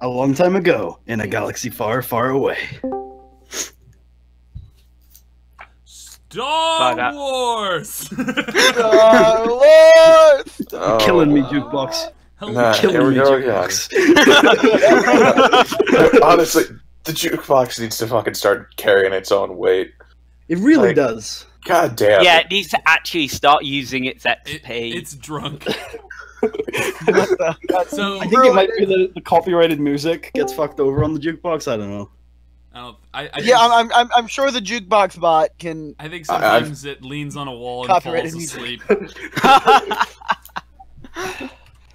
A long time ago, in a galaxy far, far away. Star Wars! Star Wars! You're killing me, Jukebox. Nah, Killing here we me, go Jukebox. again. Honestly, the jukebox needs to fucking start carrying its own weight. It really Like, does. God damn. Yeah, it needs to actually start using its XP. It's drunk. So I think it might be the copyrighted music gets fucked over on the jukebox. I don't know. I'm sure the jukebox bot can. I think sometimes it leans on a wall and Copyrighted falls asleep.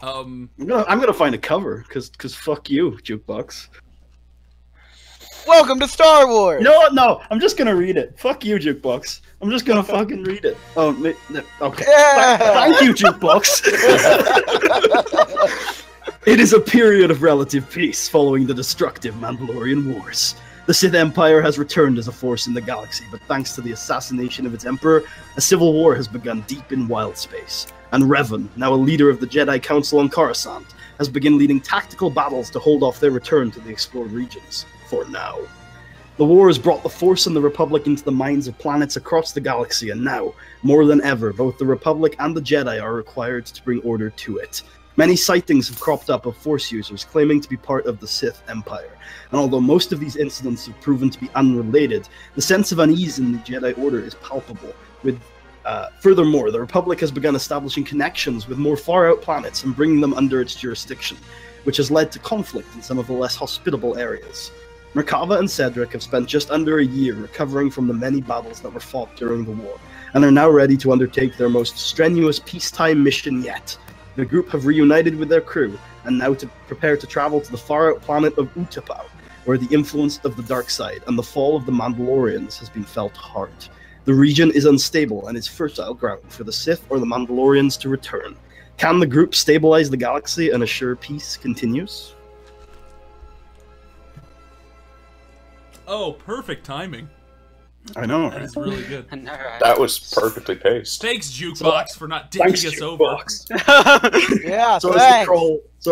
I'm gonna find a cover because fuck you, jukebox. Welcome to Star Wars. You know what? No, I'm just gonna read it. Fuck you, jukebox. I'm just gonna fucking read it. Oh, okay. Yeah. Thank you, jukebox. It is a period of relative peace following the destructive Mandalorian Wars. The Sith Empire has returned as a force in the galaxy, but thanks to the assassination of its emperor, a civil war has begun deep in wild space. And Revan, now a leader of the Jedi Council on Coruscant, has begun leading tactical battles to hold off their return to the explored regions. For now. The war has brought the Force and the Republic into the minds of planets across the galaxy, and now, more than ever, both the Republic and the Jedi are required to bring order to it. Many sightings have cropped up of Force users claiming to be part of the Sith Empire, and although most of these incidents have proven to be unrelated, the sense of unease in the Jedi Order is palpable. Furthermore, the Republic has begun establishing connections with more far-out planets and bringing them under its jurisdiction, which has led to conflict in some of the less hospitable areas. Merkava and Cedric have spent just under a year recovering from the many battles that were fought during the war, and are now ready to undertake their most strenuous peacetime mission yet. The group have reunited with their crew, and now to prepare to travel to the far-out planet of Utapau, where the influence of the dark side and the fall of the Mandalorians has been felt hard. The region is unstable and is fertile ground for the Sith or the Mandalorians to return. Can the group stabilize the galaxy and assure peace continues? Oh, perfect timing. I know. That is really good. That was perfectly paced. Thanks, Jukebox, for not dicking us Jukebox. over. Yeah, so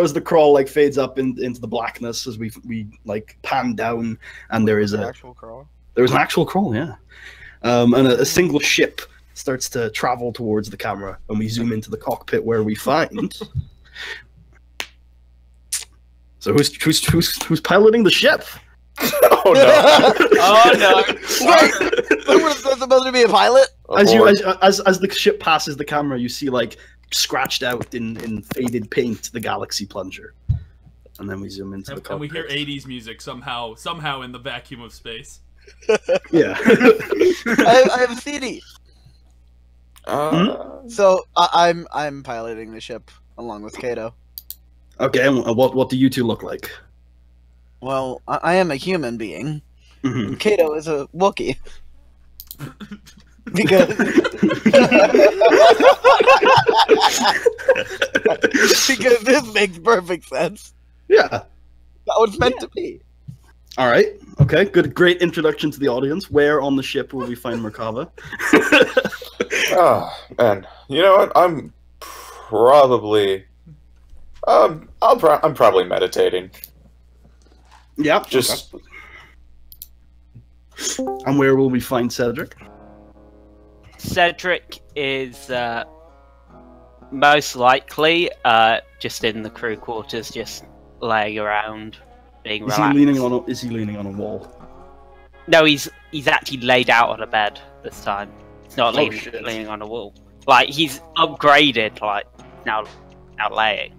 as the crawl like fades up into the blackness as we like pan down, and there is an an actual crawl. There was an actual crawl, yeah. And a single ship starts to travel towards the camera, and we zoom into the cockpit where we find. So who's piloting the ship? Oh no! Oh no! Wait, was there supposed to be a pilot? As the ship passes the camera, you see like scratched out in faded paint the Galaxy Plunger, and then we zoom into the cockpit. And we hear 80s music somehow in the vacuum of space. Yeah. I have a CD. Hmm? So I'm piloting the ship along with Kato. Okay, and what do you two look like? Well, I am a human being. Mm-hmm. Kato is a Wookiee. Because because this makes perfect sense. Yeah. That was meant to be. All right. Okay. Good. Great introduction to the audience. Where on the ship will we find Merkava? Oh man, you know what? I'm probably I'm probably meditating. Yeah. Just. Okay. And where will we find Cedric? Cedric is most likely just in the crew quarters, just laying around, being relaxed. Is he leaning on a wall? No, he's actually laid out on a bed this time. He's not leaning on a wall. Like he's upgraded, like now laying.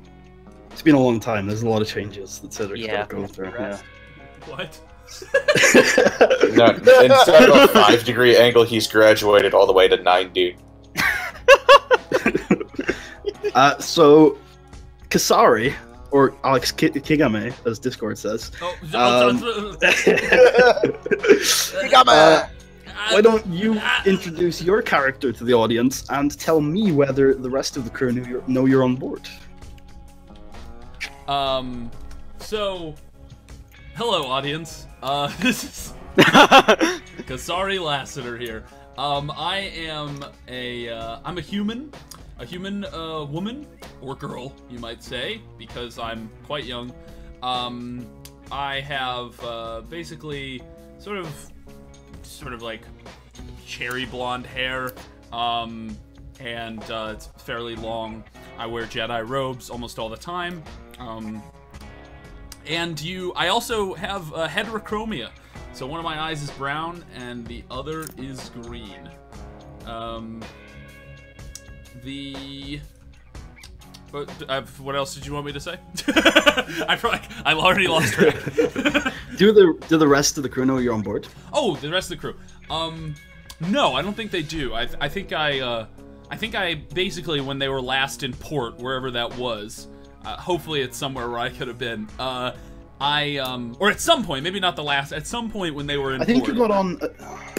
It's been a long time. There's a lot of changes that Cedric's got to go through. Yeah. What? No, instead of a 5-degree angle, he's graduated all the way to 90. So, Kasari, or Alex Kigame, as Discord says. Kigame! Why don't you introduce your character to the audience and tell me whether the rest of the crew know you're on board? So, hello audience. This is Kasari Lassiter here. I'm a human woman or girl, you might say, because I'm quite young. I have basically sort of like cherry blonde hair, and it's fairly long. I wear Jedi robes almost all the time. I also have heterochromia. So one of my eyes is brown and the other is green. What else did you want me to say? I already lost track. Do the rest of the crew know you're on board? Oh, the rest of the crew. No, I don't think they do. I think I basically, when they were last in port, wherever that was, hopefully it's somewhere where I could have been. Or at some point, maybe not the last. At some point when they were in. I think port, you got on.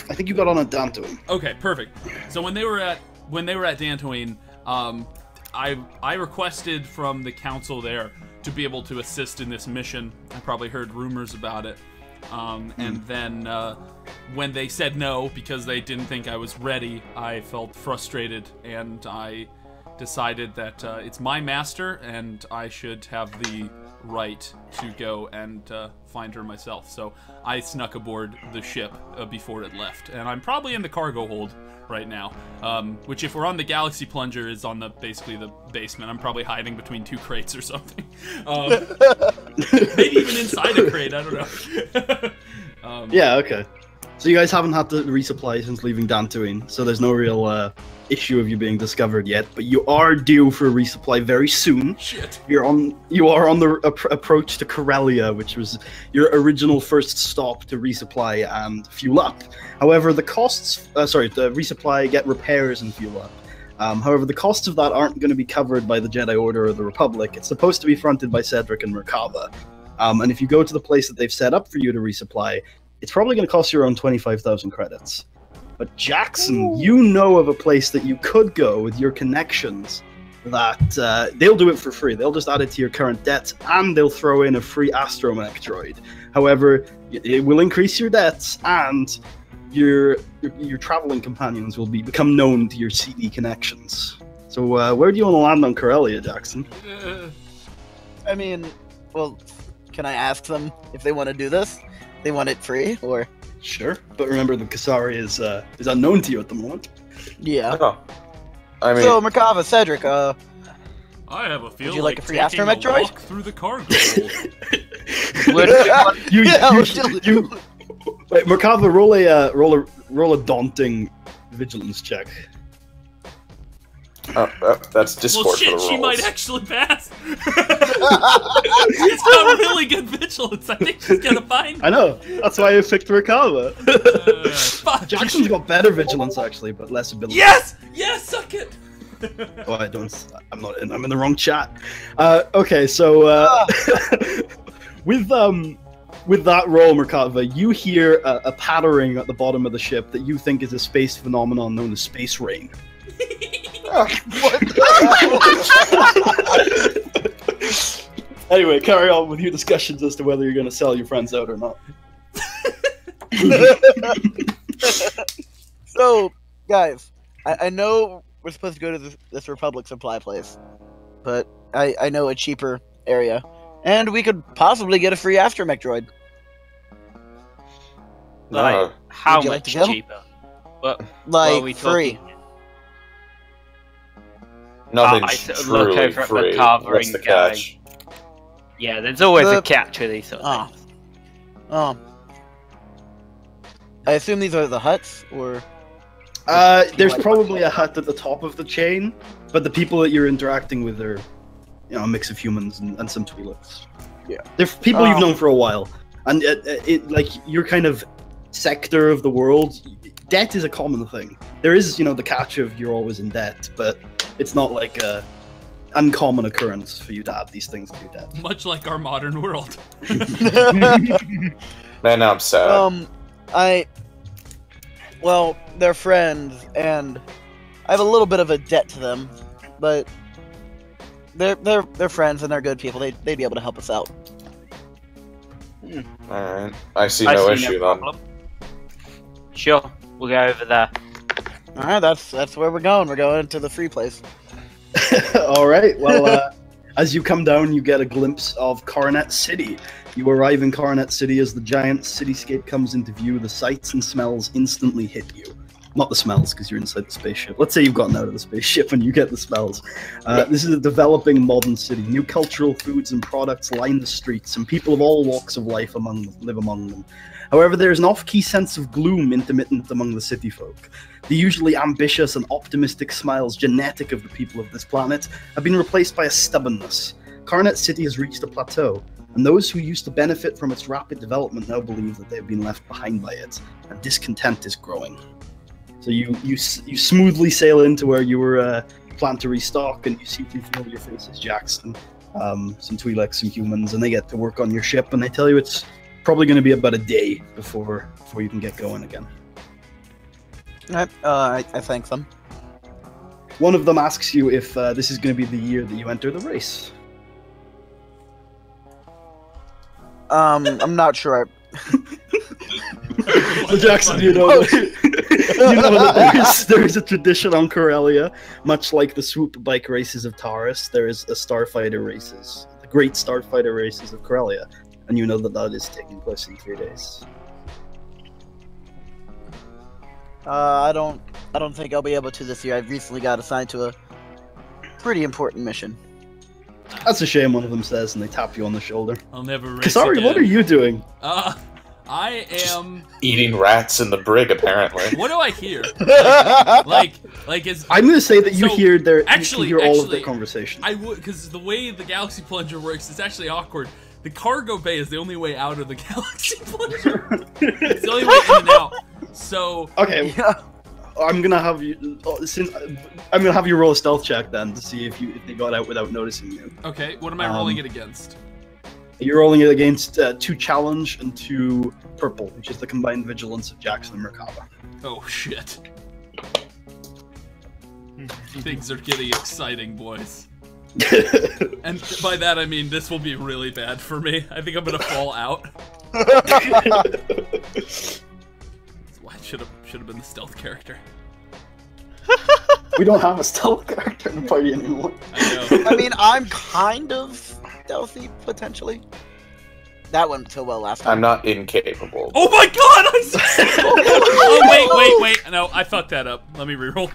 I think you got on at Dantooine. Okay, perfect. So when they were at Dantooine, I requested from the council there to be able to assist in this mission. I probably heard rumors about it. And then when they said no because they didn't think I was ready, I felt frustrated, and I decided that it's my master and I should have the right to go and find her myself. So I snuck aboard the ship before it left, and I'm probably in the cargo hold right now, which, if we're on the Galaxy Plunger, is on basically the basement. I'm probably hiding between 2 crates or something. Maybe even inside a crate, I don't know. Yeah, okay. So you guys haven't had to resupply since leaving Dantooine, so there's no real issue of you being discovered yet, but you are due for a resupply very soon. Shit. You are on the approach to Corellia, which was your original first stop to resupply and fuel up. However, the costs, the resupply, get repairs and fuel up. However, the costs of that aren't going to be covered by the Jedi Order or the Republic. It's supposed to be fronted by Cedric and Merkava. And if you go to the place that they've set up for you to resupply, it's probably going to cost you around 25,000 credits. But Jackson, you know of a place that you could go with your connections that they'll do it for free. They'll just add it to your current debts, and they'll throw in a free astromech droid. However, it will increase your debts, and your traveling companions will become known to your CD connections. So where do you want to land on Corellia, Jackson? I mean, well, can I ask them if they want to do this? They want it free, or? Sure, but remember the Kasari is unknown to you at the moment. Yeah. Oh. I mean, so Merkava, Cedric, I have a feel would you like a free taking astromech droid? walk through the cargo hold. Wait, Merkava, roll a daunting vigilance check. that's Discord Well, for the shit, rolls. she might actually pass. She's got really good vigilance. I think she's gonna find. I know. That's why I picked Merkava. Fuck. Jackson's got better vigilance actually, but less ability. Yes! Yes, suck it! Oh, I don't. I'm not in. I'm in the wrong chat. Okay, so with that roll, Merkava, you hear a pattering at the bottom of the ship that you think is a space phenomenon known as space rain. Anyway, carry on with your discussions as to whether you're going to sell your friends out or not. So, guys, I know we're supposed to go to this Republic supply place, but I know a cheaper area, and we could possibly get a free astromech droid. Like, how Would you like much to go? cheaper? What Like, are we free. talking? Nothing's I sort of truly look over at free. Merkava What's and the go, catch? Yeah, there's always a The- catch with these sort of things. I assume these are the huts, or There's probably a hut at the top of the chain, but the people that you're interacting with are, a mix of humans and some Twi'leks. Yeah. They're people you've known for a while, and like your kind of sector of the world, debt is a common thing. There is, the catch of you're always in debt, but it's not like a uncommon occurrence for you to have these things to your debt. Much like our modern world. Man, now I'm sad. Well, they're friends, and I have a little bit of a debt to them, but they're friends and they're good people. They'd be able to help us out. Alright. I see no issue then. problem. Sure, we'll go over there. All right, that's where we're going. We're going to the free place. All right. Well, As you come down, you get a glimpse of Coronet City. You arrive in Coronet City as the giant cityscape comes into view. The sights and smells instantly hit you. Not the smells, because you're inside the spaceship. Let's say you've gotten out of the spaceship and you get the smells. This is a developing modern city. New cultural foods and products line the streets, and people of all walks of life live among them. However, there is an off-key sense of gloom intermittent among the city folk. The usually ambitious and optimistic smiles genetic of the people of this planet have been replaced by a stubbornness. Coronet City has reached a plateau, and those who used to benefit from its rapid development now believe that they have been left behind by it, and discontent is growing. So you smoothly sail into where you were planned to restock, and you see through familiar faces, Jackson, some Twi'leks, some humans, and they get to work on your ship, and they tell you it's probably going to be about a day before you can get going again. I thank them. One of them asks you if this is going to be the year that you enter the race. I'm not sure. So Jackson, you know that there's a tradition on Corellia, much like the swoop bike races of Taurus. There is a starfighter races, the great starfighter races of Corellia, and you know that is taking place in 3 days. I don't think I'll be able to this year. I've recently got assigned to a pretty important mission. That's a shame, one of them says, and they tap you on the shoulder. I'll never race Kasari, again. what are you doing? I am eating rats in the brig, apparently. What do I hear? like is I'm gonna say that you so, hear their actually, you can hear all of their conversation. I would, because the way the Galaxy Plunger works, it's actually awkward. The cargo bay is the only way out of the Galaxy Plunger. It's the only way in and out. So okay, Yeah. I'm gonna have you roll a stealth check then to see if they got out without noticing you. okay, what am I rolling it against? You're rolling it against 2 challenge and 2 purple, which is the combined vigilance of Jackson and Merkaba. Oh shit. Things are getting exciting, boys. And by that I mean this will be really bad for me. I think I'm gonna fall out. I should have been the stealth character. We don't have a stealth character in the party anymore. I know. I mean, I'm kind of stealthy, potentially. That went so well last time. I'm not incapable. Oh my god! Oh wait! No, I fucked that up. Let me reroll.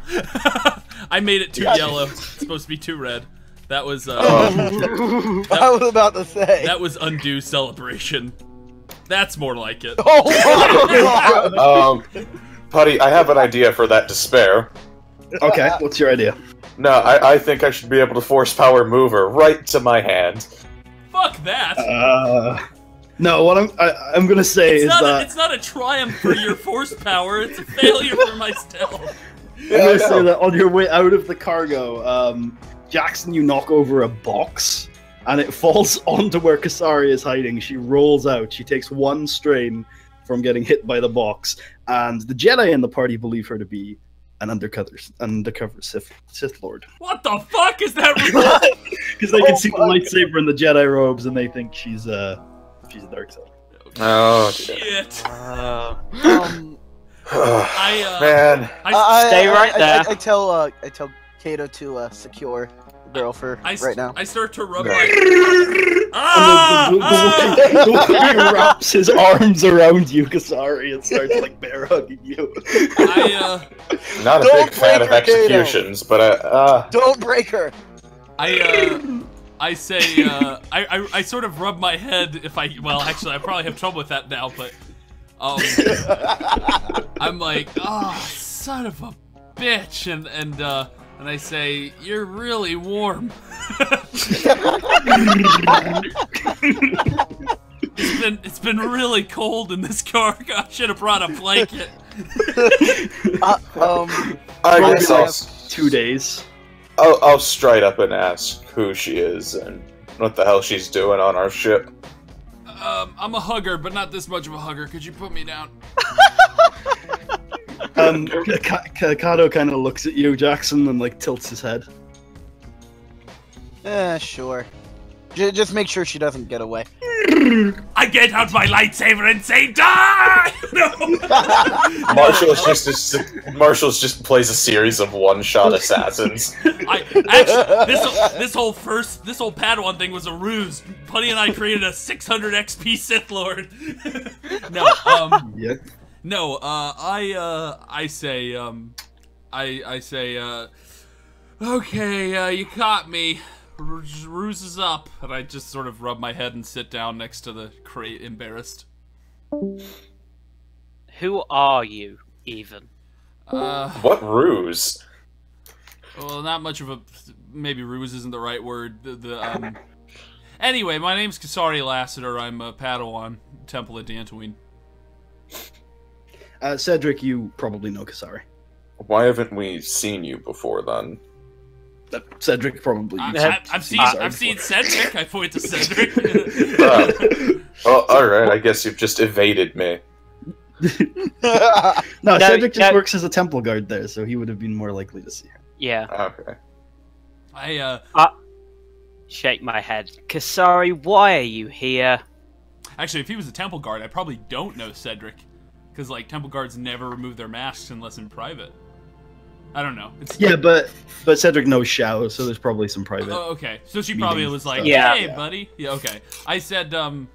I made it too yellow. It's supposed to be too red. That was I was about to say. that was undue celebration. That's more like it. Oh Putty, I have an idea for that despair. Okay, what's your idea? No, I think I should be able to force power move her right to my hand. Fuck that. No, what I'm gonna say It's not a triumph for your force power. It's a failure for my stealth. I'm gonna say that on your way out of the cargo, Jackson, you knock over a box, and it falls onto where Kasari is hiding. She rolls out. She takes 1 strain from getting hit by the box, and the Jedi in the party believe her to be an undercover Sith Lord. What the fuck is that? Because they can see the lightsaber and the Jedi robes, and they think she's a dark side. Oh, shit. Man. Stay right there. I tell Kato to secure the girl for right now. I start to rub The my... way he wraps his arms around you, Kasari, and starts like bear hugging you. Not a big fan of executions, but don't break her. I say, I sort of rub my head well, actually, I probably have trouble with that now, but, I'm like, oh, son of a bitch, and I say, you're really warm. It's been really cold in this car. I should have brought a blanket. I guess I'll 2 days. I'll straight up and ask who she is and what the hell she's doing on our ship. I'm a hugger, but not this much of a hugger. Could you put me down? Kato kind of looks at you, Jackson, and like tilts his head. Sure. Just make sure she doesn't get away. I get out my lightsaber and say, "Die!" No. Marshall's just plays a series of one-shot assassins. This whole Padawan thing was a ruse. Putty and I created a 600 XP Sith Lord. No, Yeah. no. I say, okay, you caught me. Ruse is up, and I just sort of rub my head and sit down next to the crate, embarrassed. Who are you, even? What ruse? Well, not much of a... Maybe ruse isn't the right word. Anyway, my name's Kasari Lassiter. I'm a Padawan, Temple of Dantooine. Cedric, you probably know Kasari. Why haven't we seen you before then? Cedric probably. I've seen Cedric. I point to Cedric. Well, alright, I guess you've just evaded me. No, Cedric just works as a temple guard there, so he would have been more likely to see her. Yeah. Okay. I shake my head. Kasari, why are you here? Actually, if he was a temple guard, I probably don't know Cedric. Because, like, temple guards never remove their masks unless in private. I don't know. Yeah, but Cedric knows Shao, so there's probably some private. Oh, okay. So she probably was like, Yeah. "Hey, buddy." Yeah, okay. I said, I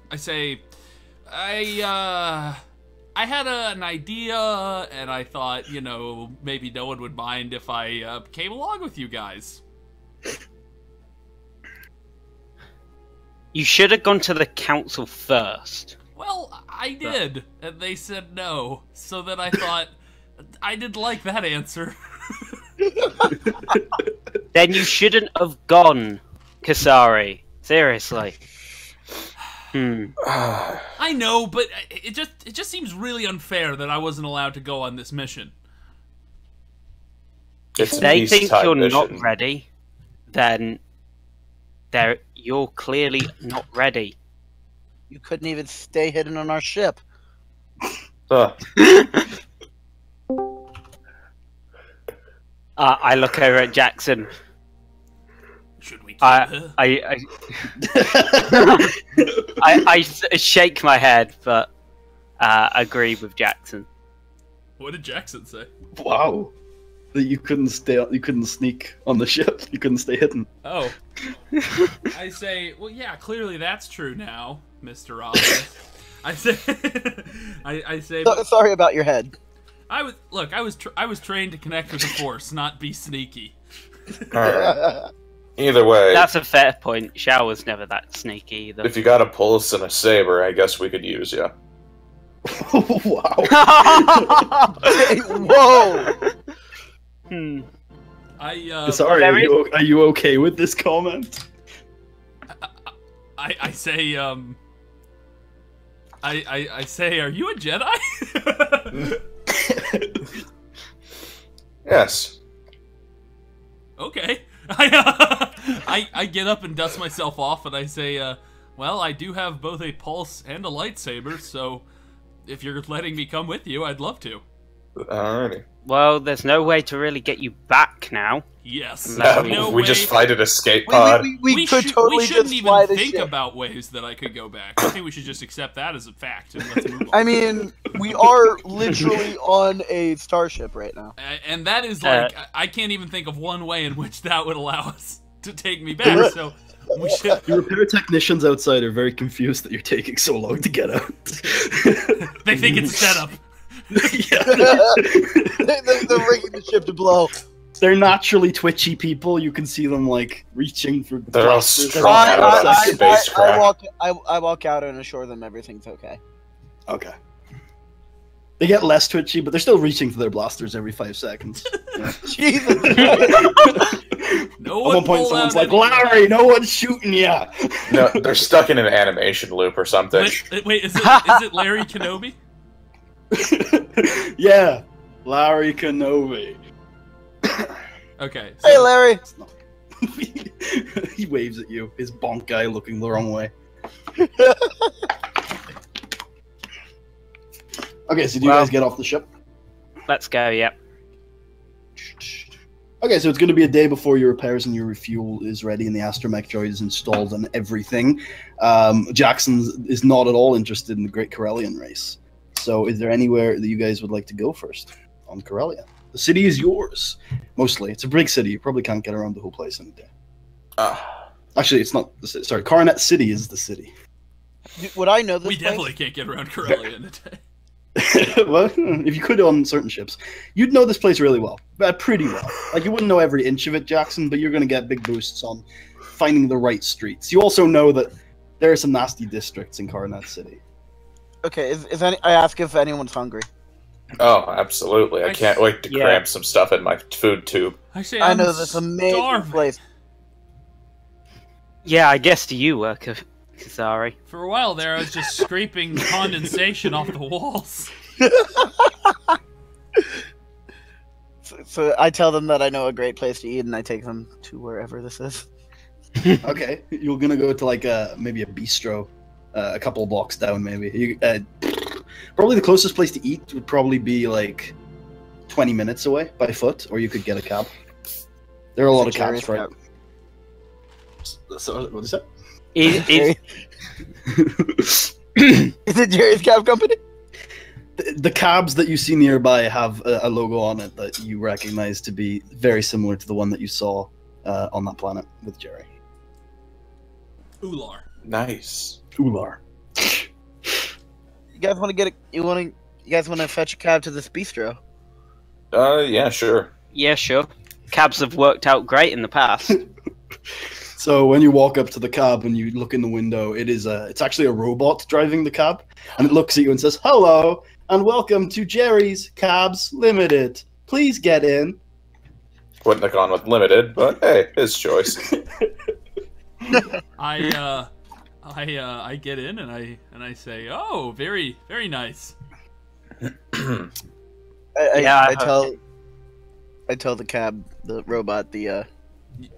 had an idea, and I thought, you know, maybe no one would mind if I came along with you guys. You should have gone to the council first. Well, I did, and they said no. So then I thought, I didn't like that answer. Then you shouldn't have gone, Kasari. Seriously. I know, but it just seems really unfair that I wasn't allowed to go on this mission. It's If they think you're mission. not ready, then you're clearly not ready. You couldn't even stay hidden on our ship. I look over at Jackson. Should we kill her? I shake my head, but agree with Jackson. What did Jackson say? Wow, that you couldn't sneak on the ship. You couldn't stay hidden. Oh. I say, well, yeah, clearly that's true now, Mr. Ross. I say, I say. Sorry about your head. I was trained to connect with the Force, not be sneaky. Alright. Either way, That's a fair point. Shao was never that sneaky either. if you got a pulse and a saber, I guess we could use you. Wow. Hey, whoa! Sorry, are you okay with this comment? I say, I say, are you a Jedi? Yes. Okay. I get up and dust myself off, and I say, well, I do have both a pulse and a lightsaber, so if you're letting me come with you, I'd love to. Alrighty. Well, there's no way to really get you back now. Yes. No we just fight an escape pod. We could totally we shouldn't just even fly the think ship. about ways that I could go back. I think we should just accept that as a fact and let's move on. I mean, we are literally on a starship right now. And that is like, I can't even think of one way in which that would allow us to take me back, so we should... The repair technicians outside are very confused that you're taking so long to get out. They think it's a setup. Yeah. They're rigging the ship to blow. They're naturally twitchy people. You can see them like reaching for. They're all blasters. strong out of that spacecraft. I walk out and assure them everything's okay. Okay. They get less twitchy, but they're still reaching for their blasters every 5 seconds. Yeah. Jesus. No At one point, someone's like, "Larry, no one's shooting ya." No, they're stuck in an animation loop or something. Wait, is it Larry Kenobi? Yeah, Larry Kenobi. Okay. Hey, Larry. He waves at you. His bonk guy looking the wrong way. Okay, so do you guys get off the ship? Let's go, yep. Okay, so it's going to be a day before your repairs and your refuel is ready and the astromech droid is installed and everything. Jackson is not at all interested in the Great Corellian race. So is there anywhere that you guys would like to go first on Corellia? The city is yours, mostly. It's a big city. You probably can't get around the whole place in a day. Actually, it's not. Sorry, Coronet City is the city. Would I know this We place? definitely can't get around Corellia in a day. Well, if you could on certain ships, you'd know this place really well, pretty well. Like you wouldn't know every inch of it, Jackson, but you're going to get big boosts on finding the right streets. You also know that there are some nasty districts in Coronet City. Okay, I ask if anyone's hungry. Oh, absolutely! I can't wait to cram some stuff in my food tube. Actually, I know this amazing starving. place. Yeah, I guess do you work, Kazari? For a while there, I was just scraping condensation off the walls. So I tell them that I know a great place to eat, and I take them to wherever this is. Okay, you're going to go to like maybe a bistro, a couple of blocks down, maybe. Probably the closest place to eat would probably be like 20 minutes away by foot, or you could get a cab. There are a lot of cabs for it. So, what is that? Is it Jerry's Cab Company? The cabs that you see nearby have a logo on it that you recognize to be very similar to the one that you saw on that planet with Jerry. Ular. Nice. Ular. You guys want to get a? You guys want to fetch a cab to this bistro? Yeah, sure. Yeah, sure. Cabs have worked out great in the past. So when you walk up to the cab and you look in the window, it's actually a robot driving the cab, and it looks at you and says, "Hello, and welcome to Jerry's Cabs Limited. Please get in." Wouldn't have gone with limited, but hey, his choice. I get in and I say, "Oh, very, very nice." I tell the cab, the robot, the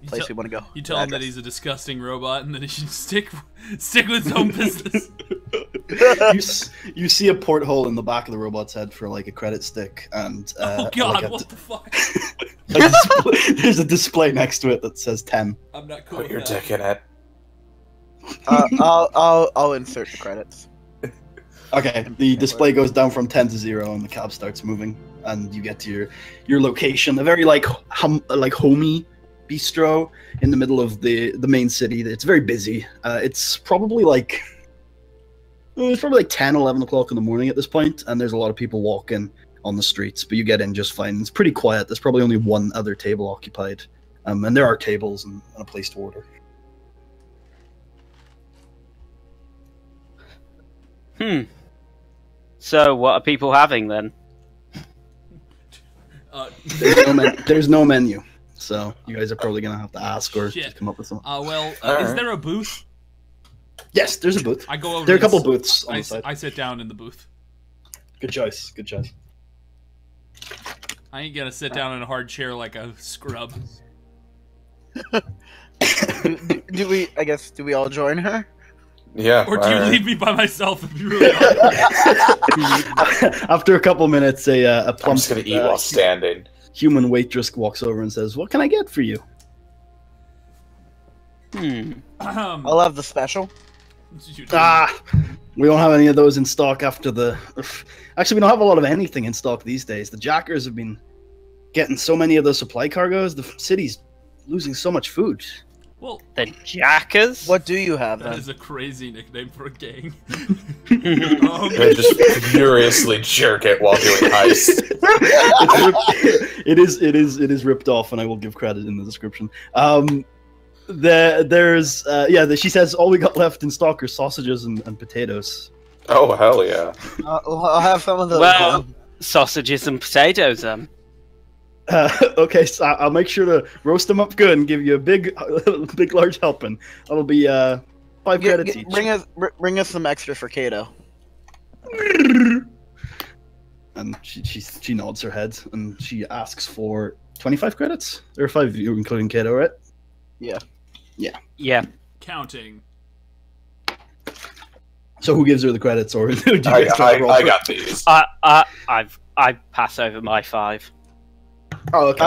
place we want to go. You tell him that he's a disgusting robot and that he should stick with his own business. You see a porthole in the back of the robot's head for like a credit stick, and oh god, like what the fuck? There's a display next to it that says 10. I'm not cool Put with your that. dick in it. I'll insert the credits. Okay, the display goes down from 10 to 0, and the cab starts moving, and you get to your location. A very like homey bistro in the middle of the main city. It's very busy. It's probably like 10, 11 o'clock in the morning at this point, and there's a lot of people walking on the streets, but you get in just fine. It's pretty quiet. There's probably only one other table occupied, and there are tables and a place to order. So, what are people having then? There's no menu, so you guys are probably gonna have to ask or just come up with something. Is there a booth? Yes, there's a booth. I go over. There are a couple booths on the side. I sit down in the booth. Good choice. Good choice. I ain't gonna sit down in a hard chair like a scrub. Do we all join her? Yeah. Or do you leave me by myself if you really are? After a couple minutes, a I'm plump just gonna eat while standing. human waitress walks over and says, "What can I get for you?" I'll have the special. We don't have any of those in stock after the... Actually, we don't have a lot of anything in stock these days. The Jackers have been getting so many of those supply cargoes. The city's losing so much food. Well, The Jackers? What do you have that then? is a crazy nickname for a gang. They just furiously jerk it while doing heist. It is ripped off, and I will give credit in the description. She says all we got left in stock are sausages and potatoes. Oh hell yeah! I'll have some of those. Well, sausages and potatoes, Okay, so I'll make sure to roast them up good and give you a big large helping. That'll be 5 credits each. Bring us some extra for Kato. And she nods her head and she asks for 25 credits. There are 5, you're including Kato, right? Yeah. Yeah. Counting. So who gives her the credits, or do you I guys try to roll I for it? got these. I pass over my 5. Oh, okay.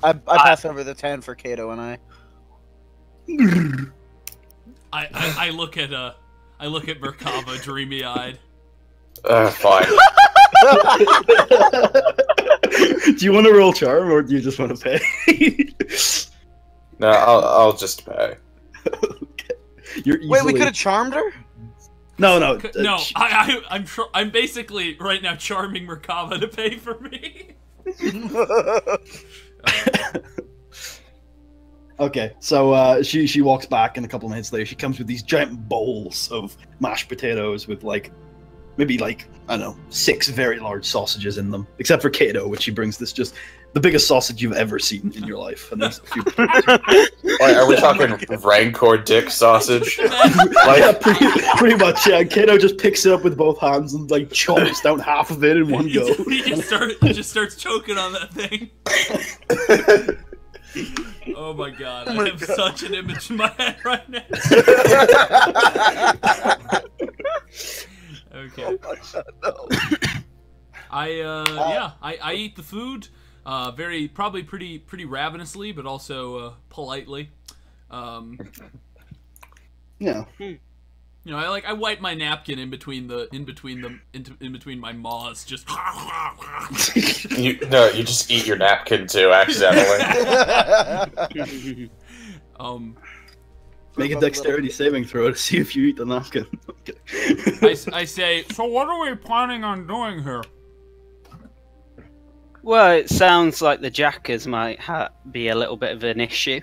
I pass over the 10 for Kato and I. I look at Merkava dreamy-eyed. Fine. Do you want to roll charm, or do you just want to pay? No, I'll just pay. Okay. You're easily... Wait, we could have charmed her? No. No, I'm basically right now charming Merkava to pay for me. Okay, so she walks back, and a couple of minutes later, she comes with these giant bowls of mashed potatoes with maybe I don't know, 6 very large sausages in them, except for Kato, which she brings this just the biggest sausage you've ever seen in your life. And there's a few. Wait, are we talking Rancor dick sausage? Yeah, pretty much. Yeah, Kato just picks it up with both hands and chomps down half of it in one go. He just starts choking on that thing. Oh my god, I have such an image in my head right now. Okay. Oh my god, no. I eat the food, probably pretty ravenously, but also politely. Yeah. You know, I wipe my napkin in between my maws, just. You just eat your napkin too, accidentally. Make a dexterity saving throw to see if you eat the napkin. I say, so what are we planning on doing here? Well, it sounds like the jackers might be a little bit of an issue.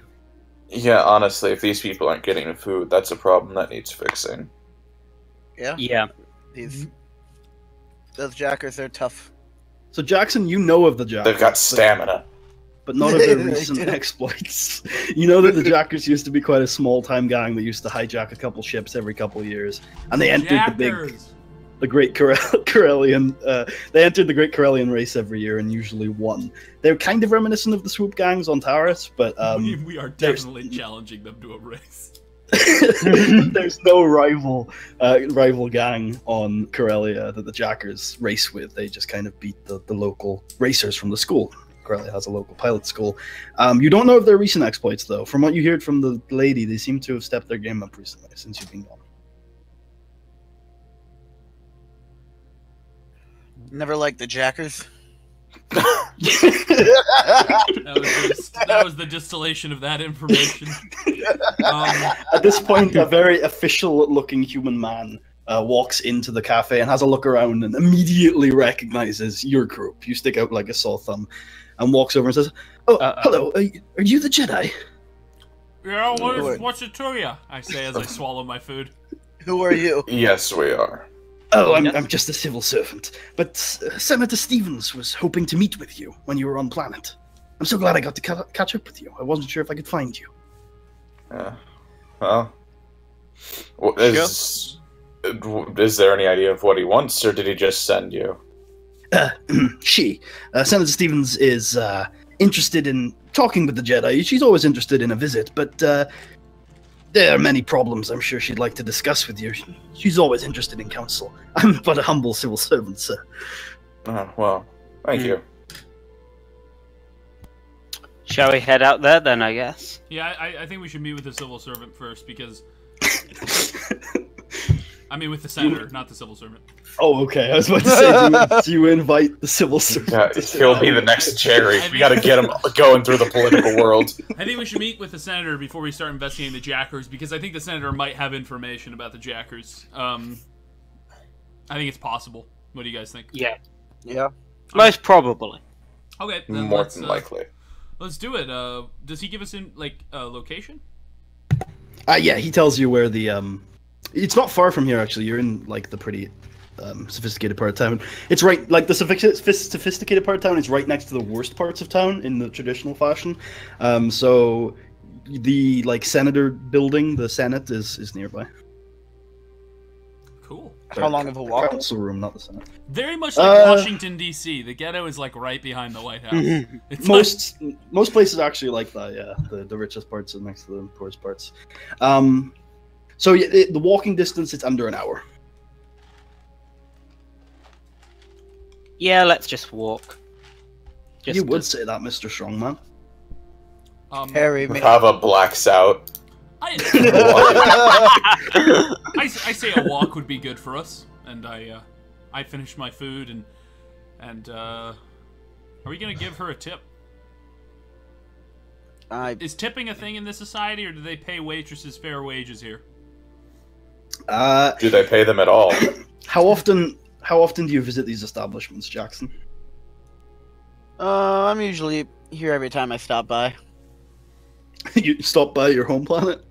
Yeah, honestly, if these people aren't getting food, that's a problem that needs fixing. Yeah? Yeah. Those jackers, they're tough. So Jackson, you know of the jackers. They've got stamina. But not of their recent exploits. You know that the Jackers used to be quite a small-time gang that used to hijack a couple ships every couple of years, and they entered the Great Corellian. They entered the Great Corellian race every year and usually won. They're kind of reminiscent of the swoop gangs on Taurus, but we are definitely challenging them to a race. There's no rival gang on Corellia that the Jackers race with. They just kind of beat the local racers from the school. Corellia has a local pilot school. You don't know of their recent exploits, though. From what you heard from the lady, they seem to have stepped their game up recently since you've been gone. Never liked the jackers. That was the distillation of that information. At this point, a very official-looking human man walks into the cafe and has a look around and immediately recognizes your group. You stick out like a sore thumb, and walks over and says, "Oh, hello. Are you the Jedi?" Yeah, what's it to you? I say as I swallow my food. Who are you? Yes, we are. Oh, I'm just a civil servant. But Senator Stevens was hoping to meet with you when you were on planet. I'm so glad I got to catch up with you. I wasn't sure if I could find you. Well, is there any idea of what he wants, or did he just send you? Senator Stevens is interested in talking with the Jedi. She's always interested in a visit, but there are many problems I'm sure she'd like to discuss with you. She's always interested in counsel. I'm but a humble civil servant, sir. Well, thank you. Shall we head out there then, I guess? Yeah, I think we should meet with the civil servant first, because... I mean, with the senator, not the civil servant. Oh, okay. I was about to say, do you invite the civil servant? Yeah, he'll be the next Jerry. We gotta get him going through the political world. I think we should meet with the senator before we start investigating the Jackers, because I think the senator might have information about the Jackers. I think it's possible. What do you guys think? Yeah. Yeah. Most probably. Okay. Then More than likely. Let's do it. Does he give us a location? Yeah, he tells you where the it's not far from here, actually. You're in the pretty sophisticated part of town. It's right, the sophisticated part of town is right next to the worst parts of town in the traditional fashion. So the senator building, the Senate, is nearby. Cool. How long of a walk? Council room, not the Senate. Very much like Washington D.C. The ghetto is right behind the White House. It's most places actually like that. Yeah, the richest parts are next to the poorest parts. So the walking distance, it's under an hour. Yeah, let's just walk. You would say that, Mr. Strongman. Harry, man. Rava blacks out. I say a walk would be good for us, and I finished my food and are we gonna give her a tip? Is tipping a thing in this society, or do they pay waitresses fair wages here? Do they pay them at all? How often do you visit these establishments, Jackson? I'm usually here every time I stop by. You stop by your home planet?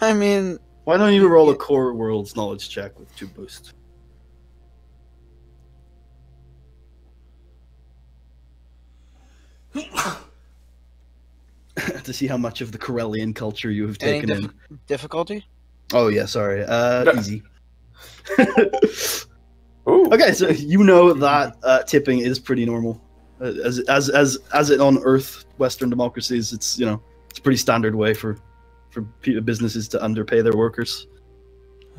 I mean... Why don't you roll a core world's knowledge check with 2 boost? To see how much of the Corellian culture you have taken in. Difficulty? Oh yeah, sorry. Easy. Ooh. Okay, so you know that tipping is pretty normal, as it on Earth, Western democracies. It's it's a pretty standard way for businesses to underpay their workers.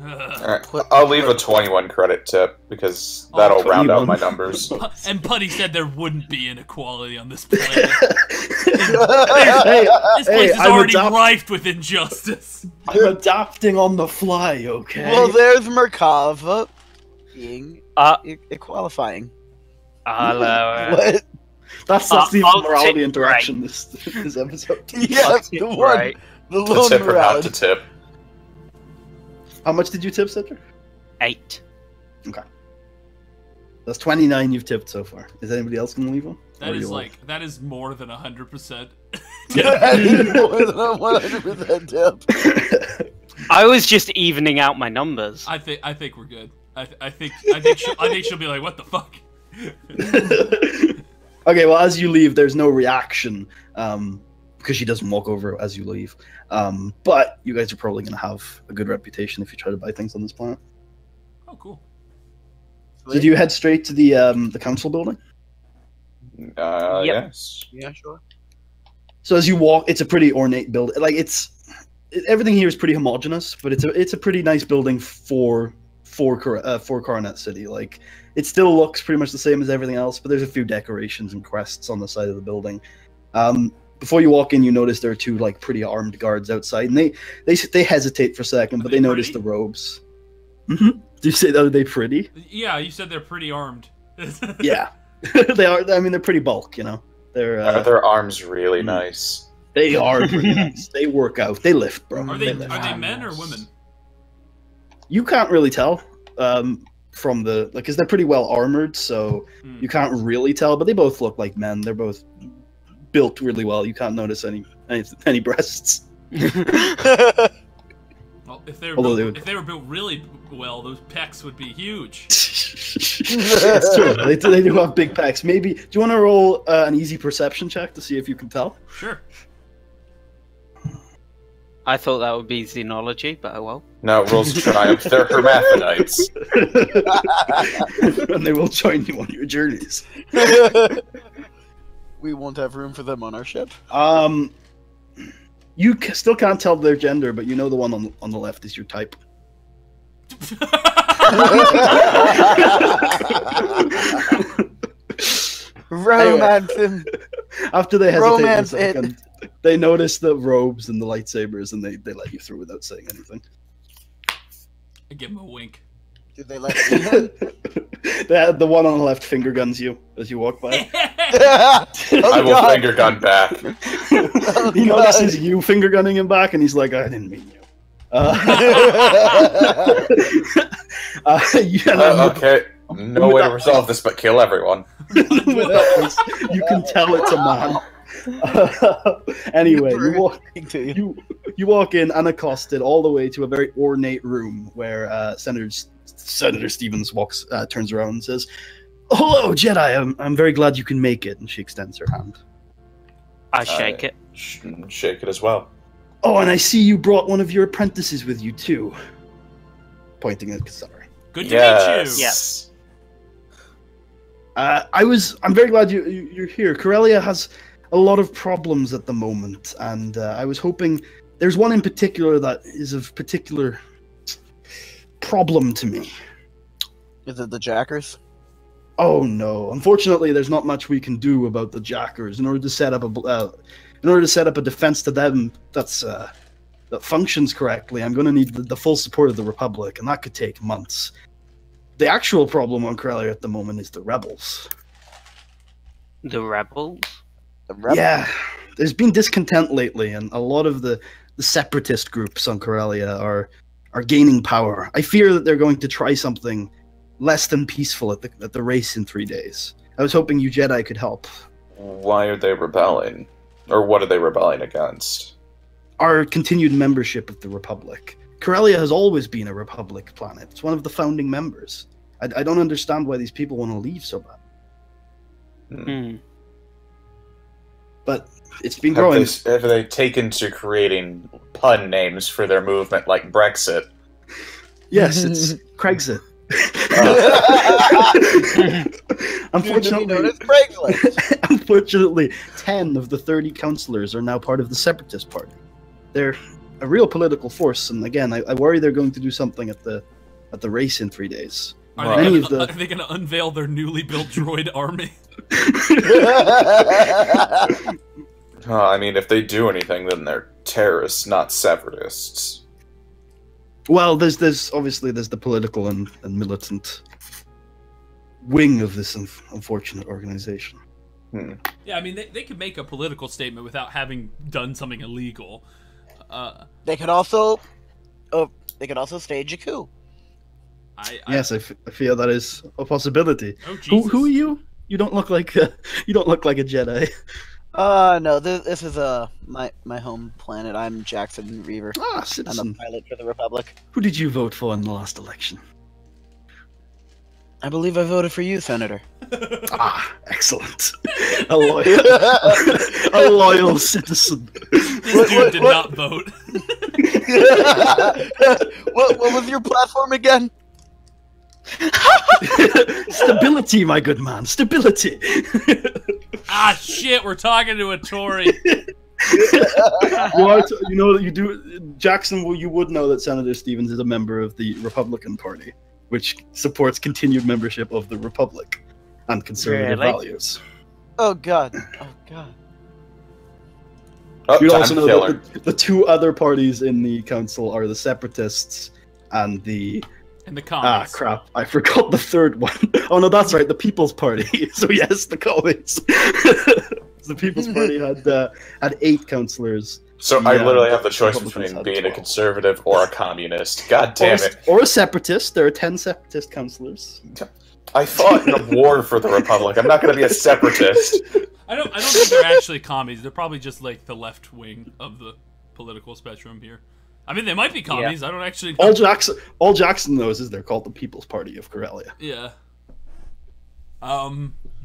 Alright, I'll leave a 21 credit tip because that'll round out my numbers. And Putty said there wouldn't be inequality on this planet. This place is already rife with injustice. I'm adapting on the fly, okay? Well, there's Merkava being qualifying. Hello. What? That's the morality tip interaction this episode. Yeah, the one. Right. The To lone tip or not morality. to tip. How much did you tip, Cedric? 8. Okay. That's 29 you've tipped so far. Is anybody else going to leave one? That is more than 100%. I need more than a 100% tip. I was just evening out my numbers. I think we're good. I think she'll be like, what the fuck? Okay, well, as you leave, there's no reaction, because she doesn't walk over as you leave. But you guys are probably going to have a good reputation if you try to buy things on this planet. Oh, cool. Did you head straight to the council building? Yep. Yes. Yeah, sure. So as you walk, it's a pretty ornate building. Like everything here is pretty homogenous, but it's a pretty nice building for Coronet City. Like it still looks pretty much the same as everything else, but there's a few decorations and crests on the side of the building. Before you walk in, you notice there are 2 like pretty armed guards outside, and they hesitate for a second, but they notice the robes. Mm-hmm. Do you say that are they pretty? Yeah, you said they're pretty armed. Yeah, they are. I mean, they're pretty bulk. They're Are their arms really nice? They are pretty nice. They work out. They lift, bro. Are they men or women? You can't really tell from because they're pretty well armored, so you can't really tell. But they both look like men. They're both built really well. You can't notice any breasts. Well, if they were built really well, those pecs would be huge. It's true. They do have big pecs. Maybe. Do you want to roll an easy perception check to see if you can tell? Sure. I thought that would be xenology, but oh well. No, rules of triumph. They're hermaphrodites. And they will join you on your journeys. We won't have room for them on our ship. You still can't tell their gender, but you know the one on the left is your type. Romance him. After they hesitate Romance for a second, they notice the robes and the lightsabers, and they let you through without saying anything. I give him a wink. Did they let me in? The one on the left finger guns you as you walk by. I will finger gun back. He notices you finger gunning him back, and he's like, "I didn't mean you." Okay, no way to resolve this but kill everyone. You can tell it's a man. Anyway, you walk in unaccosted all the way to a very ornate room where Senator Stevens turns around and says, "Hello, Jedi. I'm very glad you can make it." And she extends her hand. I shake it. Shake it as well. "Oh, and I see you brought one of your apprentices with you too." Pointing at Kasari. Good to meet you. Yes. I'm very glad you're here. Corellia has a lot of problems at the moment, and I was hoping there's one in particular that is of particular problem to me. Is it the Jackers? Oh no! Unfortunately, there's not much we can do about the Jackers. In order to set up a defense to them that functions correctly, I'm going to need the full support of the Republic, and that could take months. The actual problem on Corellia at the moment is the rebels. The rebels? Yeah, there's been discontent lately, and a lot of the separatist groups on Corellia are gaining power. I fear that they're going to try something less than peaceful at the race in 3 days. I was hoping you Jedi could help. Why are they rebelling? Or what are they rebelling against? Our continued membership of the Republic. Corellia has always been a Republic planet. It's one of the founding members. I don't understand why these people want to leave so bad. But it's been growing. Have they taken to creating pun names for their movement, like Brexit? Yes, it's Craigsit. Unfortunately, 10 of the 30 councillors are now part of the Separatist Party. They're a real political force, and again, I worry they're going to do something at the race in 3 days. Are they going to unveil their newly built droid army? I mean, if they do anything, then they're terrorists, not separatists. Well, there's obviously the political and militant wing of this unfortunate organization. Yeah, I mean, they could make a political statement without having done something illegal. They could also stage a coup. Yes, I feel that is a possibility. Oh, Jesus. Who are you? You don't look like a Jedi. No, this is my home planet. I'm Jackson Reaver. Ah, citizen. I'm a pilot for the Republic. Who did you vote for in the last election? I believe I voted for you, Senator. Ah, excellent. A loyal citizen. This dude did not vote. What was your platform again? Stability, my good man. Stability. Ah, shit, we're talking to a Tory. Jackson, you would know that Senator Stevens is a member of the Republican Party, which supports continued membership of the Republic and conservative values. Oh god. Oh god. You also know that the two other parties in the council are the Separatists and the commies. Ah, crap. I forgot the third one. Oh, no, that's right. The People's Party. So, yes, the commies. The People's Party had 8 councillors. So I literally have the choice between being a conservative or a communist. God damn it. Or a separatist. There are 10 separatist councillors. I fought in a war for the Republic. I'm not going to be a separatist. I don't think they're actually commies. They're probably just like the left wing of the political spectrum here. I mean, they might be commies. Yeah. I don't actually know. All Jackson knows is they're called the People's Party of Corellia. Yeah.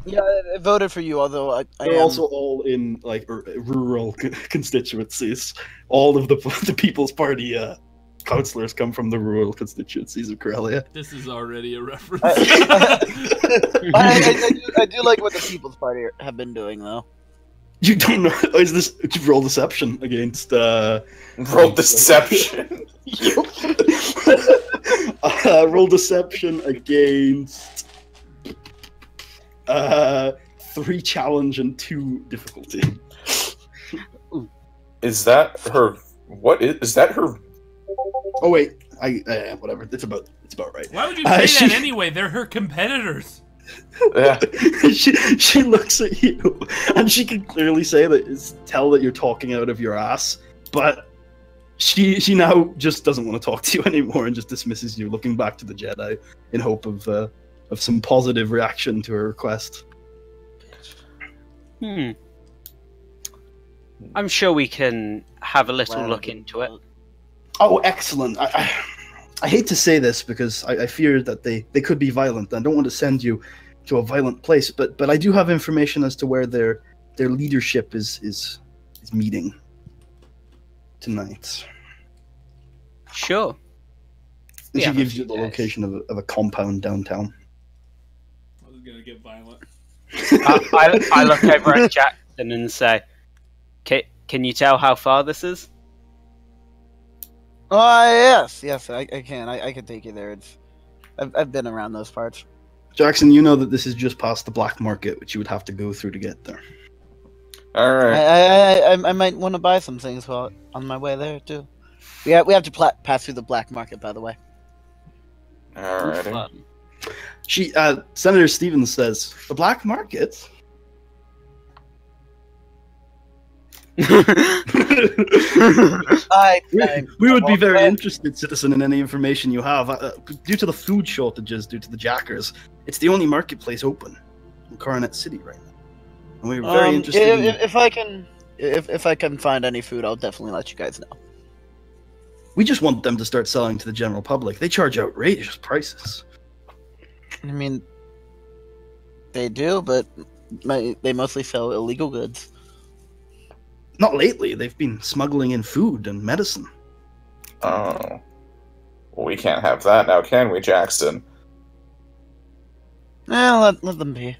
Yeah, I voted for you, although they're also all in like rural constituencies. All of the People's Party councillors come from the rural constituencies of Corellia. This is already a reference. I do like what the People's Party have been doing, though. You don't know? Is this roll deception against? Roll deception. Roll deception against 3 challenge and 2 difficulty. Is that her? What is that her? Oh wait, whatever. It's about right. Why would you say that anyway? They're her competitors. Yeah. she looks at you, and she can clearly tell that you're talking out of your ass. But she now just doesn't want to talk to you anymore, and just dismisses you, looking back to the Jedi in hope of some positive reaction to her request. I'm sure we can have a little look into it. Oh, excellent. I hate to say this because I fear that they could be violent. I don't want to send you to a violent place, but I do have information as to where their leadership is meeting tonight. Sure. And she gives you the location of a compound downtown. I was gonna get violent. I look over at Jackson and say, "Can you tell how far this is?" Yes, I can. I can take you there. I've been around those parts. Jackson, you know that this is just past the black market, which you would have to go through to get there. All right. I might want to buy some things while on my way there too. We have to pass through the black market, by the way. All right. Senator Stevens says, the black market? We would be very interested, citizen, in any information you have. Due to the food shortages, due to the jackers, it's the only marketplace open in Coronet City right now. And we're very interested if I can find any food, I'll definitely let you guys know. We just want them to start selling to the general public. They charge outrageous prices. I mean, they do, but they mostly sell illegal goods. Not lately. They've been smuggling in food and medicine. Oh. Well, we can't have that now, can we, Jackson? Let them be.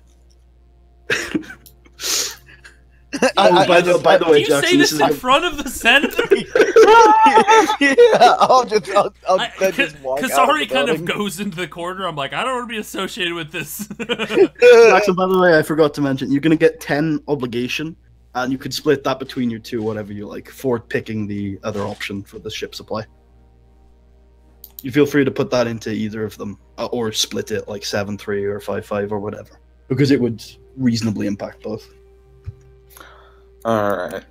By the way, you Jackson, say this in front of the senator? Yeah, I'll just walk out. Kasari kind of goes into the corner. I'm like, I don't want to be associated with this. Jackson, by the way, I forgot to mention, you're going to get 10 obligation, and you could split that between your two, whatever you like, for picking the other option for the ship supply. You feel free to put that into either of them, or split it like 7-3 or 5-5 or whatever, because it would reasonably impact both. Alright.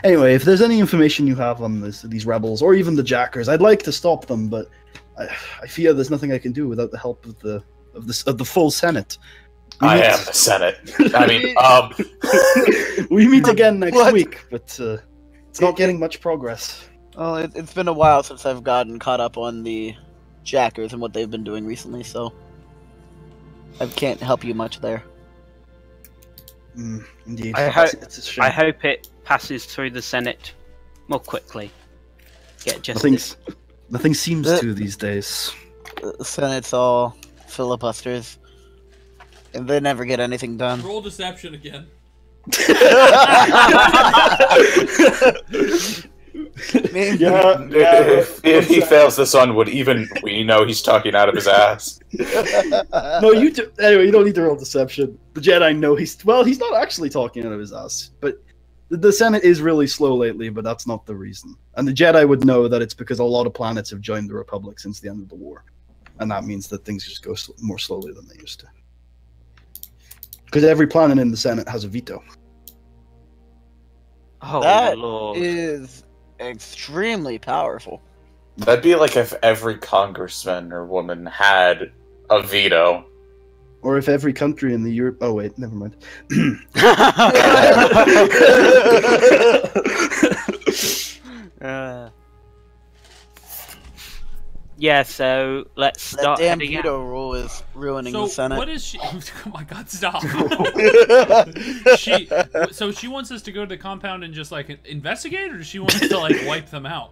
Anyway, if there's any information you have on these rebels, or even the jackers, I'd like to stop them, but I fear there's nothing I can do without the help of the full Senate. I am the Senate. I mean, we meet again next week, but it's not getting much progress. Well, it's been a while since I've gotten caught up on the jackers and what they've been doing recently, so I can't help you much there. Indeed. I hope it passes through the Senate more quickly. Get justice. Nothing seems to these days. The Senate's all filibusters, and they never get anything done. Roll deception again. If he fails this one, would even we know he's talking out of his ass? No, anyway, you don't need to roll deception. The Jedi know he's not actually talking out of his ass, but the Senate is really slow lately, but that's not the reason. And the Jedi would know that it's because a lot of planets have joined the Republic since the end of the war, and that means that things just go more slowly than they used to. Because every planet in the Senate has a veto. Oh, that Lord. is extremely powerful. That'd be like if every congressman or woman had a veto. Or if every country in the Europe... Oh, wait, never mind. Yeah, so let's start That damn heading veto out. rule is ruining So the Senate. what is she? Oh my God! Stop. She wants us to go to the compound and just like investigate, or does she want us to like wipe them out?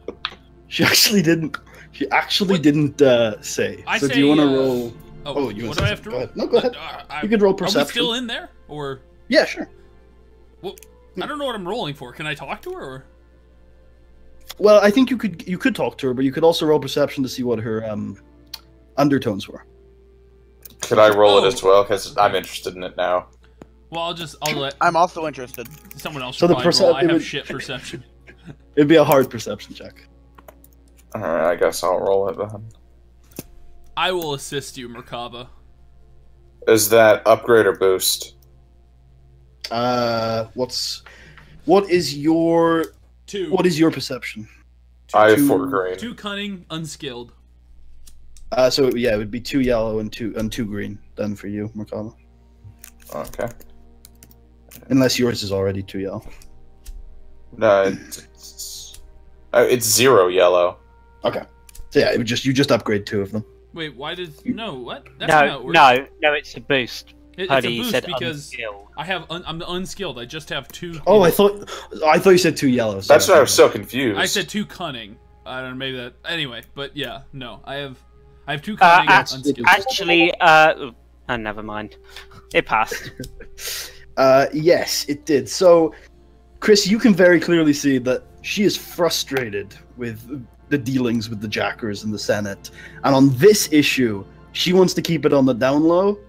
She actually didn't. She actually didn't say. I so say, do you want to roll? Oh, you what want do I have to go roll? ahead. No, go ahead. You could roll perception. Are we still in there, or? Yeah, sure. Well, I don't know what I'm rolling for. Can I talk to her? Or? Well, I think you could talk to her, but you could also roll perception to see what her undertones were. Could I roll it as well? Because I'm interested in it now. Well, I'll let. I'm also interested. Someone else. So the roll. I have shit perception. It'd be a hard perception check. Alright, I guess I'll roll it then. I will assist you, Merkaba. Is that upgrade or boost? What is your 2. What is your perception? I have 4 green. 2 cunning, unskilled. So yeah, it would be 2 yellow and 2 green then for you, Merkaba. Okay. Unless yours is already 2 yellow. No, it's 0 yellow. Okay. So yeah, you just upgrade 2 of them. Wait, why did what? That's not how it works. No, it's a boost. It's Honey, a boost said because unskilled. I'm the unskilled. I just have 2. Oh, I thought you said 2 yellows. That's why I was so confused. I said 2 cunning. I don't know, maybe that. Anyway, but yeah, no, I have 2 cunning, unskilled. Actually, never mind. It passed. Yes, it did. So, Chris, you can very clearly see that she is frustrated with the dealings with the jackers in the Senate, and on this issue, She wants to keep it on the down low,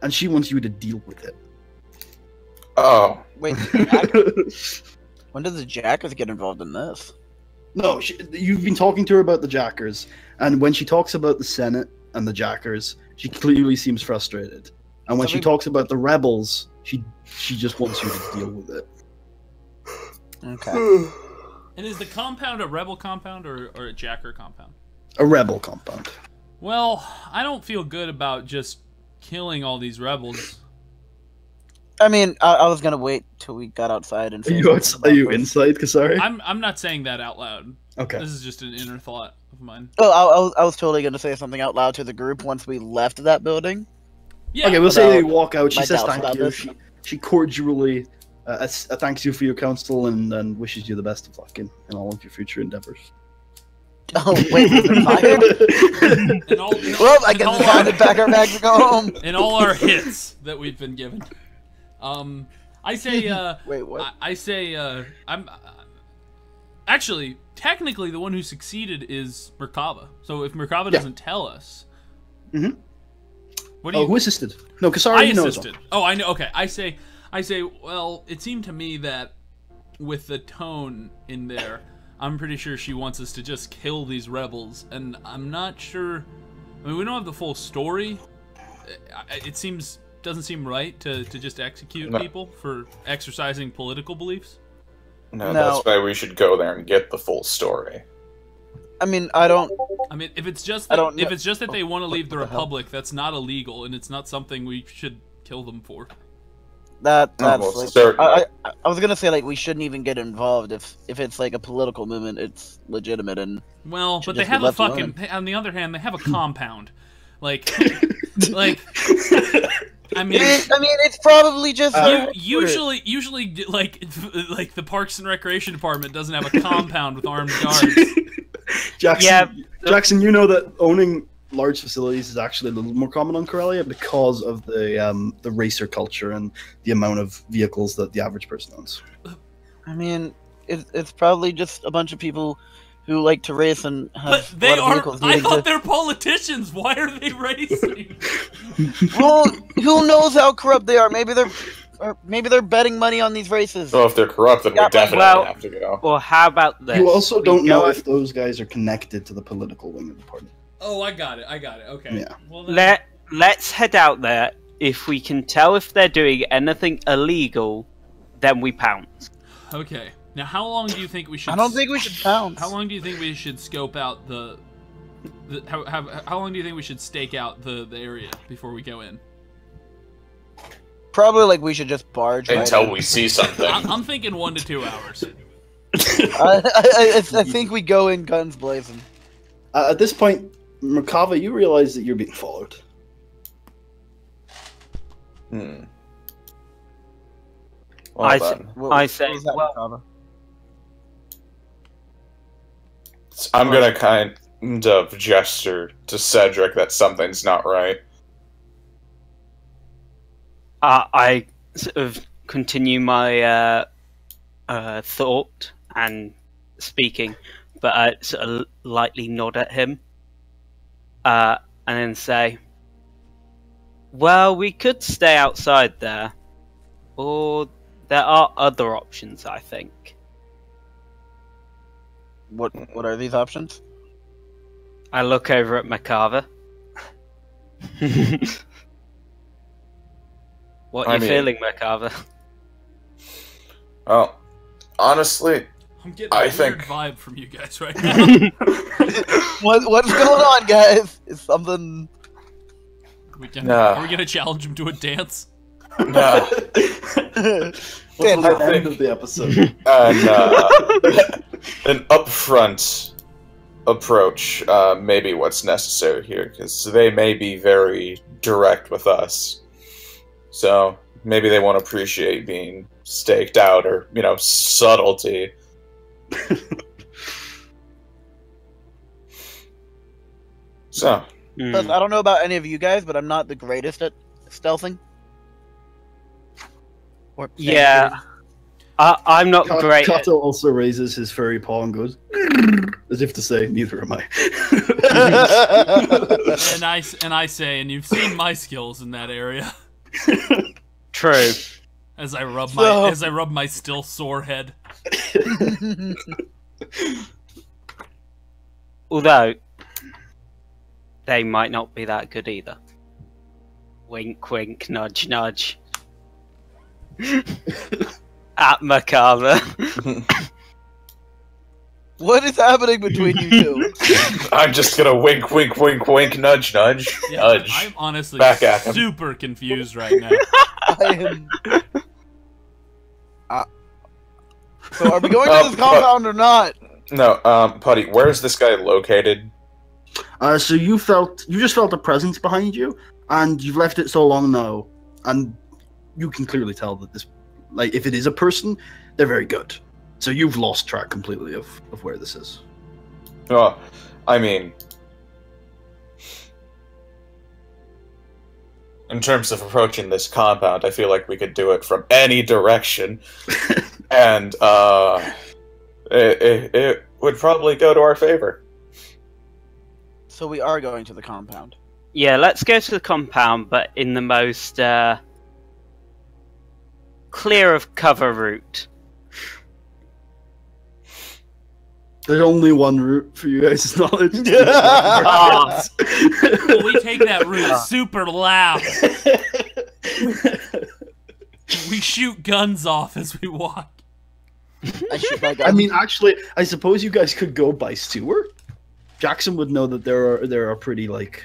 and she wants you to deal with it. Oh. Wait, when did the Jackers get involved in this? No, you've been talking to her about the Jackers, and when she talks about the Senate and the Jackers, she clearly seems frustrated. And when she talks about the rebels, she just wants you to deal with it. Okay. And is the compound a rebel compound or a Jacker compound? A rebel compound. Well, I don't feel good about just killing all these rebels. I mean, I was gonna wait till we got outside and. Are you inside, Kasari? I'm not saying that out loud. Okay. This is just an inner thought of mine. Oh, I was totally gonna say something out loud to the group once we left that building. Yeah. Okay, we'll say they walk out. She My says doubts thank about you. this. She cordially thanks you for your counsel and wishes you the best of luck in all of your future endeavors. Oh wait, we've been fired. Well, I guess it's time to pack our bags and go home. In all our hits that we've been given. I say, Wait, what? I say, I'm actually technically the one who succeeded is Merkava. So if Merkava doesn't tell us, what do you? Who assisted? No, Kasari. I knows assisted. Oh, I know. Okay, I say. Well, it seemed to me that with the tone in there, I'm pretty sure she wants us to just kill these rebels, and I'm not sure. I mean, we don't have the full story. It doesn't seem right to just execute people for exercising political beliefs. No, that's why we should go there and get the full story. I mean, if it's just that they want to leave the Republic, that's not illegal, and it's not something we should kill them for. That's certainly. I was gonna say, like, we shouldn't even get involved if it's like a political movement. It's legitimate and well, but they have a fucking. On the other hand, they have a compound, like. I mean, it's probably just usually like the Parks and Recreation Department doesn't have a compound with armed guards. Jackson, you know that owning large facilities is actually a little more common on Corellia because of the racer culture and the amount of vehicles that the average person owns. I mean, it's probably just a bunch of people who like to race and have but they a lot of vehicles. I thought they're politicians. Why are they racing? Well, who knows how corrupt they are? Maybe they're betting money on these races. Well, if they're corrupt, then we definitely have to go. Well, how about this? You also don't know if those guys are connected to the political wing of the party. Oh, I got it. Okay. Yeah. Well, let's head out there. If we can tell if they're doing anything illegal, then we pounce. Okay. Now, how long do you think we should? I don't think we should pounce. How long do you think we should scope out how long do you think we should stake out the area before we go in? Probably like we should just barge until we see something. I'm thinking 1 to 2 hours. I think we go in guns blazing. At this point, Merkava, you realize that you're being followed. Well, I say, I'm gonna kind of gesture to Cedric that something's not right. I sort of continue my thought and speaking, but I sort of lightly nod at him, and then say, well, we could stay outside there, or there are other options, I think. What are these options? I look over at Merkava. What are you feeling, Merkava? Well, honestly, I'm getting a weird vibe from you guys right now. What's going on, guys? Is something? Are we gonna challenge him to a dance? No. What's the end of the episode? An upfront approach may be what's necessary here, because they may be very direct with us. So maybe they won't appreciate being staked out or, subtlety. So. I don't know about any of you guys, but I'm not the greatest at stealthing. Yeah. I'm not great. Kato also raises his furry paw and goes, As if to say, neither am I. and I say, and you've seen my skills in that area. True. As I rub my still sore head. Although they might not be that good either. Wink, wink, nudge, nudge. At Macabre. What is happening between you two? I'm just gonna wink, wink, wink, wink, nudge, nudge, Yeah, nudge. I'm honestly Back at him. super confused right now. I am. So are we going to this compound or not? No, Putty, where's this guy located? So you just felt a presence behind you, and you've left it so long now, and you can clearly tell that this, like, if it is a person, they're very good. So you've lost track completely of where this is. Oh, I mean, in terms of approaching this compound, I feel like we could do it from any direction, and it would probably go to our favor. So we are going to the compound. Yeah, let's go to the compound, but in the most clear of cover route. There's only one route for you guys' knowledge. Well, we take that route super loud. We shoot guns off as we walk. I shoot my gun. I mean, actually, I suppose you guys could go by sewer. Jackson would know that there are pretty, like,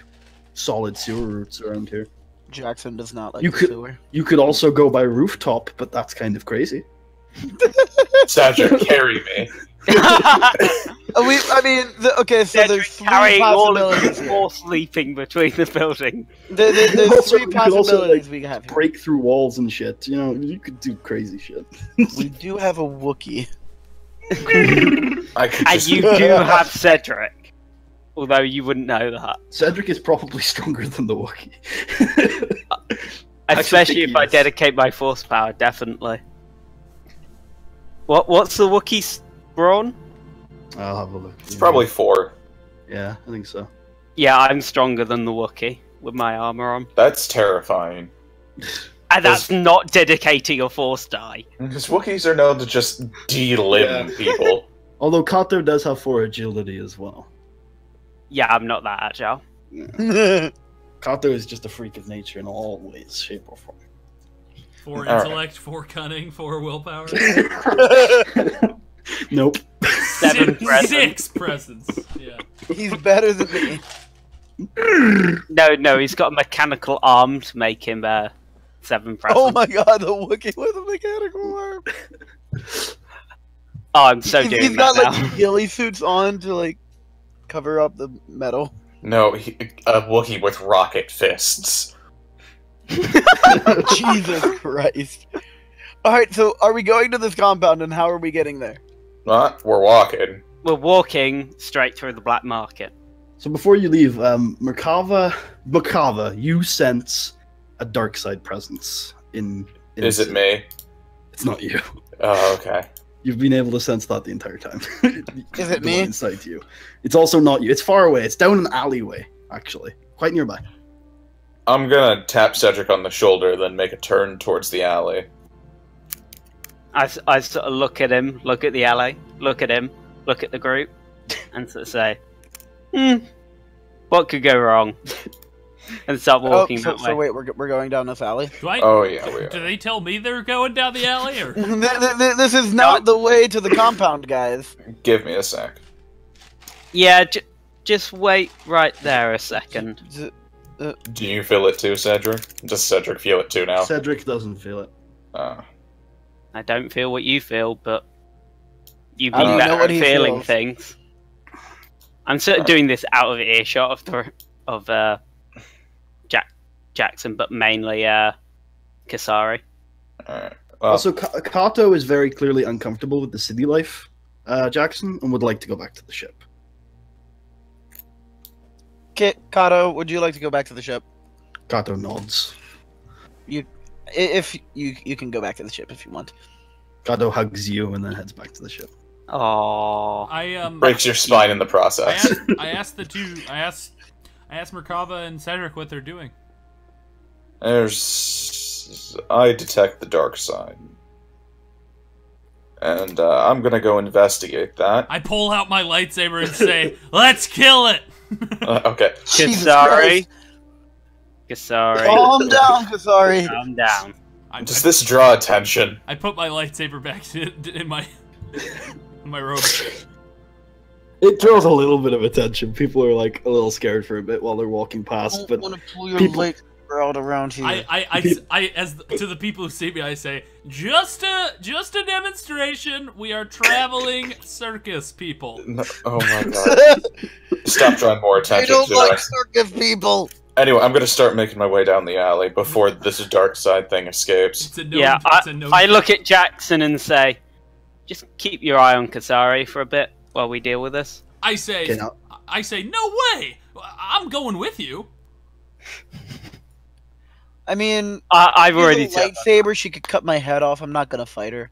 solid sewer routes around here. Jackson does not like You the could- sewer. You could also go by rooftop, but that's kind of crazy. Cedric, carry me. Okay, so there's three Carrying all of possibilities the here. four sleeping between the building. There's Also, three you could also, possibilities like, we have here. Break through walls and shit. You know, you could do crazy shit. We do have a Wookiee. I could And just... you do have Cedric. Although you wouldn't know that. Cedric is probably stronger than the Wookiee. Especially think if he I is. dedicate my force power, definitely. What's the Wookiee's brawn? I'll have a look. It's probably 4. Yeah, I think so. Yeah, I'm stronger than the Wookiee with my armor on. That's terrifying. And that's not dedicating a force die. Because Wookiees are known to just de-limb people. Although Kato does have 4 agility as well. Yeah, I'm not that agile. Kato is just a freak of nature in all ways, shape, or form. 4 All intellect, 4 cunning, 4 willpower. Nope. 7 presence. 6 presence. Yeah. He's better than me. No, he's got a mechanical arm to make him 7 presence. Oh my god, the Wookiee with a mechanical arm. Oh, I'm so He's doing got that like now. ghillie suits on to like cover up the metal. No, a Wookiee with rocket fists. Jesus Christ. Alright, so are we going to this compound and how are we getting there? We're walking. We're walking straight through the black market. So before you leave, Merkava, you sense a dark side presence in Is it me? It's not you. Oh, okay. You've been able to sense that the entire time. Is it The me? one inside you. It's also not you. It's far away. It's down an alleyway, actually. Quite nearby. I'm gonna tap Cedric on the shoulder, then make a turn towards the alley. I sort of look at him, look at the alley, look at him, look at the group, and sort of say, what could go wrong? And start walking that way. So wait, we're going down this alley? Oh, yeah, we are. Do they tell me they're going down the alley, or? This is not the way to the compound, guys. Give me a sec. Yeah, just wait right there a second. Do you feel it too, Cedric? Does Cedric feel it too now? Cedric doesn't feel it. I don't feel what you feel, but you've I been don't know better what at he feeling feels. things. I'm sort of doing this out of earshot of Jackson, but mainly Kasari. Alright. Well, Also, Kato is very clearly uncomfortable with the city life, Jackson, and would like to go back to the ship. Kato, would you like to go back to the ship? Kato nods. If you can go back to the ship if you want. Kato hugs you and then heads back to the ship. Oh. Breaks your spine in the process. I asked Merkava and Cedric what they're doing. I detect the dark side. And I'm gonna go investigate that. I pull out my lightsaber and say, "Let's kill it." Okay. Kasari. Kasari. Calm down, Kasari. Calm down. Does this draw attention? I put my lightsaber back in my robe. It draws a little bit of attention. People are like a little scared for a bit while they're walking I past. don't But want to pull your people- lightsaber out around here. To the people who see me, I say, just a demonstration. We are traveling circus people. No, oh my god. Stop drawing more I attention don't to like it. circus people. Anyway, I'm gonna start making my way down the alley before this dark side thing escapes. It's a no, Yeah, it's a no I look at Jackson and say, just keep your eye on Kasari for a bit while we deal with this. I say, Okay, now- no way. I'm going with you. I mean, I've with already a lightsaber. She could cut my head off. I'm not gonna fight her.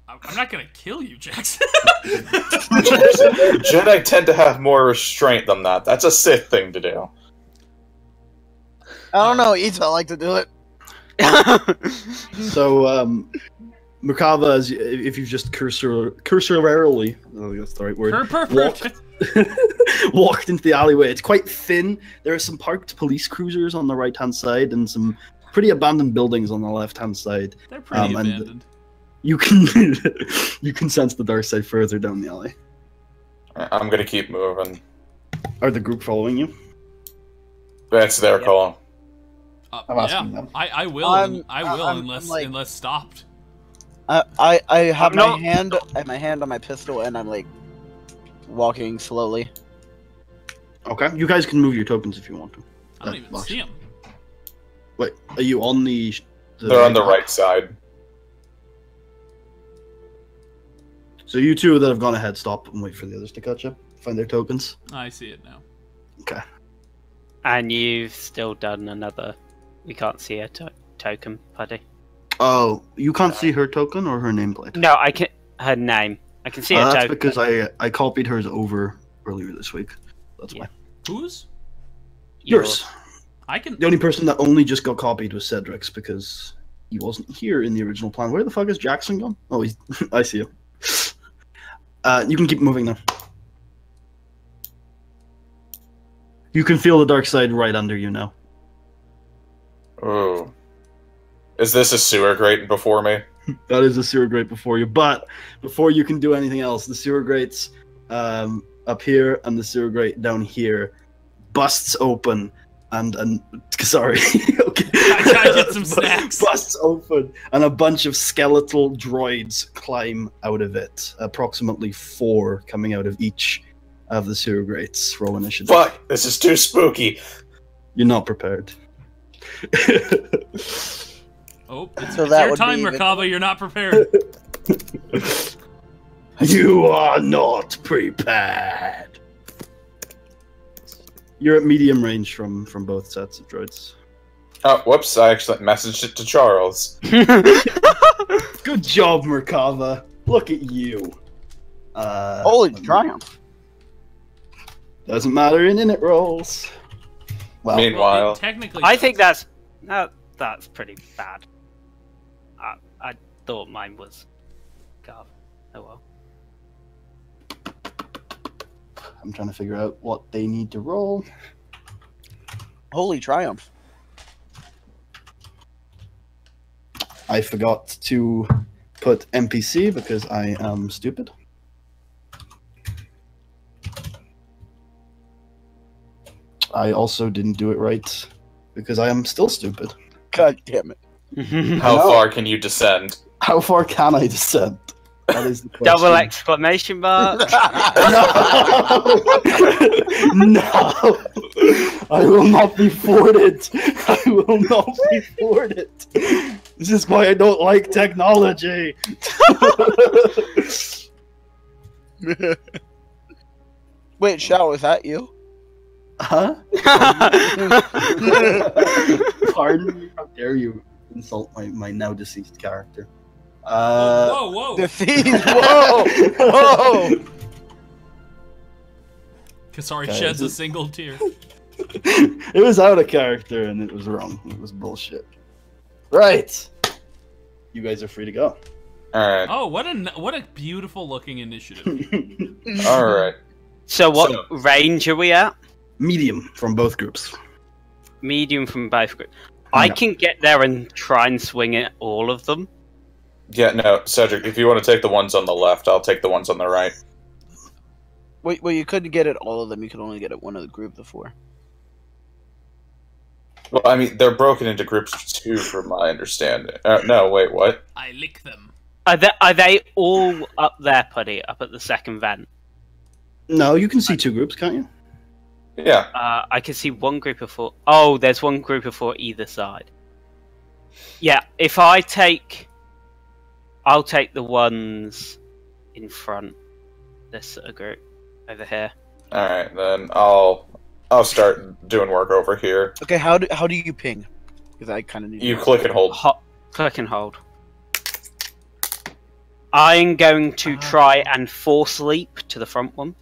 I'm not gonna kill you, Jackson. Jedi tend to have more restraint than that. That's a Sith thing to do. I don't know. Ita like to do it. So, Merkava, if you just cursorily, oh, that's the right word, Perfect. walked into the alleyway. It's quite thin. There are some parked police cruisers on the right-hand side and some pretty abandoned buildings on the left-hand side. They're pretty and abandoned. You can you can sense the dark side further down the alley. I'm gonna keep moving. Are the group following you? That's their call. I'm asking them. I will. I'm unless stopped. I have I'm my not- hand. I have my hand on my pistol, and I'm like walking slowly. Okay, you guys can move your tokens if you want to. I don't even see him. Wait, are you on the They're on the right side. So you two that have gone ahead, stop and wait for the others to catch up. Find their tokens. I see it now. Okay. And you've still done another. We can't see a token, Paddy. Oh, you can't see her token or her nameplate? No, I can. Her name. I can see a That's token. because I copied hers over earlier this week. That's Yeah. why. Whose? Yours. I can. The only person that only just got copied was Cedric's because he wasn't here in the original plan. Where the fuck is Jackson gone? Oh, he's. I see him. You can keep moving now. You can feel the dark side right under you now. Ooh. Is this a sewer grate before me? That is a sewer grate before you, but before you can do anything else, the sewer grates up here and the sewer grate down here busts open and sorry, okay. I get some snacks. Busts open and a bunch of skeletal droids climb out of it. Approximately 4 coming out of each of the sewer grates. Roll initiative. Fuck! This is too spooky. You're not prepared. Oh, it's So that your would time, be- Merkava. You're not prepared. You are not prepared. You're at medium range from both sets of droids. Oh, whoops! I actually messaged it to Charles. Good job, Merkava. Look at you. Holy triumph! Doesn't matter in init rolls. Well, Meanwhile, Technically, I think that's pretty bad. I thought mine was. God. Oh well. I'm trying to figure out what they need to roll. Holy triumph! I forgot to put NPC because I am stupid. I also didn't do it right because I am still stupid. God damn it! how No. far can you descend? How far can I descend? That is the question. Double exclamation mark. No, I will not be thwarted. I will not be thwarted. This is why I don't like technology. Wait, Shao, is that you? Huh? Pardon me? How dare you insult my now deceased character? Whoa, whoa! The thieves! Whoa! Whoa! Kasari Okay, sheds a this is- single tear. It was out of character and it was wrong. It was bullshit. Right. You guys are free to go. Alright. Oh, what a beautiful looking initiative. Alright. So what range are we at? Medium from both groups. Medium from both groups. I Yeah. can get there and try and swing at all of them. Yeah, no, Cedric, if you want to take the ones on the left, I'll take the ones on the right. Wait, well, you couldn't get at all of them. You could only get at one of the group before. Well, I mean, they're broken into groups of 2 from my understanding. No, wait, what? I lick them. Are they all up there, Putty? Up at the second vent? No, you can see 2 groups, can't you? Yeah. I can see one group of 4. Oh, there's one group of 4 either side. Yeah, if I take... I'll take the ones in front. This sort of group over here. Alright, then I'll start doing work over here. Okay, how do you ping? Because I kind of need. You click and hold. Click and hold. I'm going to try and force leap to the front one.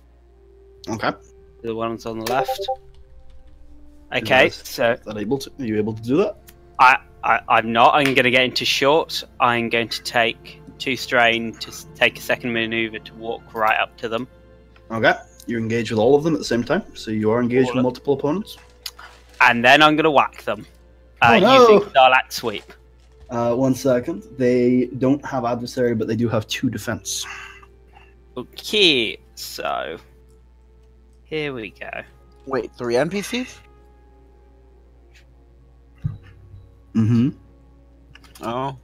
Okay. The ones on the left. Okay, so Are you able to do that? I'm not. I'm going to get into short. I'm going to take 2 strain to take a second maneuver to walk right up to them. Okay. You engage with all of them at the same time, so you are engaged All with of- multiple opponents. And then I'm going to whack them. Oh, no. Using Starlack Sweep. 1 second. They don't have adversary, but they do have 2 defense. Okay, so... Here we go. Wait, 3 NPCs? Mm-hmm. Oh.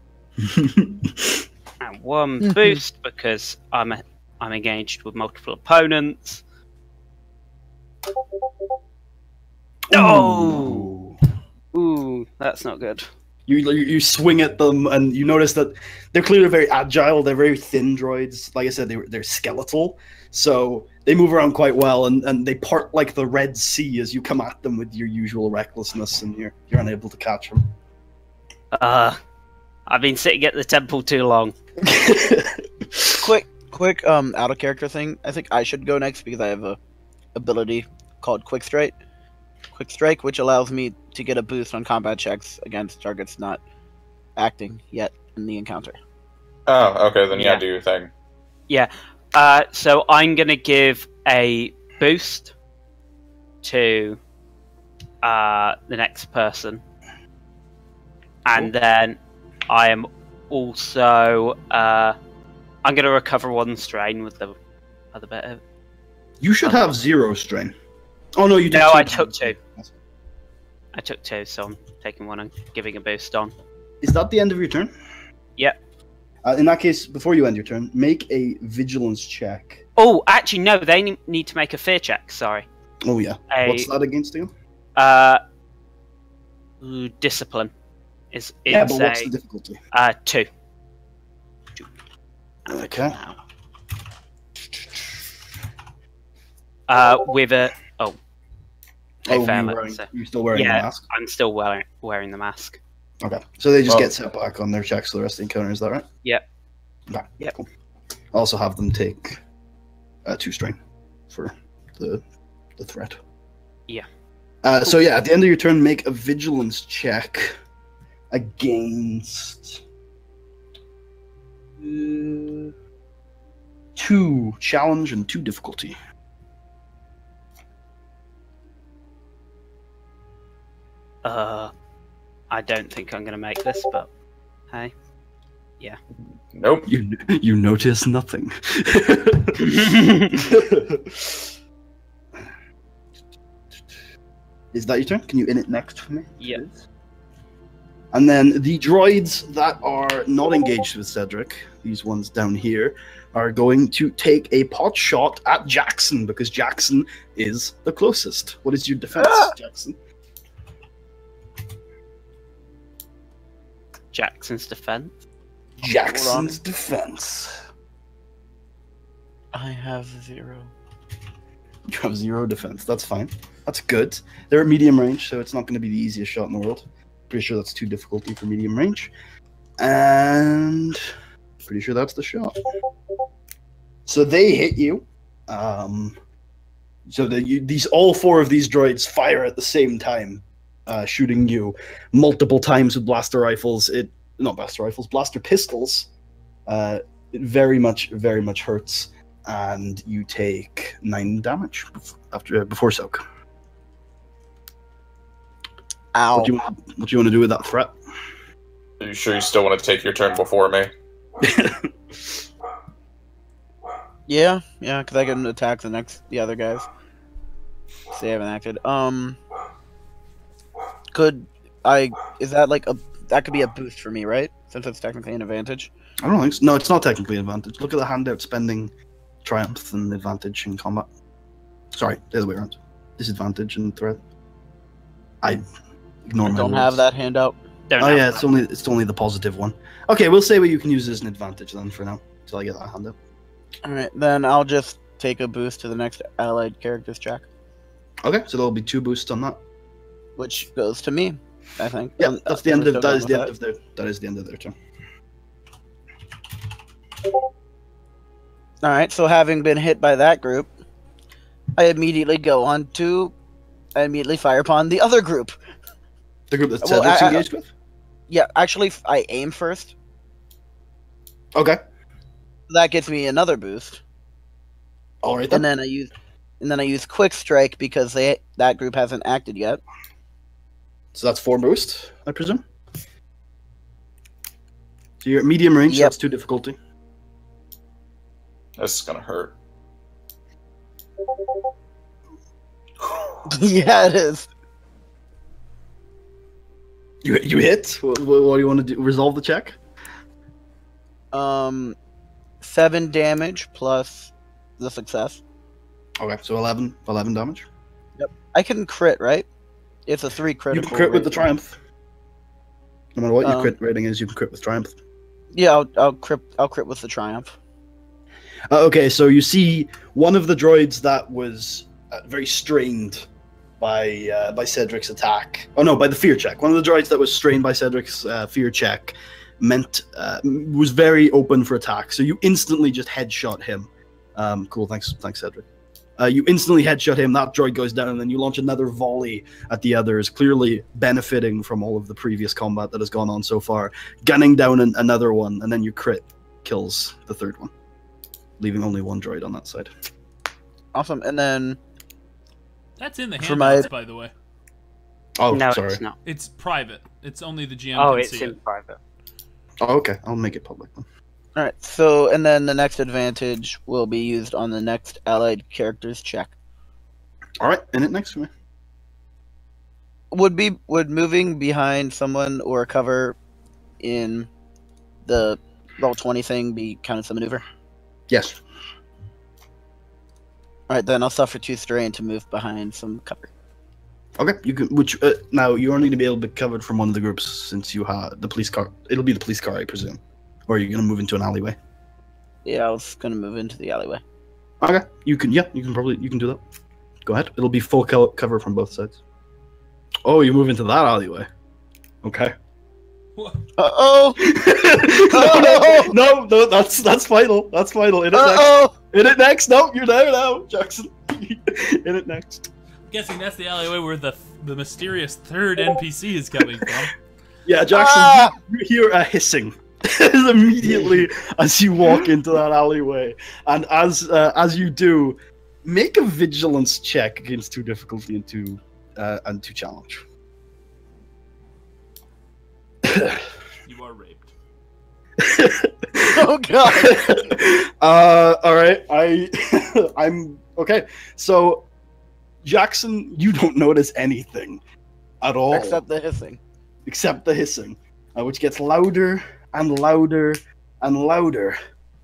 And 1 boost because I'm engaged with multiple opponents. Oh! Ooh, that's not good. You swing at them, and you notice that they're clearly very agile. They're very thin droids. Like I said, they're skeletal, so they move around quite well, and they part like the Red Sea as you come at them with your usual recklessness, and you're unable to catch them. I've been sitting at the temple too long. Quick, out of character thing. I think I should go next because I have a ability called Quick Strike. Quick Strike, which allows me to get a boost on combat checks against targets not acting yet in the encounter. Oh, okay, then Yeah. do your thing. So I'm gonna give a boost to the next person, and then I am also I'm gonna recover 1 strain with the other bit of. You should have 0 strain. Oh no, you did. No, 2. I took 2. I took 2, so I'm taking 1 and giving a boost on. Is that the end of your turn? Yep. In that case, before you end your turn, make a vigilance check. Oh, actually, no. They need to make a fear check. Sorry. Oh yeah. What's that against you? Discipline is Yeah, but what's the difficulty? 2. Okay. With a I Oh, fail it, so- you're still wearing the Yeah, mask? I'm still wearing the mask. Okay. So they just Well- get set back on their checks for the rest of the encounter, is that right? Yep. Okay. Yep. Cool. I also have them take 2 strain for the threat. Yeah. So yeah, at the end of your turn, make a vigilance check against 2 challenge and 2 difficulty. I don't think I'm gonna make this, but hey. Nope. You notice nothing. Is that your turn? Can you in it next for me? Yep. And then the droids that are not engaged with Cedric, these ones down here, are going to take a pot shot at Jackson because Jackson is the closest. What is your defense, Jackson? Jackson's defense. Jackson's defense. I have 0. You have 0 defense. That's fine. That's good. They're at medium range, so it's not going to be the easiest shot in the world. Pretty sure that's too difficulty for medium range. And Pretty sure that's the shot. So they hit you. So all 4 of these droids fire at the same time, shooting you multiple times with blaster pistols. It very much hurts, and you take 9 damage before soak. Ow. What do you want to do with that threat? Are you sure you still want to take your turn before me? Yeah, because I can attack the other guys. So they haven't acted. Is that like that could be a boost for me, right? Since it's technically an advantage. I don't think so. No, it's not technically an advantage. Look at the handout spending triumph and advantage in combat. Sorry, the other way around. Disadvantage and threat. I ignore my don't words. have that handout. Oh yeah, it's only the positive one. Okay, we'll say what you can use as an advantage then for now, until I get that handout. Alright, then I'll just take a boost to the next allied character's check. Okay, so there'll be 2 boosts on that. Which goes to me, I think. Yeah, that's the end of that is the end of their turn. Alright, so having been hit by that group, I immediately fire upon the other group. The group that Cedric's engaged with? Yeah, actually, I aim first. Okay. That gets me another boost. All right. Then. And then I use quick strike because that group hasn't acted yet. So that's 4 boost, I presume. So you're at medium range. Yep. That's 2 difficulty. This is gonna hurt. Yeah, it is. You hit. What do you want to do? Resolve the check. 7 damage plus the success. Okay, so 11 damage. Yep. I can crit, right? It's a 3 critical. You can crit with the rating. triumph. No matter what your crit rating is, you can crit with triumph. Yeah, I'll crit with the triumph. Okay, so you see one of the droids that was very strained by Cedric's attack. Oh no, by the fear check. One of the droids that was strained by Cedric's fear check was very open for attack. So you instantly just headshot him. Cool, thanks Cedric. You instantly headshot him. That droid goes down, and then you launch another volley at the others, clearly benefiting from all of the previous combat that has gone on so far. Gunning down another one, and then you crit kills the 3rd one, leaving only 1 droid on that side. Awesome, and then That's in the For handouts, my- by the way. Oh, No, sorry. it's not. It's private. It's only the GM Oh, can it's see in it. private. Oh, okay. I'll make it public then. alright, so and then the next advantage will be used on the next allied character's check. All right, in it next for me. Would moving behind someone or cover in the Roll20 thing be counted as a maneuver? Yes. Alright, then I'll suffer 2 strain to move behind some cover. Okay, you can. Now you're only going to be able to be covered from one of the groups since you have the police car. It'll be the police car, I presume, or you're going to move into an alleyway. Yeah, I was gonna move into the alleyway. Okay, you can. Yeah, you can do that. Go ahead. It'll be full cover from both sides. Oh, you move into that alleyway. Okay. Uh-oh! no, that's final. That's final. In it next. Uh-oh! In it next. No, you're there now, Jackson. In it next. Guessing that's the alleyway where the mysterious 3rd NPC is coming from. Yeah, Jackson, you hear a hissing immediately as you walk into that alleyway, and as you do, make a vigilance check against 2 difficulty and 2 challenge. You are raped. Oh god! All right, I'm okay. So, Jackson, you don't notice anything at all Except the hissing. Which gets louder and louder and louder,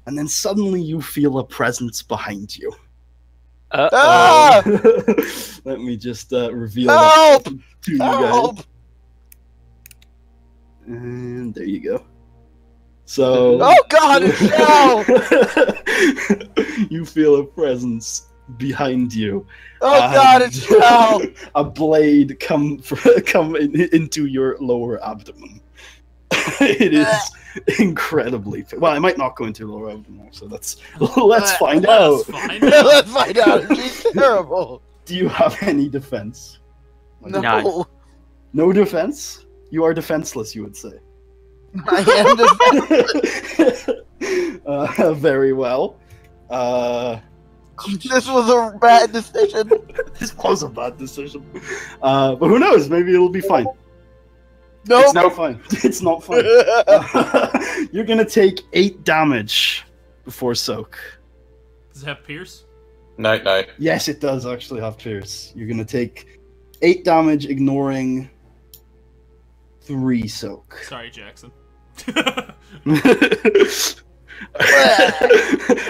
and then suddenly you feel a presence behind you. Ah! Let me just reveal Help! that to you guys. Help! And there you go. So, Oh god, it's Shell! you feel a presence behind you. Oh god, it's Shell! A blade come into your lower abdomen. It is incredibly. Well, I might not go into lower abdomen, so let's find out. Let's find out. She's terrible. Do you have any defense? No. No defense? You are defenseless, you would say. I am defenseless. Very well. This was a bad decision. This was a bad decision. But who knows? Maybe it'll be fine. Nope. It's not fine. It's not fine. You're gonna take 8 damage before soak. Does it have Pierce? Night. Yes, it does actually have Pierce. You're gonna take 8 damage, ignoring 3 soak. Sorry, Jackson.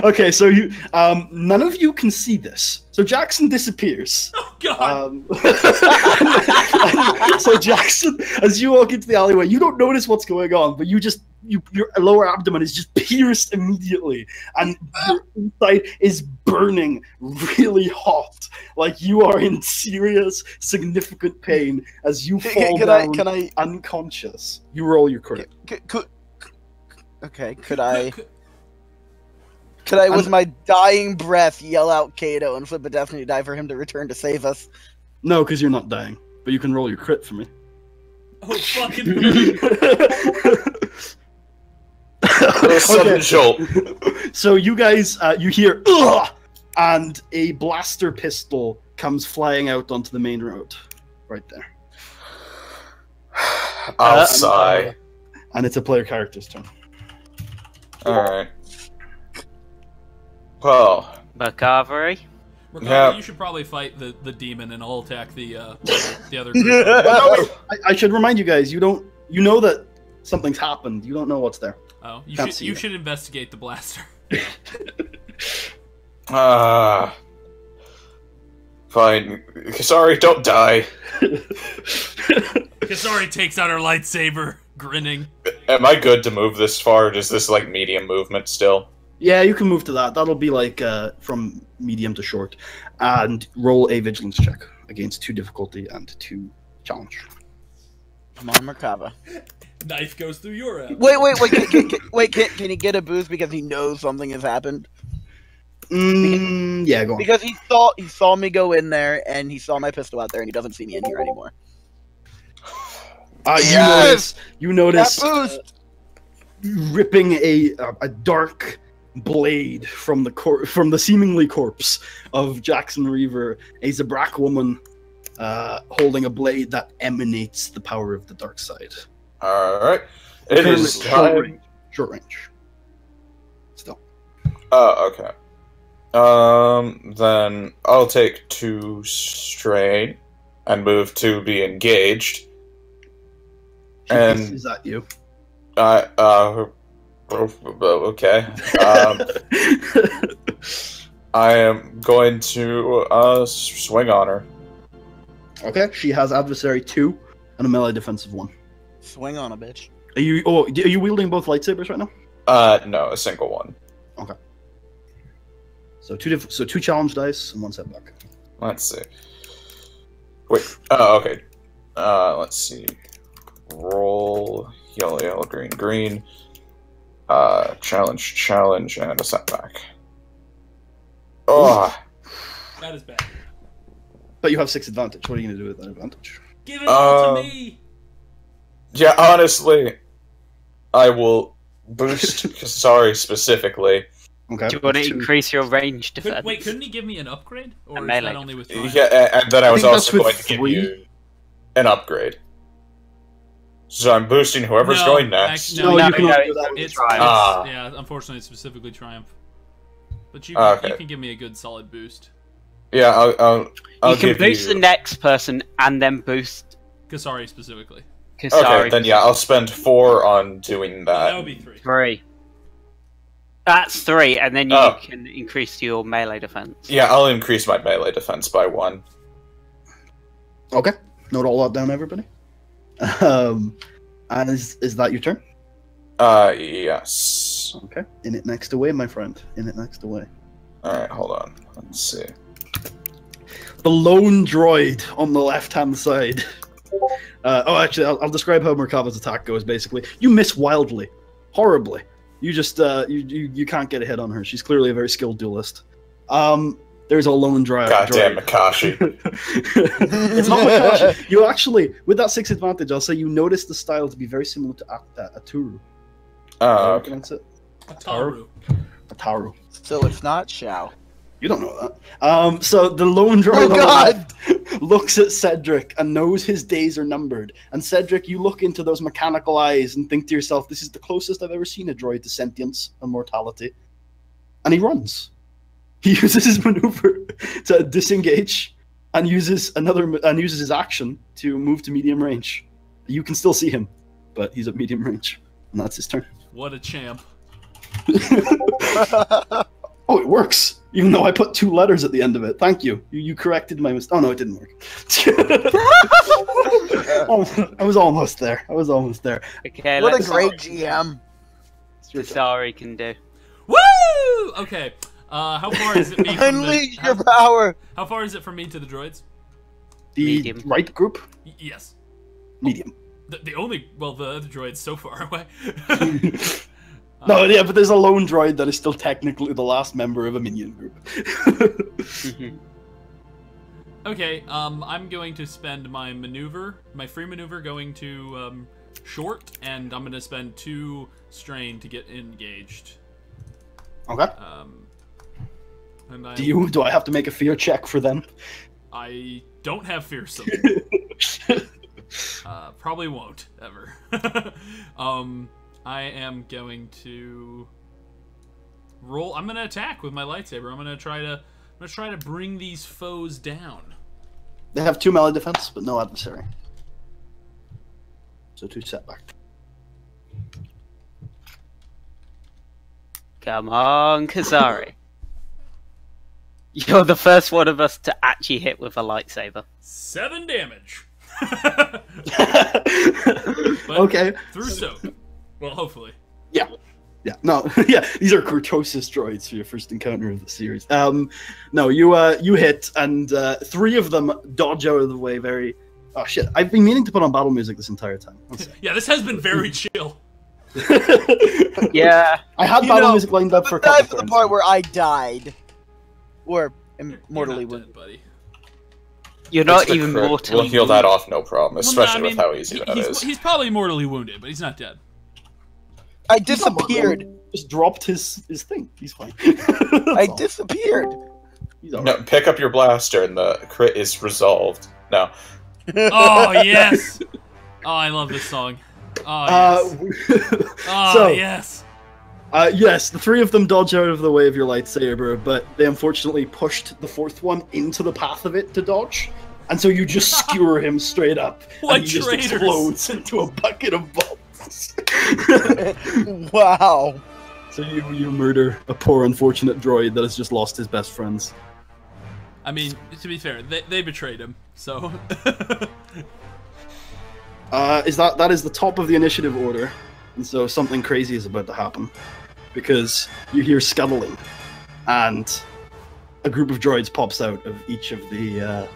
Okay, so you none of you can see this. So Jackson disappears. Oh god. So Jackson, as you walk into the alleyway, you don't notice what's going on, but your lower abdomen is just pierced immediately, and your inside is burning really hot. Like you are in serious, significant pain as you fall down Can I unconscious. You roll your crit. Could I, with my dying breath, yell out Kato and flip a Destiny die for him to return to save us? No, because you're not dying, but you can roll your crit for me. Oh, fucking Sudden jolt. So you guys, you hear, "Ugh!" and a blaster pistol comes flying out onto the main road. Right there. I'll sigh. And it's a player character's turn. Alright. Well. Macabre. You should probably fight the demon, and I'll attack the other group. No, wait, I should remind you guys, you know that something's happened. You don't know what's there. Oh, you should investigate the blaster. Fine. Sorry, don't die. Kasari takes out her lightsaber, grinning. Am I good to move this far? Or is this like medium movement still? Yeah, you can move to that. That'll be like from medium to short. And roll a vigilance check against 2 difficulty and 2 challenge. Come on, Merkaba. Knife goes through your ass. Wait, can he get a boost because he knows something has happened? Yeah, go on. Because he saw me go in there, and he saw my pistol out there, and he doesn't see me in here anymore. You notice That boost! ripping a dark blade from the seemingly corpse of Jackson Reaver, a Zabrak woman holding a blade that emanates the power of the dark side. Alright. It is short range. Still. Okay. Then I'll take 2 strain and move to be engaged. And is that you? Okay. I am going to swing on her. Okay, she has adversary 2 and a melee defensive 1. Swing on a bitch. Are you wielding both lightsabers right now? No, a single one. Okay. So 2 challenge dice and 1 setback. Let's see. Wait. Oh, okay. Let's see. Roll yellow, green. Challenge, and a setback. Oh. That is bad. But you have 6 advantage. What are you going to do with that advantage? Give it all to me! Yeah, honestly, I will boost Kasari specifically. Okay. Do you want to increase your range defense? Wait, couldn't he give me an upgrade? Or A is melee that only with triumph? Yeah, and then I was think that's also with going to give 3. you an upgrade. So I'm boosting whoever's going next. No, you can only do that with It's, triumph. yeah, unfortunately, it's specifically triumph. But you Okay. can give me a good solid boost. Yeah, I'll you can give boost you... the next person and then boost Kasari specifically. Kasari. Okay, then yeah, I'll spend 4 on doing that. That would be 3. 3. That's 3, and then you Oh. can increase your melee defense. Yeah, I'll increase my melee defense by 1. Okay. Note all that down, everybody. And is that your turn? Yes. Okay. In it next away, my friend. In it next away. Alright, hold on. Let's see. The lone droid on the left-hand side Actually, I'll describe how Merkava's attack goes. Basically, you miss wildly, horribly. You just you can't get a hit on her. She's clearly a very skilled duelist. There's a lone droid. Goddamn Makashi. It's not Makashi. You actually, with that 6 advantage, I'll say you notice the style to be very similar to Aturu. Oh, okay. It? Ataru. Ataru. So it's not Shao. You don't know that. So the lone droid looks at Cedric and knows his days are numbered. And Cedric, you look into those mechanical eyes and think to yourself, this is the closest I've ever seen a droid to sentience and mortality. And he runs. He uses his maneuver to disengage and uses his action to move to medium range. You can still see him, but he's at medium range. And that's his turn. What a champ. Oh, it works! Even though I put 2 letters at the end of it. Thank you. You corrected my mistake. Oh, no, it didn't work. I was almost there. Okay, what a great GM. Sorry, can do. Woo! Okay. How far is it me from Unleash your power! How far is it from me to the droids? The Medium. right group? Yes. Medium. The other droid's so far away. No, yeah, but there's a lone droid that is still technically the last member of a minion group. Okay, I'm going to spend my free maneuver going to short, and I'm going to spend 2 strain to get engaged. Okay. And Do I have to make a fear check for them? I don't have fearsome. Probably won't ever. I am going to roll. I'm going to attack with my lightsaber. I'm going to try to bring these foes down. They have 2 melee defense, but no adversary. So 2 setback. Come on, Kazari. You're the first one of us to actually hit with a lightsaber. 7 damage. Okay. Through soak. Well, hopefully. Yeah. No. Yeah. These are Cortosis droids for your first encounter of the series. No, you hit, and 3 of them dodge out of the way. Very. Oh shit! I've been meaning to put on battle music this entire time. Yeah, this has been very chill. Yeah. I had battle music lined up for a couple That's the part where I died, or mortally You're not wounded. dead, buddy. You're It's not the even crit. mortally We'll heal that off, no problem, Well, no, especially I mean, with how easy that is. He's probably mortally wounded, but he's not dead. I disappeared. Just dropped his thing. He's fine. I disappeared. He's all No, right. pick up your blaster and the crit is resolved. No. Oh, yes! Oh, I love this song. Oh, yes. Oh, so, yes. Yes, the 3 of them dodge out of the way of your lightsaber, but they unfortunately pushed the 4th one into the path of it to dodge, and so you just skewer him straight up, What and he just traitors. explodes into a bucket of bombs. Wow. So you murder a poor unfortunate droid that has just lost his best friends. I mean, to be fair, they betrayed him, so... That is the top of the initiative order, and so something crazy is about to happen, because you hear scuttling, and a group of droids pops out of each of the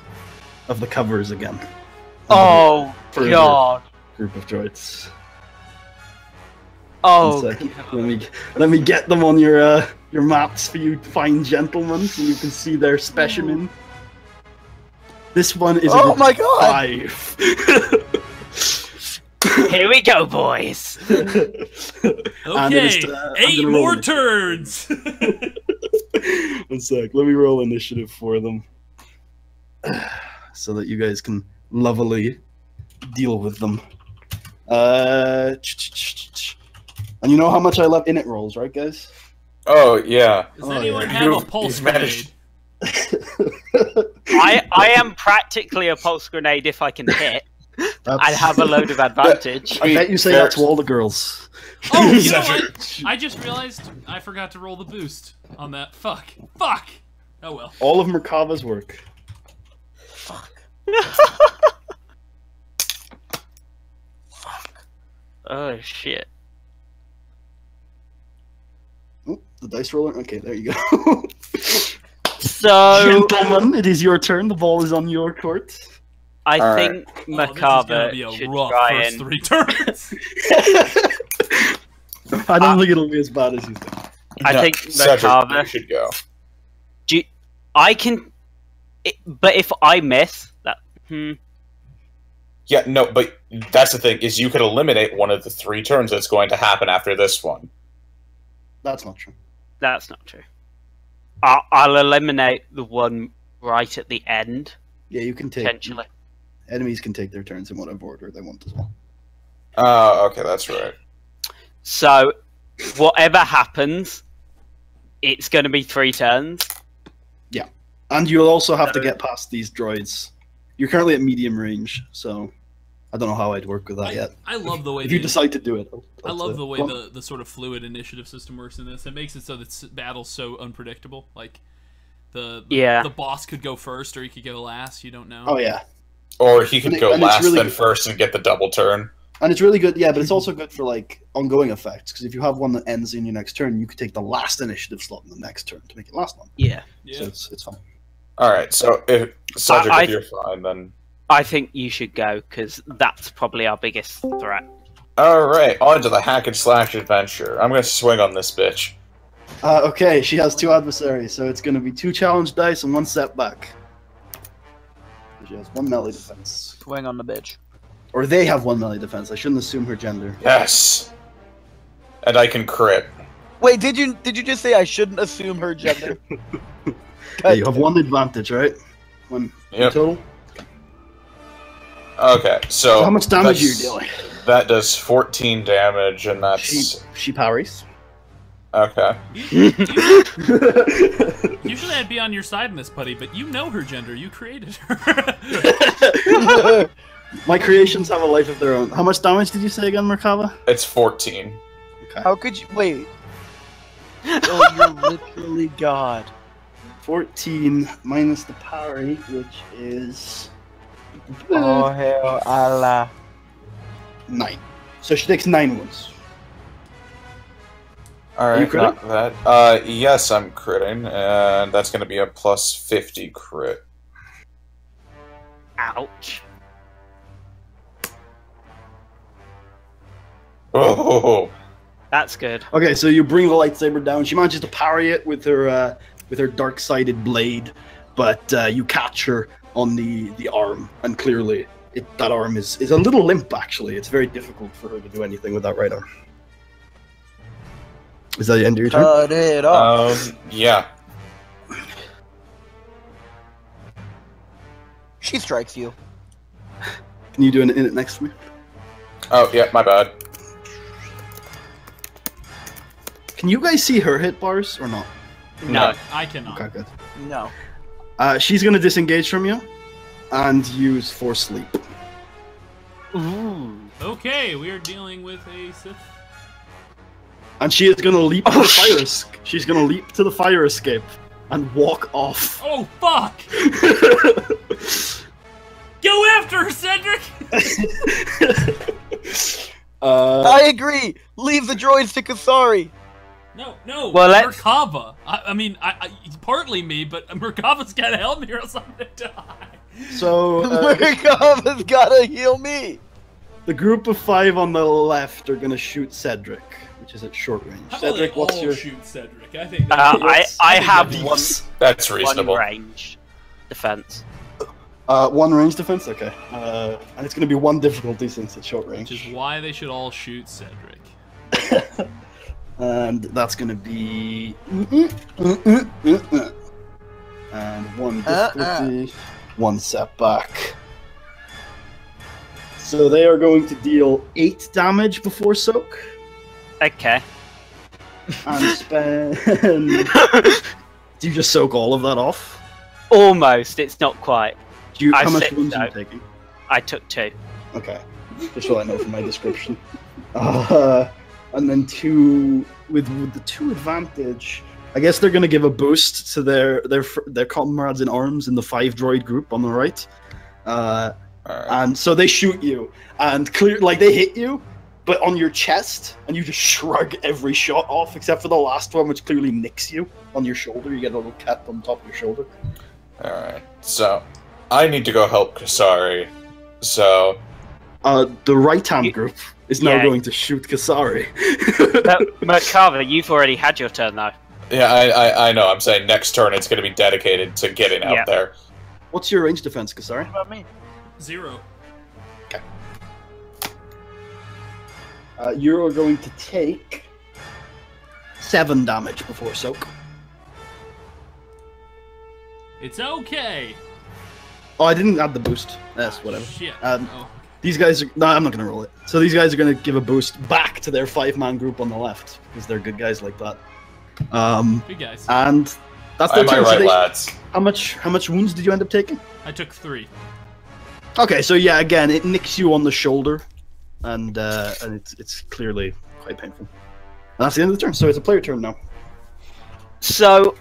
covers again. Oh, Further God. Group of droids. Oh, 1 second. Let me get them on your maps for you fine gentlemen, so you can see their specimen. This one is Oh a my God. 5. here we go, boys. Okay, I'm 8 gonna more roll turns! 1 sec, let me roll initiative for them. So that you guys can lovely deal with them. And you know how much I love init rolls, right, guys? Oh, yeah. Does Oh, anyone yeah. have a You've pulse managed- grenade? I am practically a pulse grenade if I can hit. I have a load of advantage. I bet you say that to all the girls. Oh, you know what? I just realized I forgot to roll the boost on that. Fuck. Oh well. All of Merkava's work. Oh, shit. Oh, the dice roller? Okay, there you go. So... Gentlemen, it is your turn. The ball is on your court. I think This is gonna Macabre be a should rough try first and 3 turns. I don't think it'll be as bad as you think. I think Cedric, Macabre. you should go. I can, but if I miss that, Yeah, no, but that's the thing, is you could eliminate one of the 3 turns that's going to happen after this one. That's not true. that's not true. I'll eliminate the one right at the end Yeah, you can take... potentially. Enemies can take their turns in whatever order they want as well. Okay, that's right. So, whatever happens, it's going to be 3 turns. Yeah. And you'll also have to get past these droids. You're currently at medium range, so I don't know how I'd work with that yet. I love the way If you decide to do it. I love the way the sort of fluid initiative system works in this. It makes it so that battle's so unpredictable. Like the boss could go first or he could go last. You don't know. Oh yeah. Or he could go last, really then good. first, and get the double turn. And it's really good, yeah, but it's also good for like ongoing effects, because if you have one that ends in your next turn, you could take the last initiative slot in the next turn to make it last one. Yeah. So it's fun. Alright, so if Cedric, if you're fine, then... I think you should go, because that's probably our biggest threat. Alright, on to the hack and slash adventure. I'm gonna swing on this bitch. Okay, she has 2 adversaries, so it's going to be 2 challenge dice and 1 setback. She has 1 melee defense. Swing on the bitch. Or they have 1 melee defense. I shouldn't assume her gender. Yes! And I can crit. Wait, did you just say I shouldn't assume her gender? Yeah, you have 1 advantage, right? 1 Yep. total. Okay, so How much damage are you dealing? That does 14 damage, and that's... She parries. Okay. Usually I'd be on your side in this, Putty, but you know her gender. You created her. My creations have a life of their own. How much damage did you say again, Merkava? It's 14. Okay. How could you wait? Oh, you're literally God. 14 minus the parry, which is Oh hell, Allah. 9. So she takes 9 wounds. Alright, you critting? not that. Yes, I'm critting, and that's gonna be a plus 50 crit. Ouch. Oh! That's good. Okay, so you bring the lightsaber down. She manages to parry it with her dark-sided blade, but you catch her on the arm, and clearly that arm is a little limp. Actually, it's very difficult for her to do anything with that right arm. Is that the end of your turn? Cut it off. Yeah. She strikes you. Can you do an in it next to me? Oh, yeah, my bad. Can you guys see her hit bars or not? No. I cannot. Okay, good. No. She's gonna disengage from you and use Force Sleep. Ooh. Okay, we are dealing with a Sith. And she is gonna leap to the fire She's gonna leap to the fire escape and walk off. Oh, fuck! Go after her, Cedric! I agree. Leave the droids to Kasari. No, Well, let's- Merkava. I mean, partly me, but Merkava's gotta help me or else I'm gonna die. So, Merkava's gotta heal me. the group of 5 on the left are gonna shoot Cedric, which is at short range. How about Cedric, they what's all your... shoot Cedric? I think that's I think have that'd be- one That's reasonable. range defense. 1 range defense? Okay. And it's gonna be 1 difficulty since it's short range. Which is why they should all shoot Cedric. And that's gonna be... And 1 difficulty, 1 setback. So they are going to deal 8 damage before soak. Okay. And spend... Do you just soak all of that off? Almost. It's not quite. How much think wounds so. are you taking? I took 2. Okay. Just so I know from my description. And then 2... With the 2 advantage... I guess they're going to give a boost to their comrades in arms in the 5 droid group on the right. Alright. And so they shoot you, and they hit you, but on your chest, and you just shrug every shot off, except for the last one, which clearly nicks you on your shoulder. You get a little cat on top of your shoulder. Alright. So, I need to go help Kasari. So the right-hand group is now Yeah. going to shoot Kasari. Merkava, you've already had your turn though. yeah, I know. I'm saying next turn it's going to be dedicated to getting out Yeah. there. What's your range defense, Kasari? What about me? 0. You're going to take 7 damage before soak. It's okay. Oh, I didn't add the boost. Yes, whatever. Shit. Oh. These guys are... No, I'm not going to roll it. So these guys are going to give a boost back to their 5-man group on the left, because they're good guys like that. Good guys. And that's Am their I turn. So right, they- lads? How much wounds did you end up taking? I took 3. Okay, so yeah, again, it nicks you on the shoulder, and it's clearly quite painful. And that's the end of the turn, so it's a player turn now. So,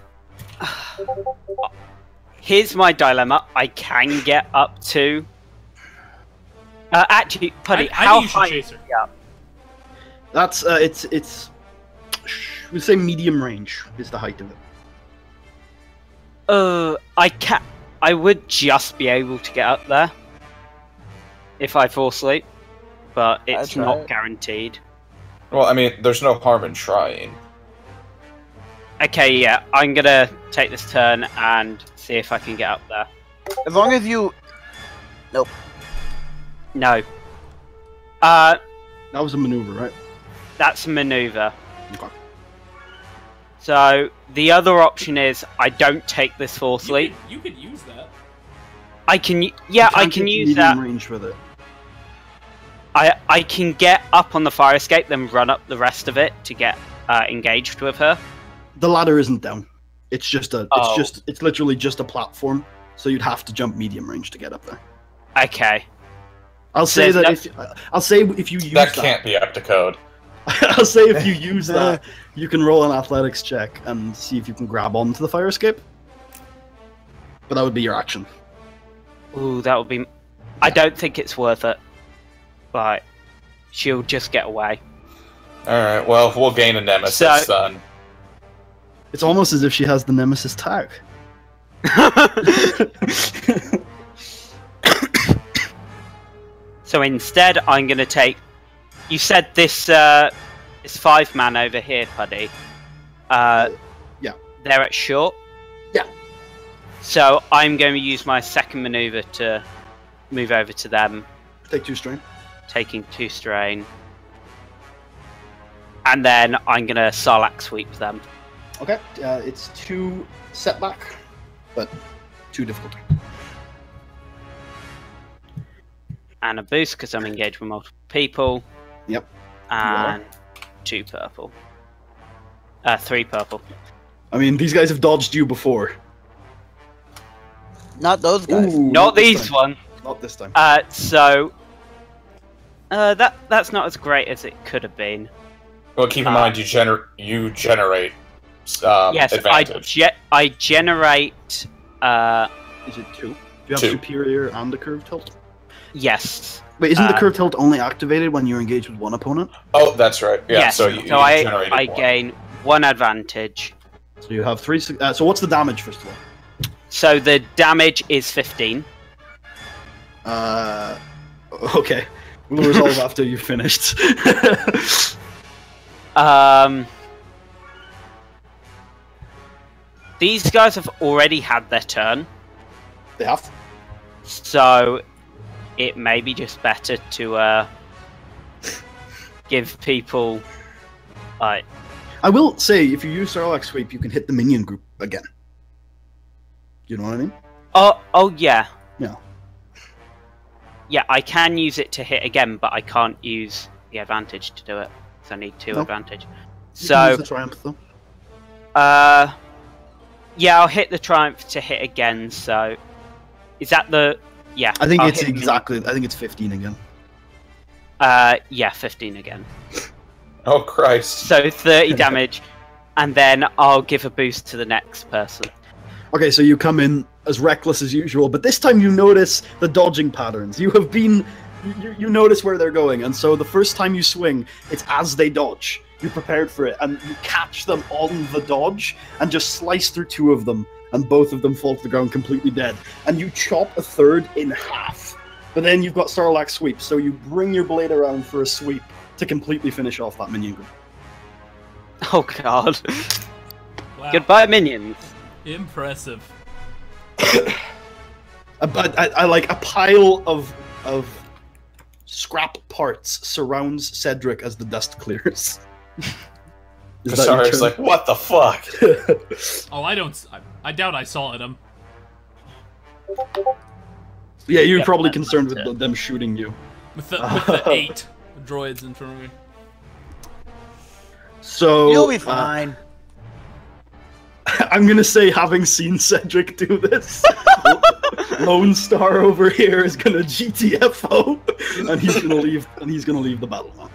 here's my dilemma. I can get up to... actually, Puddy, I how think you should high chase her. is he up? That's, it's... We'll say medium range is the height of it. I would just be able to get up there if I fall asleep, but it's try not it. guaranteed. Well, I mean, there's no harm in trying. Okay, yeah, I'm gonna take this turn and see if I can get up there. As long as you... No. That was a maneuver, right? That's a maneuver. Okay. So, the other option is I don't take this force leap. You could use that. I can, yeah, You I can't can get use medium that. range with it. I can get up on the fire escape, then run up the rest of it to get engaged with her. The ladder isn't down. It's just a. Oh. It's literally just a platform. So you'd have to jump medium range to get up there. Okay. I'll say There's that I'll say if you use That can't be up to code. I'll say if you use that, you can roll an athletics check and see if you can grab onto the fire escape. But that would be your action. Ooh, that would be... I don't think it's worth it. But she'll just get away. Alright, well, we'll gain a nemesis then. It's almost as if she has the nemesis tag. So instead, I'm going to take... You said this 5-man over here, Puddy. Yeah. They're at short? Yeah. So I'm going to use my second maneuver to move over to them, Take 2 strain. taking 2 strain. And then I'm going to Sarlacc sweep them. Okay. It's 2 setback, but 2 difficulty. And a boost because I'm engaged with multiple people. Yep. And 2 purple. 3 purple. I mean, these guys have dodged you before. Not those guys. Ooh, Not this these time. ones. Not this time. So that's not as great as it could have been. Well, keep in mind, you generate Yes, advantage. I generate. Is it 2? Do you have 2. superior and a curved tilt? Yes. Wait, isn't the curved tilt only activated when you're engaged with one opponent? Oh, that's right. Yeah, Yes. so you I generated one. gain 1 advantage. So you have 3. So what's the damage, first of all? So the damage is 15. Okay. We'll resolve after you've finished. These guys have already had their turn, They have. so it may be just better to give people like. I will say, if you use Sarlacc Sweep, you can hit the minion group again. You know what I mean? Oh yeah. Yeah. Yeah, I can use it to hit again, but I can't use the advantage to do it. So I need 2 No. advantage. You can So use the Triumph, though. yeah, I'll hit the Triumph to hit again. So is that the? Yeah. I think I'll it's hit exactly. I think it's 15 again. Yeah, 15 again. Oh, Christ. So 30 damage, and then I'll give a boost to the next person. Okay, so you come in as reckless as usual, but this time you notice the dodging patterns. You have been... You notice where they're going, and so the first time you swing, it's as they dodge. You're prepared for it, and you catch them on the dodge, and just slice through 2 of them, and both of them fall to the ground completely dead. And you chop a third in half. But then you've got Sarlacc sweep, so you bring your blade around for a sweep to completely finish off that minion group. Oh god. Wow. Goodbye, minions. Impressive. I like a pile of scrap parts surrounds Cedric as the dust clears. Kasar's like, what the fuck? Oh, I doubt I saw him. Yeah, you're Yeah, probably that's concerned it. with them shooting you. With the 8 droids in front of me. So You'll be fine. I'm gonna say, having seen Cedric do this, Lone Star over here is gonna GTFO, and he's gonna leave. And he's gonna leave the battle now.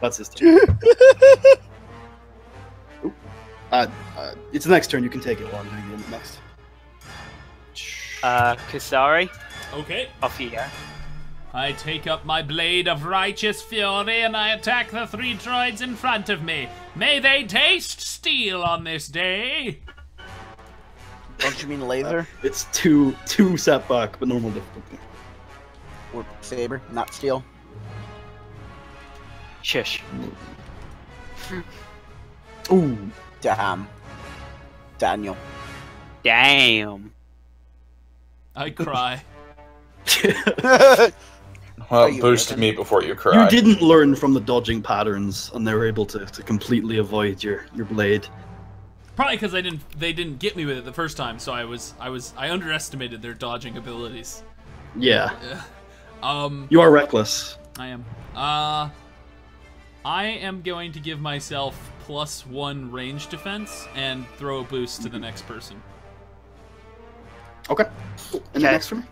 That's his turn. Oop. It's the next turn. You can take it while I'm doing it next. Kasari, Okay. off you go. I take up my blade of righteous fury and I attack the 3 droids in front of me. May they taste steel on this day. Don't you mean laser It's two setback, but normal difficulty. or saber, not steel? Shush. Ooh. Damn. Daniel. Damn. I cry. Well, you boost reckon? me before you cry. You didn't learn from the dodging patterns, and they were able to completely avoid your blade. Probably because they didn't get me with it the first time, so I underestimated their dodging abilities. Yeah. Yeah. You are reckless. I am. I am going to give myself +1 range defense and throw a boost to the next person. Okay. Cool. And Okay. next for me?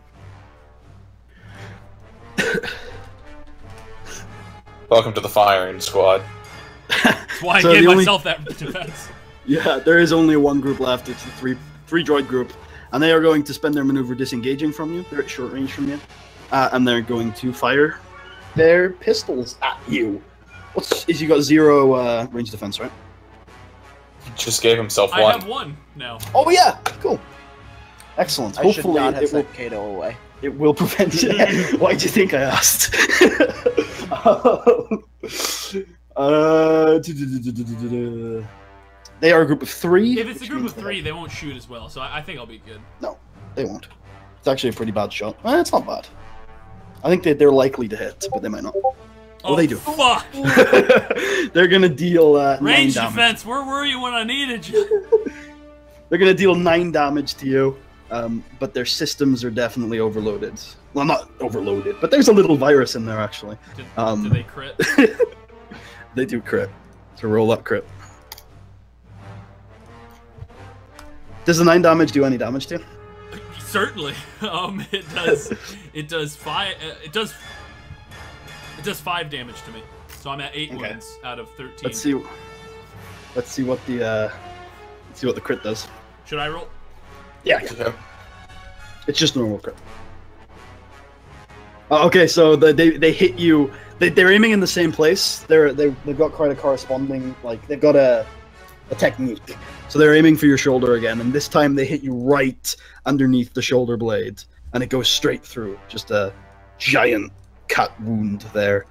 Welcome to the firing squad. That's why So I gave the only- myself that defense. Yeah, there is only one group left. It's the three droid group, and they are going to spend their maneuver disengaging from you. They're at short range from you, and they're going to fire their pistols at you. You got 0 range defense, right? Just gave himself I one. have 1 now. Oh yeah, cool, excellent. I should Hopefully not have it will, sent Kato away. it will prevent it. Why'd you think I asked? They are a group of 3. If it's a which group means of they 3, they won't shoot as well, so I think I'll be good. No, they won't. It's actually a pretty bad shot. It's not bad. I think they're likely to hit, but they might not. Oh, they do. Fuck! They're gonna deal 9 Range damage. defense, where were you when I needed you? They're gonna deal 9 damage to you, but their systems are definitely overloaded. Well, not overloaded, but there's a little virus in there actually. Did they crit? They do crit. So roll that crit. Does the 9 damage do any damage to you? Certainly. It does. It does 5. It does 5 damage to me. So I'm at 8 Okay. wounds out of 13. Let's see. Let's see what the crit does. Should I roll? Yeah. Yeah. It's just normal crit. Okay, so they hit you. They're aiming in the same place. They've got quite a corresponding, like, they've got a technique. So they're aiming for your shoulder again, and this time they hit you right underneath the shoulder blade, and it goes straight through. Just a giant cut wound there.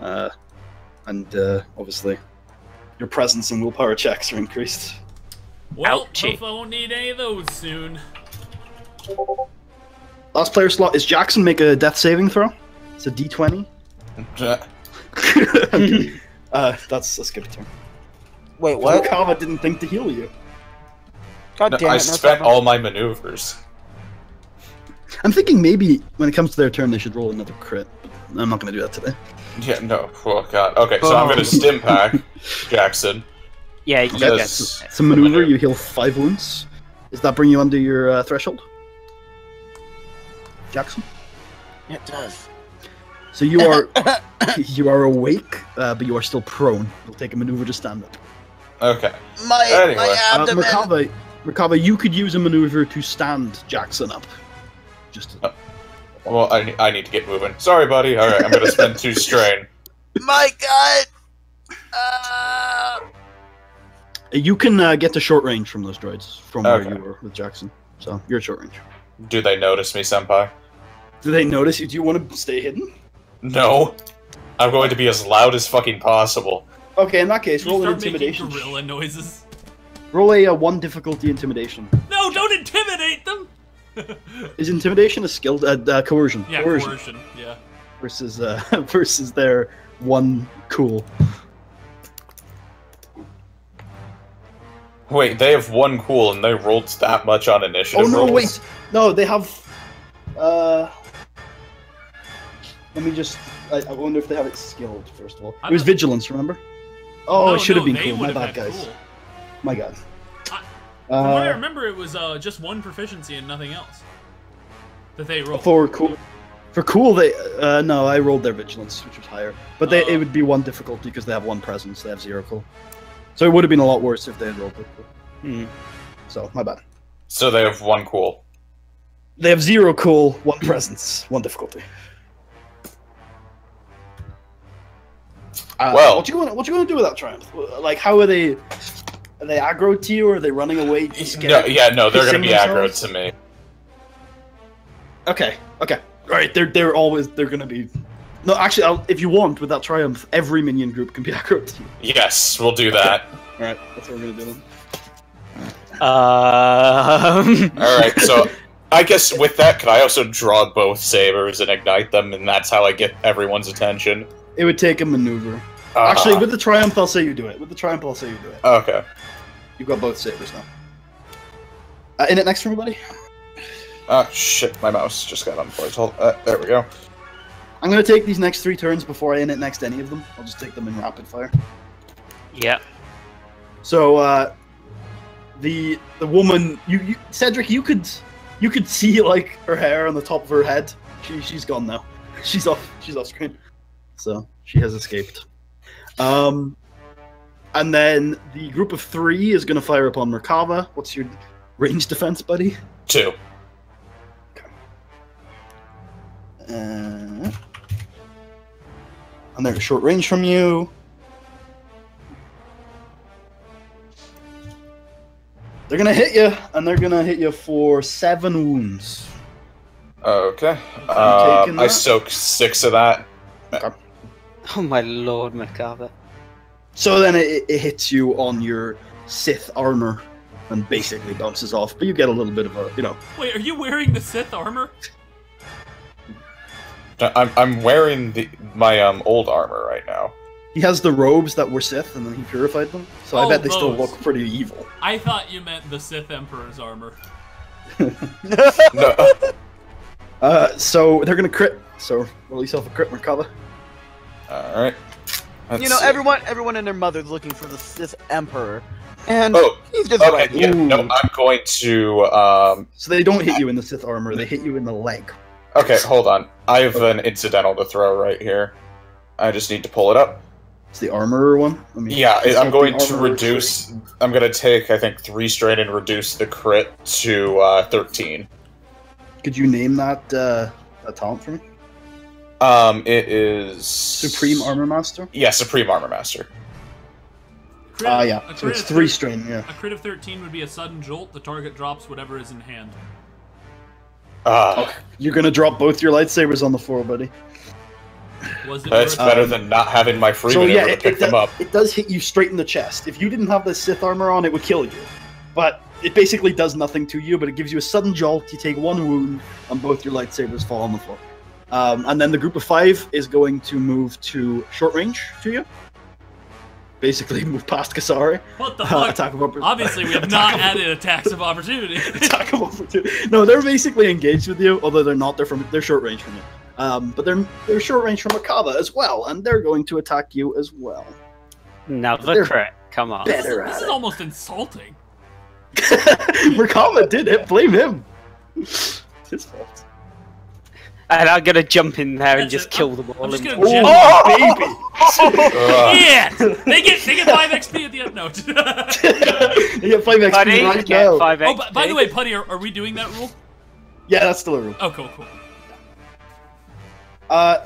And obviously, your presence and willpower checks are increased. Well, Ouchie. hope I won't need any of those soon. Last player slot is Jackson. Make a death saving throw. It's a D20. That's a skip turn. Wait, what? Kava didn't think to heal you. God No, damn it! I no spent problem. all my maneuvers. I'm thinking maybe when it comes to their turn, they should roll another crit. I'm not going to do that today. Yeah, no. Oh, God. Okay, so I'm going to stim pack Jackson. Yeah, you Okay. get Yes. It's a maneuver. You heal 5 wounds. Does that bring you under your threshold, Jackson? It does. So you are you are awake, but you are still prone. You'll take a maneuver to stand up. Okay. My Anyway. abdomen. Makava, you could use a maneuver to stand Jackson up. Just to, Well, I need to get moving. Sorry, buddy. All right, I'm going to spend 2 strain. My God. You can get to short range from those droids from where Okay. you were with Jackson. So you're at short range. Do they notice me, Senpai? Do they notice you? Do you want to stay hidden? No. I'm going to be as loud as fucking possible. Okay, in that case, You roll an start making intimidation. gorilla noises. Roll a 1 difficulty intimidation. No, don't intimidate them! Is intimidation a skill? Coercion. Yeah, coercion. Yeah. Versus versus their 1 cool. Wait, they have 1 cool and they rolled that much on initiative Oh no! rolls? Wait, no, they have. Let me just. I wonder if they have it skilled first of all. It was vigilance, remember? Oh, No, it should have been they cool. My would have bad, had guys. cool. My God. From what I remember, it was just 1 proficiency and nothing else that they rolled. For cool, they no, I rolled their vigilance, which was higher, but it would be 1 difficulty because they have 1 presence. They have 0 cool, so it would have been a lot worse if they had rolled it cool. So my bad. So they have 1 cool. They have 0 cool, 1 presence, 1 difficulty. Well, what you gonna do with that triumph? Like, how are they? Are they aggro to you, or are they running away? No, yeah, no, they're gonna pissing be aggro themselves? to me. Okay. Right, they're gonna be. No, actually, if you want, with that triumph, every minion group can be aggro to you. Yes, we'll do that. All right, that's what we're gonna do then. Alright, so I guess with that, could I also draw both sabers and ignite them, and that's how I get everyone's attention? It would take a maneuver. Actually, with the triumph, I'll say you do it. With the triumph, I'll say you do it. Okay. You've got both sabers now. In it next for everybody. Ah, shit, my mouse just got unplugged. There we go. I'm gonna take these next 3 turns before I in it next any of them. I'll just take them in rapid fire. Yeah. So, the woman, you Cedric, you could see like her hair on the top of her head. She's gone now. She's off screen. So she has escaped. And then the group of 3 is gonna fire upon Merkava. What's your range defense, buddy? 2. And they're at short range from you. They're gonna hit you, and they're gonna hit you for 7 wounds. Okay. taking I that? soak 6 of that. Oh my lord, Merkava. So then it hits you on your Sith armor and basically bounces off, but you get a little bit of a, Wait, are you wearing the Sith armor? I'm wearing my old armor right now. He has the robes that were Sith, and then he purified them. So I Oh, bet they still those. look pretty evil. I thought you meant the Sith Emperor's armor. No. So they're gonna crit. So roll yourself a crit, Merkava. Alright. You know, everyone and their mother's looking for the Sith Emperor, and Oh, he's just okay, right. yeah, no, Ooh. I'm going to, So they don't hit you in the Sith armor; they hit you in the leg. Okay, hold on. I have an incidental to throw right here. I just need to pull it up. It's the armor one. I mean, Yeah, it's I'm not going the to armor reduce... I'm going to take, I think, 3 strain and reduce the crit to 13. Could you name that talent for me? It is... Supreme Armor Master. Yeah, Supreme Armor Master. Yeah. A So crit it's of 3 thir- strain. Yeah. A crit of 13 would be a sudden jolt. The target drops whatever is in hand. You're gonna drop both your lightsabers on the floor, buddy. Was it That's worth better than not having my free So yeah, maneuver to pick them up. it does hit you straight in the chest. If you didn't have the Sith armor on, it would kill you. But it basically does nothing to you, but it gives you a sudden jolt. You take 1 wound, and both your lightsabers fall on the floor. And then the group of 5 is going to move to short range to you. Basically, move past Kasari. What the fuck? Attack of opportunity. Obviously, we have not added attacks of opportunity. Attack of opportunity. No, they're basically engaged with you, although they're not. They're short range from you. But they're short range from Akava as well, and they're going to attack you as well. Another They're crit. Come on. better This at is it. almost insulting. Merkava did it. Blame him. It's his fault. And I'm gonna jump in there and That's just it. kill them all. I'm just in gonna one. jam- Oh, baby! Yeah! They get 5 XP at the end. No. You get 5 XP Buddy, right get now. 5 Oh, XP. by the way, Putty, are we doing that rule? Yeah, that's still a rule. Oh, cool.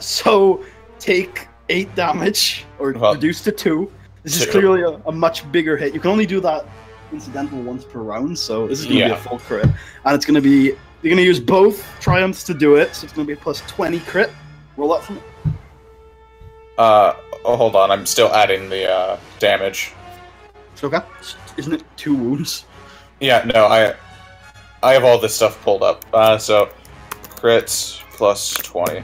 So take 8 damage, or Well- reduce to 2. This is clearly a much bigger hit. You can only do that incidental once per round, so this is going to be a full crit. And it's going to be... You're going to use both triumphs to do it, so it's going to be a plus 20 crit. Roll that for me. Oh, hold on. I'm still adding the damage. Okay. Isn't it 2 wounds? Yeah, no, I have all this stuff pulled up. So, crits plus 20.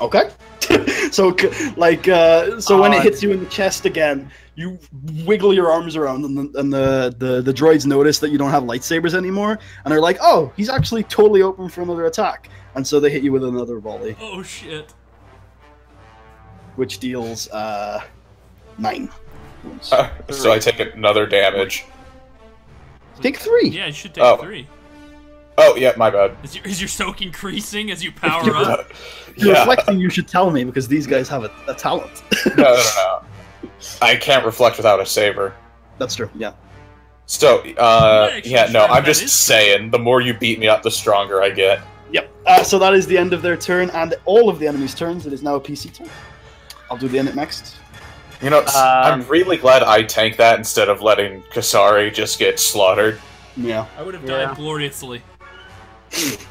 Okay. So when it hits you in the chest again, you wiggle your arms around, and the droids notice that you don't have lightsabers anymore, and they're like, "Oh, he's actually totally open for another attack," and so they hit you with another volley. Oh shit! Which deals 9 wounds. So I take another damage. Take 3. Yeah, you should take 3. Oh, yeah, my bad. Is your soak increasing as you power up? You're reflecting, you should tell me, because these guys have a talent. No. I can't reflect without a saber. That's true, yeah. So, I'm just saying, the more you beat me up, the stronger I get. Yep. So that is the end of their turn, and all of the enemies' turns. It is now a PC turn. I'll do the end next. You know, I'm really glad I tanked that instead of letting Kasari just get slaughtered. Yeah. I would have died gloriously. So,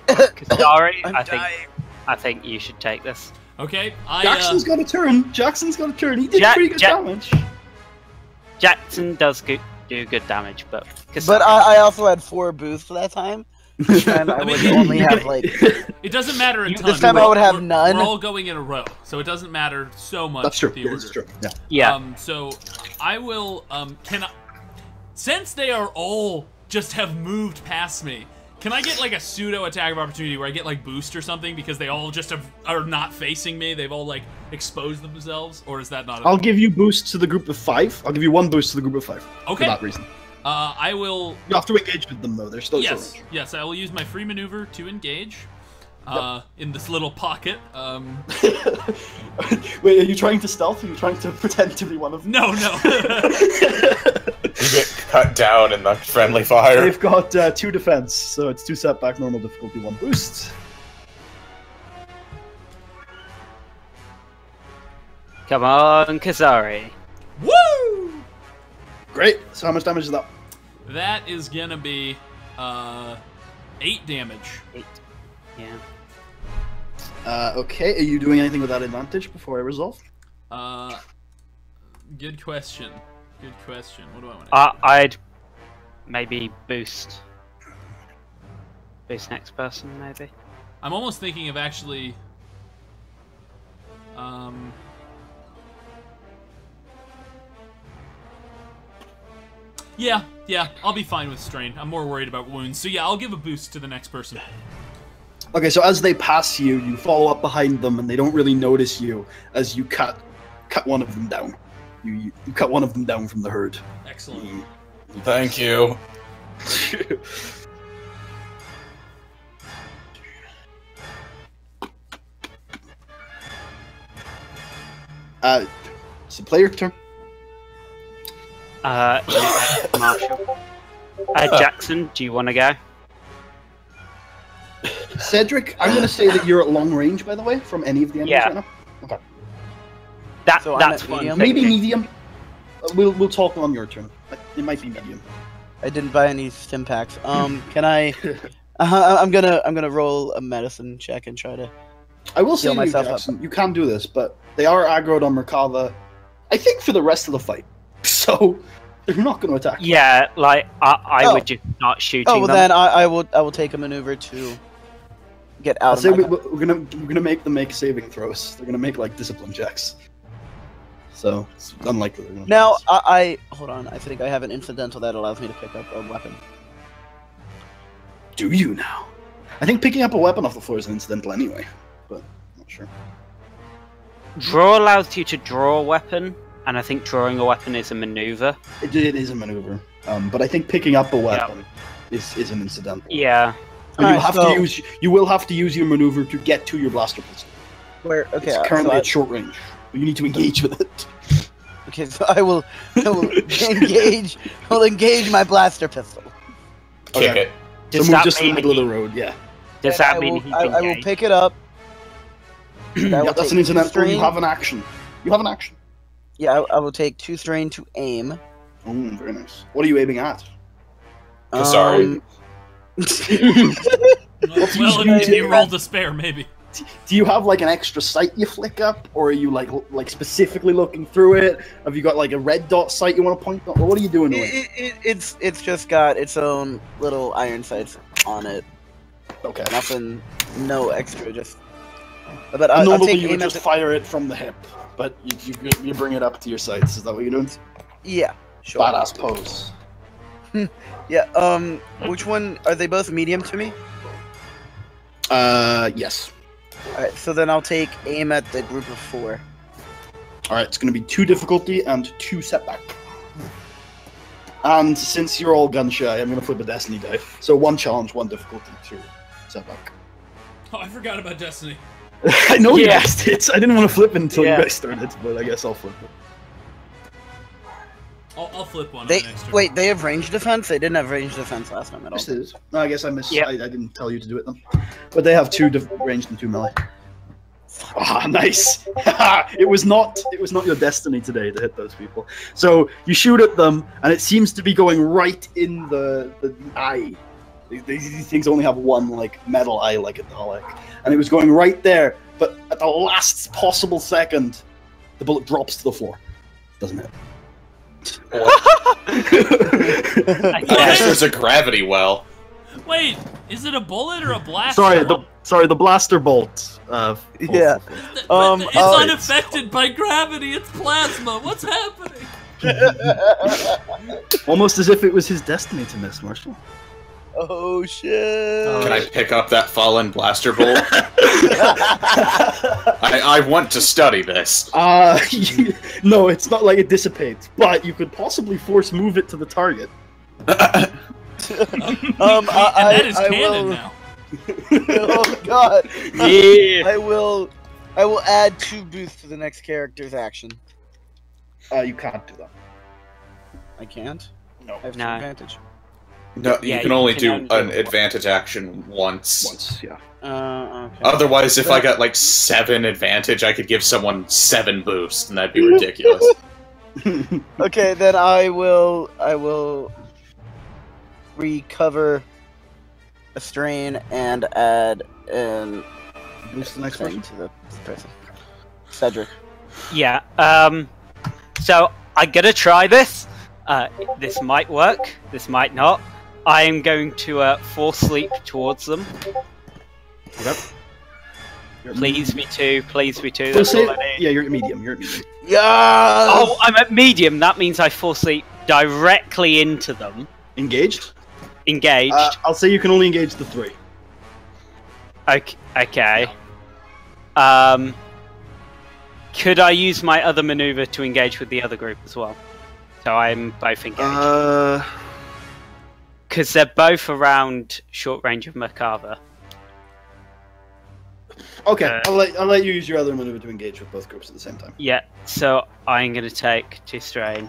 Kasari, I think you should take this. Okay, Jackson's got a turn. He did pretty good damage. Jackson does do good damage, but Kasari... But I also had 4 boosts that time. This time I would only have like... It doesn't matter a ton. This time I would have none. We're all going in a row, so it doesn't matter so much. That's true. The order. That's true. Yeah. Yeah. So I will. Since they are all just have moved past me, can I get like a pseudo attack of opportunity where I get like boost or something because they all just are not facing me? They've all like exposed themselves, or is that not? I'll give you boost to the group of 5. I'll give you 1 boost to the group of 5. Okay. For that reason. I will. You have to engage with them though. They're still short range. Yes. I will use my free maneuver to engage. In this little pocket. Wait, are you trying to stealth? Or are you trying to pretend to be one of them? No. You get cut down in the friendly fire. They've got 2 defense, so it's 2 setback, normal difficulty, 1 boost. Come on, Kasari. Woo! Great. So how much damage is that? That is gonna be 8 damage. 8. Yeah. Okay, are you doing anything with that advantage before I resolve? Good question. What do I want to do? I'd maybe boost next person, maybe. I'm almost thinking of actually... Yeah, I'll be fine with strain. I'm more worried about wounds. So yeah, I'll give a boost to the next person. Okay, so as they pass you, you follow up behind them, and they don't really notice you as you cut one of them down. You cut one of them down from the herd. Excellent. Thank you. It's the player turn. Marshall. Jackson, do you want to go? Cedric, I'm going to say that you're at long range, by the way, from any of the enemies right now. Okay. That's medium? one. Maybe medium. We'll talk on your turn. It might be medium. I didn't buy any stim packs. Can I? I'm gonna roll a medicine check and try to. I will say, myself Jackson, you can do this, but they are aggroed on Merkava, I think, for the rest of the fight. So they're not going to attack. Yeah, like I would just start shooting. Oh well, them. then I will take a maneuver to get out. We're gonna make them make saving throws. They're gonna make like discipline checks. So it's unlikely they're gonna. Now I hold on. I think I have an incidental that allows me to pick up a weapon. Do you now? I think picking up a weapon off the floor is an incidental anyway, but I'm not sure. Draw allows you to draw a weapon, and I think drawing a weapon is a maneuver. It is a maneuver, but I think picking up a weapon is an incidental. Yeah. And you will have to use your maneuver to get to your blaster pistol. It's currently at short range, but you need to engage with it. Okay, so I will engage. I'll engage my blaster pistol. Kick it. So move just in the middle of the road. Yeah. Does that mean I will pick it up I will that's take an incidental. strain. You have an action. You have an action. Yeah, I will take 2 strain to aim. Very nice. What are you aiming at? Sorry. Well, if you roll despair, maybe. Do you have like an extra sight you flick up, or are you like specifically looking through it? Have you got like a red dot sight you want to point at? Or what are you doing? It's just got its own little iron sights on it. Okay. Nothing, no extra, just. But I'll Normally take you would aim just fire it from the hip, but you bring it up to your sights. Is that what you're doing? Yeah, sure. Badass pose. Yeah. Which one are they? Both medium to me. Yes. All right. So then I'll take aim at the group of 4. All right. It's going to be 2 difficulty and 2 setback. And since you're all gun shy, I'm going to flip a destiny die. So 1 challenge, 1 difficulty, 2 setback. Oh, I forgot about Destiny. I know you guys did. I didn't want to flip it until Yeah. you guys started, but I guess I'll flip it. I'll flip one. They on the next turn. wait. They have range defense. They didn't have range defense last time at all. Yes, it is. No, I guess I missed. Yep. I didn't tell you to do it then. But they have 2 ranged and 2 melee. Ah, nice. it was not your destiny today to hit those people. So you shoot at them, and it seems to be going right in the eye. These things only have 1 like metal eye, like a Dalek, and it was going right there. But at the last possible second, the bullet drops to the floor. Doesn't hit. Yes, there's a gravity well. Wait, is it a bullet or a blaster? Sorry, the blaster bolt. Yeah. But it's oh, unaffected by gravity. It's plasma. What's happening? Almost as if it was his destiny to miss, Marshall. Oh shit! Can I pick up that fallen blaster bolt? I want to study this. No, it's not like it dissipates, but you could possibly force move it to the target. And that is canon will... now. Oh god! Yeah. I will add 2 boosts to the next character's action. You can't do that. I can't. No. I have 2 No. advantage. No, Yeah, you can only do only do an it advantage action once. Once, yeah. Okay. Otherwise, if I got like 7 advantage, I could give someone 7 boost, and that'd be ridiculous. Okay, then I will recover a strain and add an Who's the next thing person? to the person. Cedric. Yeah. So I'm gonna try this. This might work. This might not. I am going to force sleep towards them. Okay. Please me too. Please me too. So That's say, all I need. yeah, you're at medium. You're at medium. Yeah. Oh, I'm at medium. That means I force sleep directly into them. Engaged? Engaged. I'll say you can only engage the 3. Okay. Could I use my other maneuver to engage with the other group as well? So I'm both engaged. Because they're both around short range of Merkava. Okay, I'll let you use your other maneuver to engage with both groups at the same time. Yeah, so I'm going to take 2 strain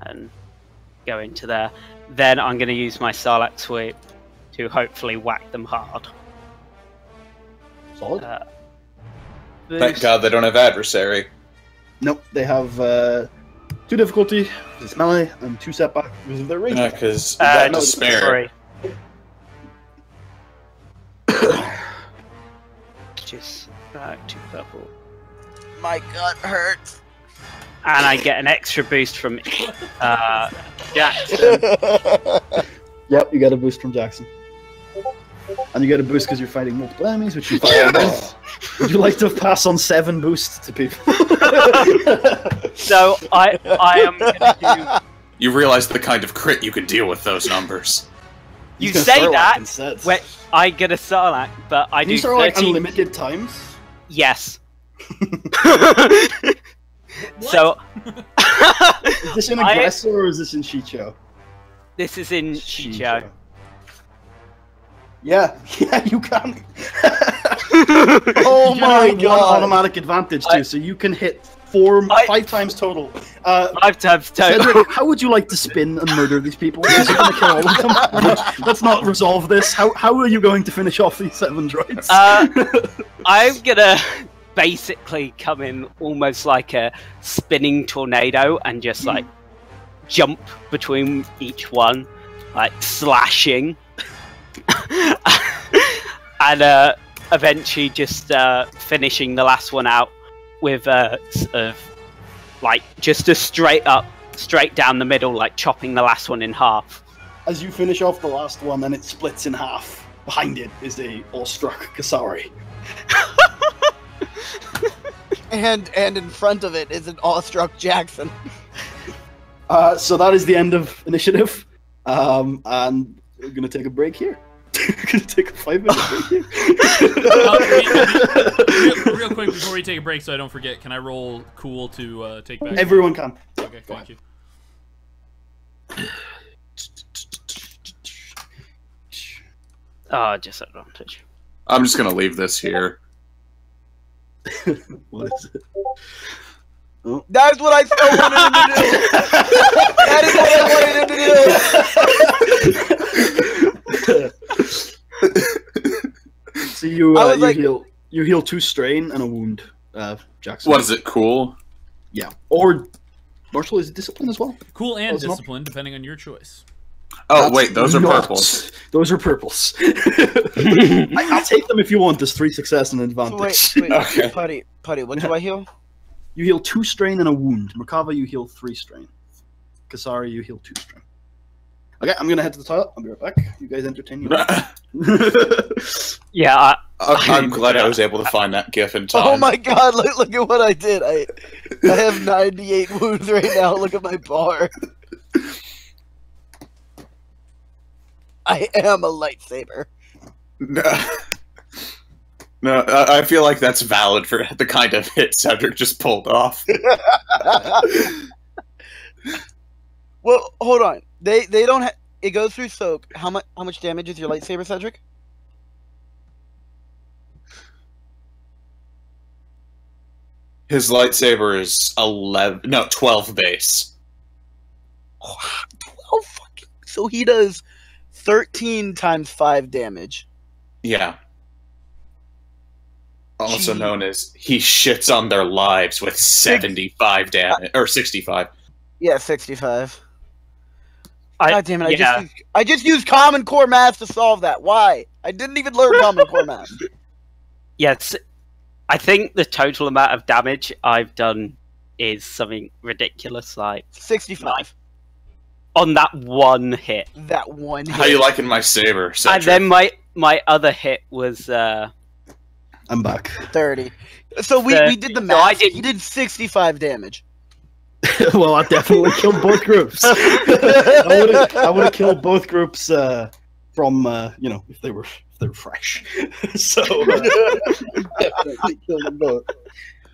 and go into there. Then I'm going to use my Sarlacc sweep to hopefully whack them hard. Solid. Thank God they don't have adversary. Nope, they have 2 difficulty, because it's melee, and 2 setback because of their range. Because that no, despair. 3. Just 2 purple. My gut hurts. And I get an extra boost from Jackson. Yep, you got a boost from Jackson. And you get a boost because you're fighting multiple enemies, which you fight with. Would you like to pass on 7 boosts to people? So I am going to do... You realize the kind of crit you could deal with those numbers. You He's gonna say Sarlacc that instead. when I get a Sarlacc, but I Can do you start like 13... unlimited times? Yes. So... Is this in Aggressor or is this in Shicho? This is in Shicho. Yeah, you can. Oh my One god! automatic advantage too, so you can hit 5 times total. 5 times total. Cedric, how would you like to spin and murder these people? Is it going to kill all of them? Let's not resolve this. How are you going to finish off these 7 droids? I'm gonna basically come in almost like a spinning tornado and just like jump between each one, like slashing, and eventually just finishing the last one out with sort of like just a straight down the middle, like chopping the last one in half. As you finish off the last one and it splits in half, behind it is a awestruck Kasari. And in front of it is an awestruck Jackson. So that is the end of initiative. And we're going to take a break here. We're going to take a 5-minute break here. Real quick before we take a break, so I don't forget, can I roll cool to take back? Everyone can. Okay, thank you. Disadvantage. I'm just gonna leave this here. What is it? Oh. That's what I still wanted him to do! So you heal 2 strain and a wound, Jackson. What is it? Cool. Yeah. Or Marshall, is it discipline as well? Cool and discipline, depending on your choice. Oh, wait, those are purples. Those are purples. I'll take them if you want. There's 3 success and an advantage. Wait, Okay. Putty, what do I heal? You heal 2 strain and a wound. Merkava, you heal 3 strain. Kasari, you heal 2 strain. Okay, I'm gonna head to the toilet. I'll be right back. You guys entertain you. Yeah, I'm glad I was able to find that GIF in time. Oh my god, look at what I did. I have 98 wounds right now. Look at my bar. I am a lightsaber. No, I feel like that's valid for the kind of hit Cedric just pulled off. Well, hold on. They don't. It goes through soak. How much damage is your lightsaber, Cedric? His lightsaber is 12 base. 12 fucking. So he does 13 times 5 damage. Yeah. Also known as he shits on their lives with 75 damage or 65. Yeah, 65. God damn it! I just used Common Core Math to solve that. Why? I didn't even learn Common Core Math. Yes, I think the total amount of damage I've done is something ridiculous, like 65 on that one hit. That one hit. How you liking my saber, Cedric? And then my other hit was I'm back. 30. So we did the math. He did 65 damage. Well, I definitely killed both groups. I would have killed both groups from if they were fresh. So definitely killed them both.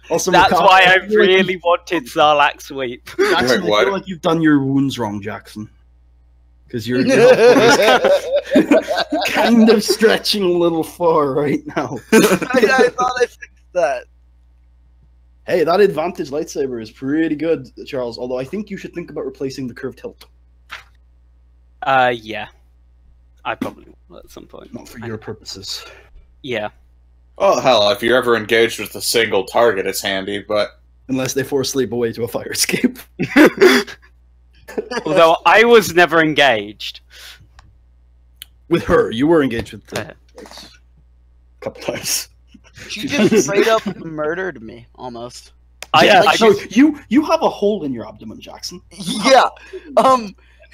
Also, that's why I really wanted Sarlacc Sweep. Jackson, I feel like you've done your wounds wrong, Jackson. Because you're kind of stretching a little far right now. I thought I fixed that. Hey, that advantage lightsaber is pretty good, Charles. Although I think you should think about replacing the curved hilt. Yeah. I probably will at some point. Not for your purposes. Yeah. Oh, hell, if you're ever engaged with a single target, it's handy, but... Unless they force sleep away to a fire escape. Although I was never engaged. With her. You were engaged with her. A couple times. She just straight up murdered me, almost. You have a hole in your abdomen, Jackson. Yeah.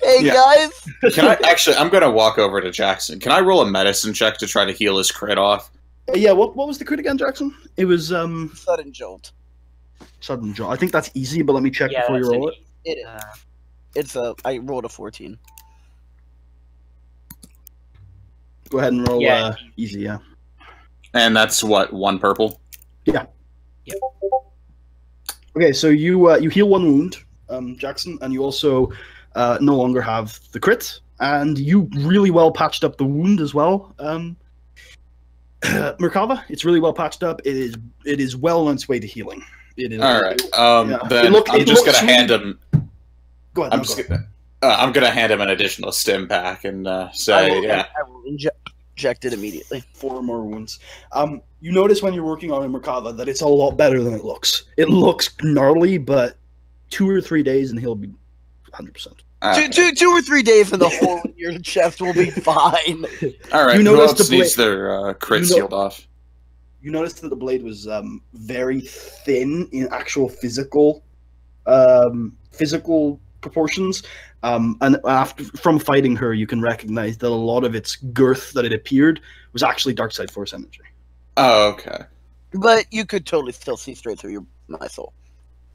Hey, guys. I'm going to walk over to Jackson. Can I roll a medicine check to try to heal his crit off? Yeah, what was the crit again, Jackson? It was, Sudden Jolt. Sudden Jolt. I think that's easy, but let me check before you roll it. It is. I rolled a 14. Go ahead and roll easy, yeah. And that's what, 1 purple? Yeah. Yep. Okay, so you heal 1 wound, Jackson, and you also no longer have the crit, and you really well patched up the wound as well. Merkava, it's really well patched up. It is well on its way to healing. It is. All right. Then I'm just gonna hand him. Go ahead. I'm gonna hand him an additional stim pack and say, I will ejected immediately. 4 more wounds. You notice when you're working on a Merkava that it's a lot better than it looks. It looks gnarly, but 2 or 3 days and he'll be 100%. Two or 3 days and the hole in your chest will be fine. All right, You who notice else the needs their crit sealed off? You noticed that the blade was very thin in actual physical proportions. And from fighting her, you can recognize that a lot of its girth that it appeared was actually Dark Side Force energy. Oh, okay. But you could totally still see straight through my soul.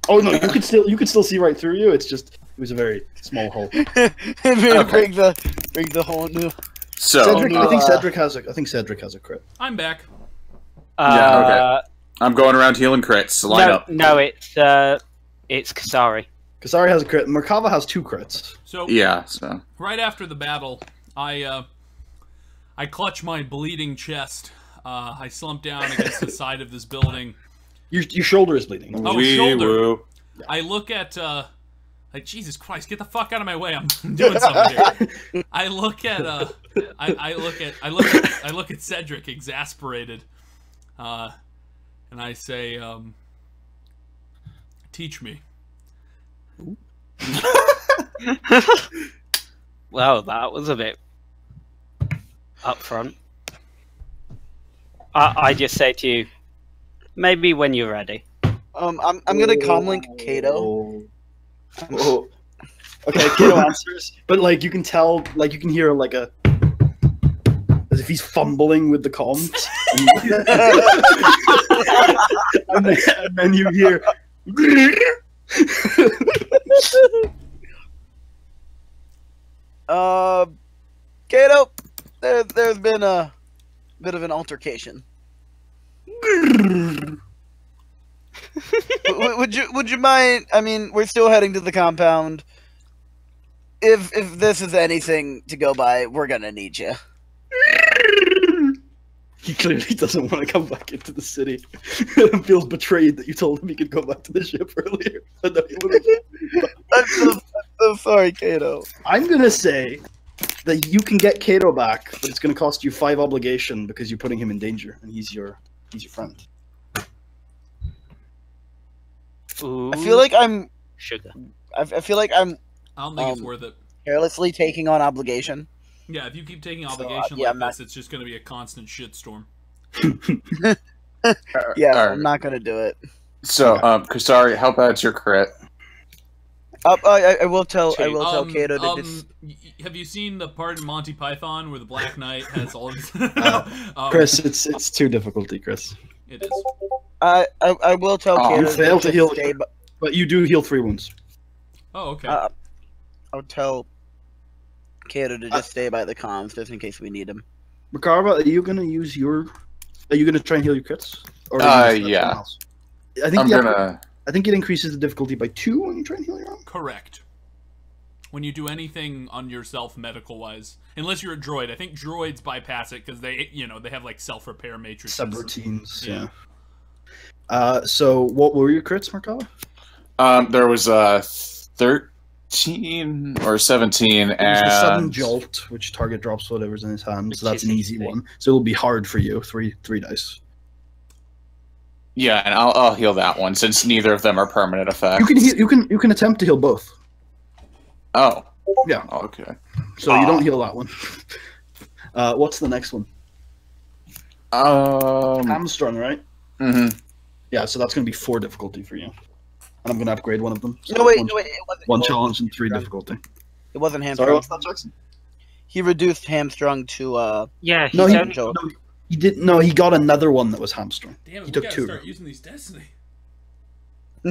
Oh no, you could still see right through you. It's just it was a very small hole. It brings the whole new. So Cedric, I think Cedric has a crit. I'm back. Yeah, okay. I'm going around healing crits. Line up. No, it's Kasari. Kasari has a crit. Merkava has 2 crits. So Yeah. So right after the battle, I clutch my bleeding chest. I slump down against the side of this building. Your shoulder is bleeding. Oh, Wee shoulder. woo. I look at like Jesus Christ, get the fuck out of my way! I'm doing something here. I look at I look at Cedric, exasperated, and I say, "Teach me." Well, that was a bit upfront. I just say to you, maybe when you're ready. I'm gonna comlink Kato. Oh. Okay, Kato answers, but like you can tell, like you can hear like a as if he's fumbling with the comms, and then you hear. Kato, there's been a bit of an altercation. Would you mind? I mean, we're still heading to the compound. If this is anything to go by, we're gonna need you. He clearly doesn't want to come back into the city and feels betrayed that you told him he could go back to the ship earlier. I'm so sorry, Kato. I'm gonna say that you can get Kato back, but it's gonna cost you 5 obligation because you're putting him in danger, and he's your friend. Ooh, I feel like I'm. sugar. I feel like I'm I don't think it's worth it. carelessly taking on obligation. Yeah, if you keep taking obligation yeah, like this, it's just going to be a constant shitstorm. Yeah, Alright. I'm not gonna do it. So, Kasari, how bad's your crit? I will tell. I Two. will tell Kato to just. Have you seen the part in Monty Python where the Black Knight has all of his... Chris, it's too difficulty, Chris. It is. I will tell Oh, Kato you failed to heal, stay, but you do heal 3 wounds. Oh, okay. I'll tell Kato to just stay by the comms just in case we need him. Makarva, are you gonna use your? Are you gonna try and heal your crits? Or are you gonna yeah. something else? I think I'm gonna. I think it increases the difficulty by 2 when you try and heal your own. Correct. When you do anything on yourself medical-wise, unless you're a droid, I think droids bypass it because they have like self-repair matrices. Subroutines, Yeah. So what were your crits, Markava? There was 13 or 17, It was and the sudden jolt, which target drops whatever's in his hand, so Which that's is an easy easy. one. So it'll be hard for you. Three dice. yeah, and I'll heal that one since neither of them are permanent effects. You can attempt to heal both. Oh, Yeah. okay. So you don't heal that one. What's the next one? Hamstrung, right? Mm-hmm. Yeah. So that's going to be 4 difficulty for you, and I'm going to upgrade one of them. So No wait, one, it wasn't. one challenge and 3 difficulty. It wasn't Sorry, hamstrung. what's that, Jackson? He reduced hamstrung to Yeah, No, he's he, only- jolt. no, he did. No, he got another one that was hamstrung. Damn it, He we took gotta 2. start using these Destiny.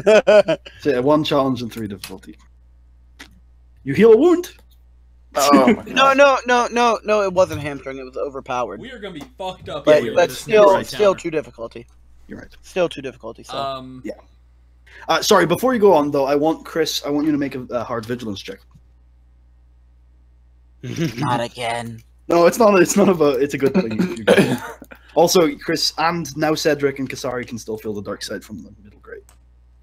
So yeah, 1 challenge and 3 difficulty. You heal a wound. Oh, my God. No, it wasn't hamstrung, it was overpowered. We are gonna be fucked up. But here but with this still next still encounter. 2 difficulty. You're right. Still 2 difficulty, so Sorry, before you go on though, I want you to make a hard vigilance check. not again. No, it's not. It's a good thing. You're good. Also, Chris and now Cedric and Kasari can still feel the dark side from the middle grade.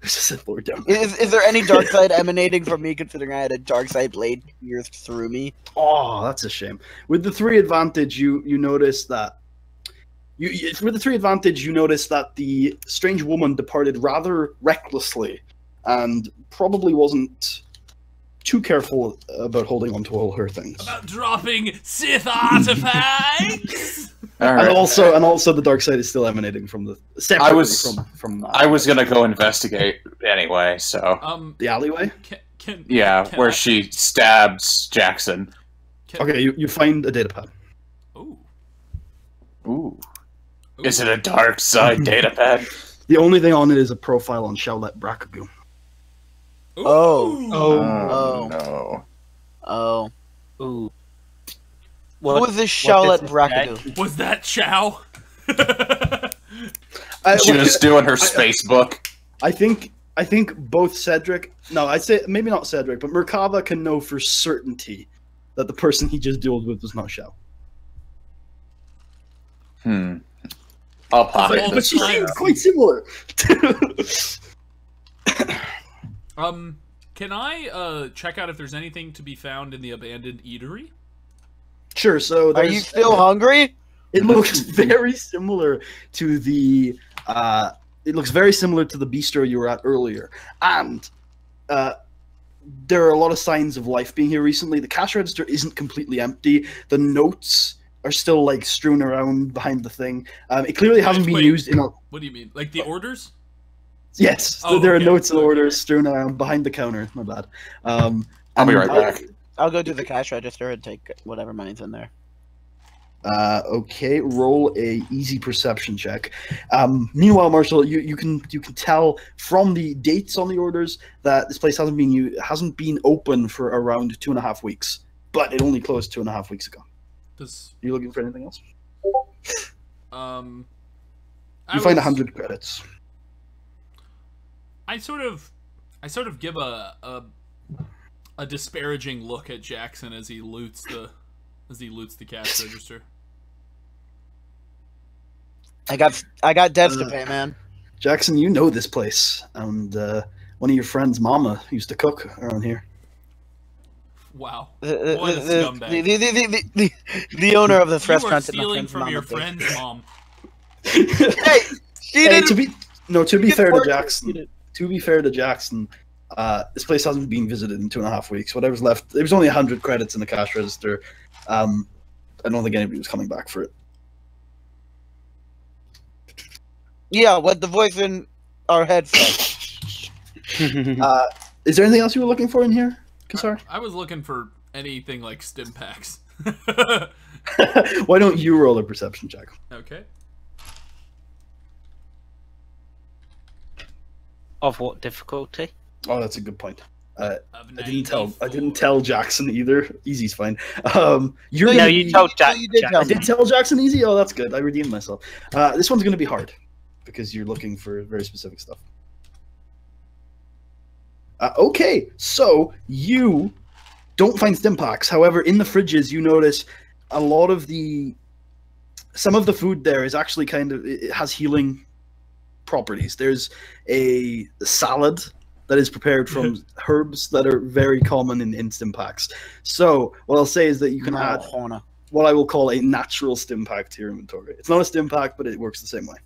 There's a Sith Lord down. Is there any dark side emanating from me, considering I had a dark side blade pierced through me? Oh, that's a shame. With the 3 advantage, you notice that with the 3 advantage, you notice that the strange woman departed rather recklessly, and probably wasn't too careful about holding on to all her things. About dropping Sith artifacts. All right. And also, the dark side is still emanating from the. I was from. I was gonna go investigate anyway. So the alleyway. where she stabs Jackson. Okay, you find a data pad. Ooh. Is it a dark side data pad? The only thing on it is a profile on Shaulet Brakagu. No. Ooh. What was this Shaulet Brakagu? Was that Chow? She was doing her space book. I think both Cedric. No, I'd say maybe not Cedric, but Merkava can know for certainty that the person he just dueled with was not Shao. I'll pop it. But she seems quite similar. Can I check out if there's anything to be found in the abandoned eatery? Sure. So Are you still hungry? It looks very similar to the. It looks very similar to the bistro you were at earlier, and there are a lot of signs of life being here recently. The cash register isn't completely empty. The notes are still like strewn around behind the thing. It clearly hasn't been used in a. What do you mean? Like the orders? Yes, there are notes and orders strewn around behind the counter. My bad. I'll be right back. I'll go to the cash register and take whatever money's in there. Okay, roll a easy perception check. Meanwhile, Marshall, you can tell from the dates on the orders that this place hasn't been open for around 2.5 weeks, but it only closed 2.5 weeks ago. Are you looking for anything else? You find 100 credits. I sort of give a disparaging look at Jackson as he loots the cash register. I got debts to pay, man. Jackson, you know this place, and one of your friends' mama used to cook around here. Wow, what a scumbag! The owner of this restaurant. You are stealing from your friend's mom. Hey, to be fair to Jackson. To be fair to Jackson, this place hasn't been visited in 2.5 weeks. Whatever's left, there was only 100 credits in the cash register. I don't think anybody was coming back for it. Yeah, what the voice in our head said. Is there anything else you were looking for in here, Kassar? I was looking for anything like stim packs. Why don't you roll a perception check? Okay. Of what difficulty? Oh, that's a good point. I didn't 94. tell Jackson either. Easy's fine. You told Jackson. I did tell Jackson easy. Oh, that's good. I redeemed myself. This one's going to be hard because you're looking for very specific stuff. Okay, so you don't find stim packs. However, in the fridges, you notice a lot of some of the food there is actually it has healing properties. There's a salad that is prepared from herbs that are very common in stim packs. So what I'll say is that you can add what I will call a natural stim pack to your inventory. It's not a stim pack, but it works the same way.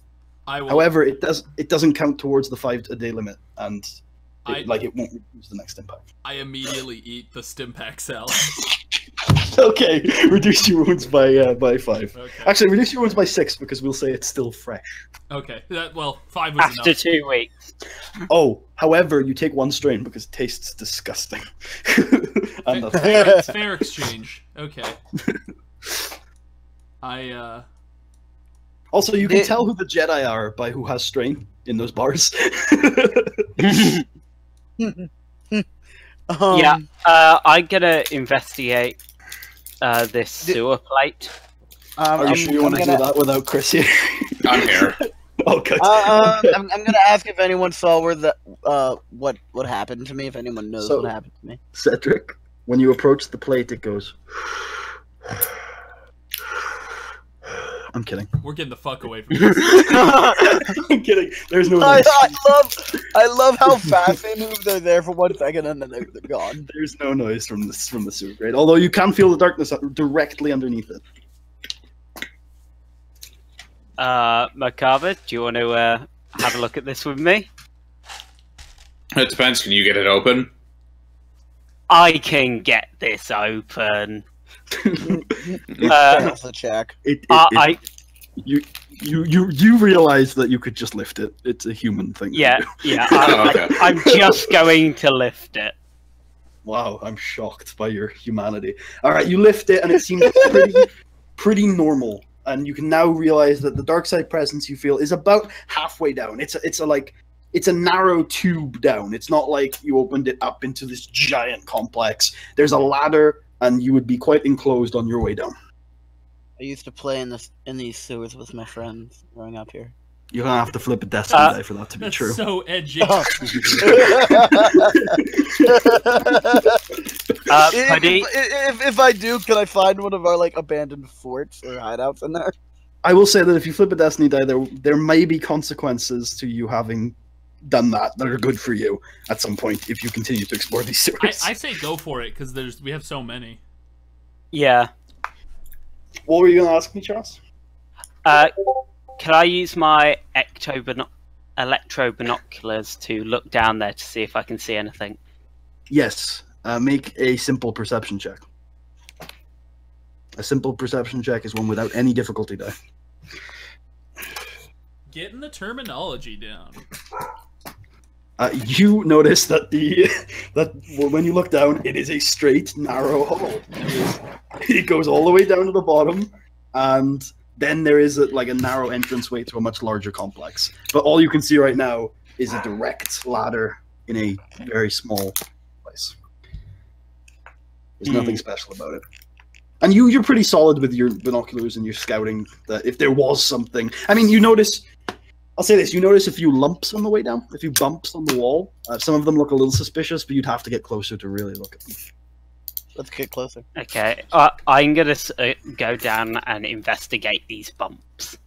However, it doesn't count towards the 5-a-day limit, and it won't use the next stim pack. I immediately eat the stim pack salad. Okay, reduce your wounds by 5. Okay. Actually, reduce your wounds by 6 because we'll say it's still fresh. Okay, 5 was enough. After 2 weeks. Oh, however, you take 1 strain because it tastes disgusting. Fair exchange. Okay. Also, you can tell who the Jedi are by who has strain in those bars. Yeah, I'm gonna investigate this sewer plate. Are you sure you want to do that without Chris here? I'm here. Oh, good. I'm gonna ask if anyone saw what happened to me. If anyone knows what happened to me. Cedric, when you approach the plate, it goes. I'm kidding. We're getting the fuck away from this. I'm kidding. There's no noise. I love how fast they move. They're there for 1 second and then they're gone. There's no noise from the sewer grate, although you can feel the darkness directly underneath it. Macabre, do you want to have a look at this with me? It depends. Can you get it open? I can get this open. That's a check. You realize that you could just lift it. It's a human thing. Yeah, to do. yeah. Okay. I'm just going to lift it. Wow, I'm shocked by your humanity. All right, you lift it, and it seems pretty normal. And you can now realize that the dark side presence you feel is about halfway down. It's a narrow tube down. It's not like you opened it up into this giant complex. There's a ladder, and you would be quite enclosed on your way down. I used to play in these sewers with my friends growing up here. You're gonna have to flip a destiny die for that to be That's true. so edgy. If I do, can I find one of our like abandoned forts or hideouts in there? I will say that if you flip a destiny die, there may be consequences to you having done that are good for you at some point if you continue to explore these sewers. I say go for it because we have so many. Yeah. What were you gonna ask me, Charles? Can I use my electro binoculars to look down there to see if I can see anything? Yes. Make a simple perception check. A simple perception check is one without any difficulty die. Getting the terminology down. You notice that when you look down, it is a straight, narrow hole. It goes all the way down to the bottom, and then there is a narrow entranceway to a much larger complex. But all you can see right now is a direct ladder in a very small place. There's nothing special about it. And you're pretty solid with your binoculars and your scouting that if there was something... I mean, you notice... I'll say this, you notice a few lumps on the way down, a few bumps on the wall. Some of them look a little suspicious, but you'd have to get closer to really look at them. Let's get closer. Okay, I'm gonna go down and investigate these bumps.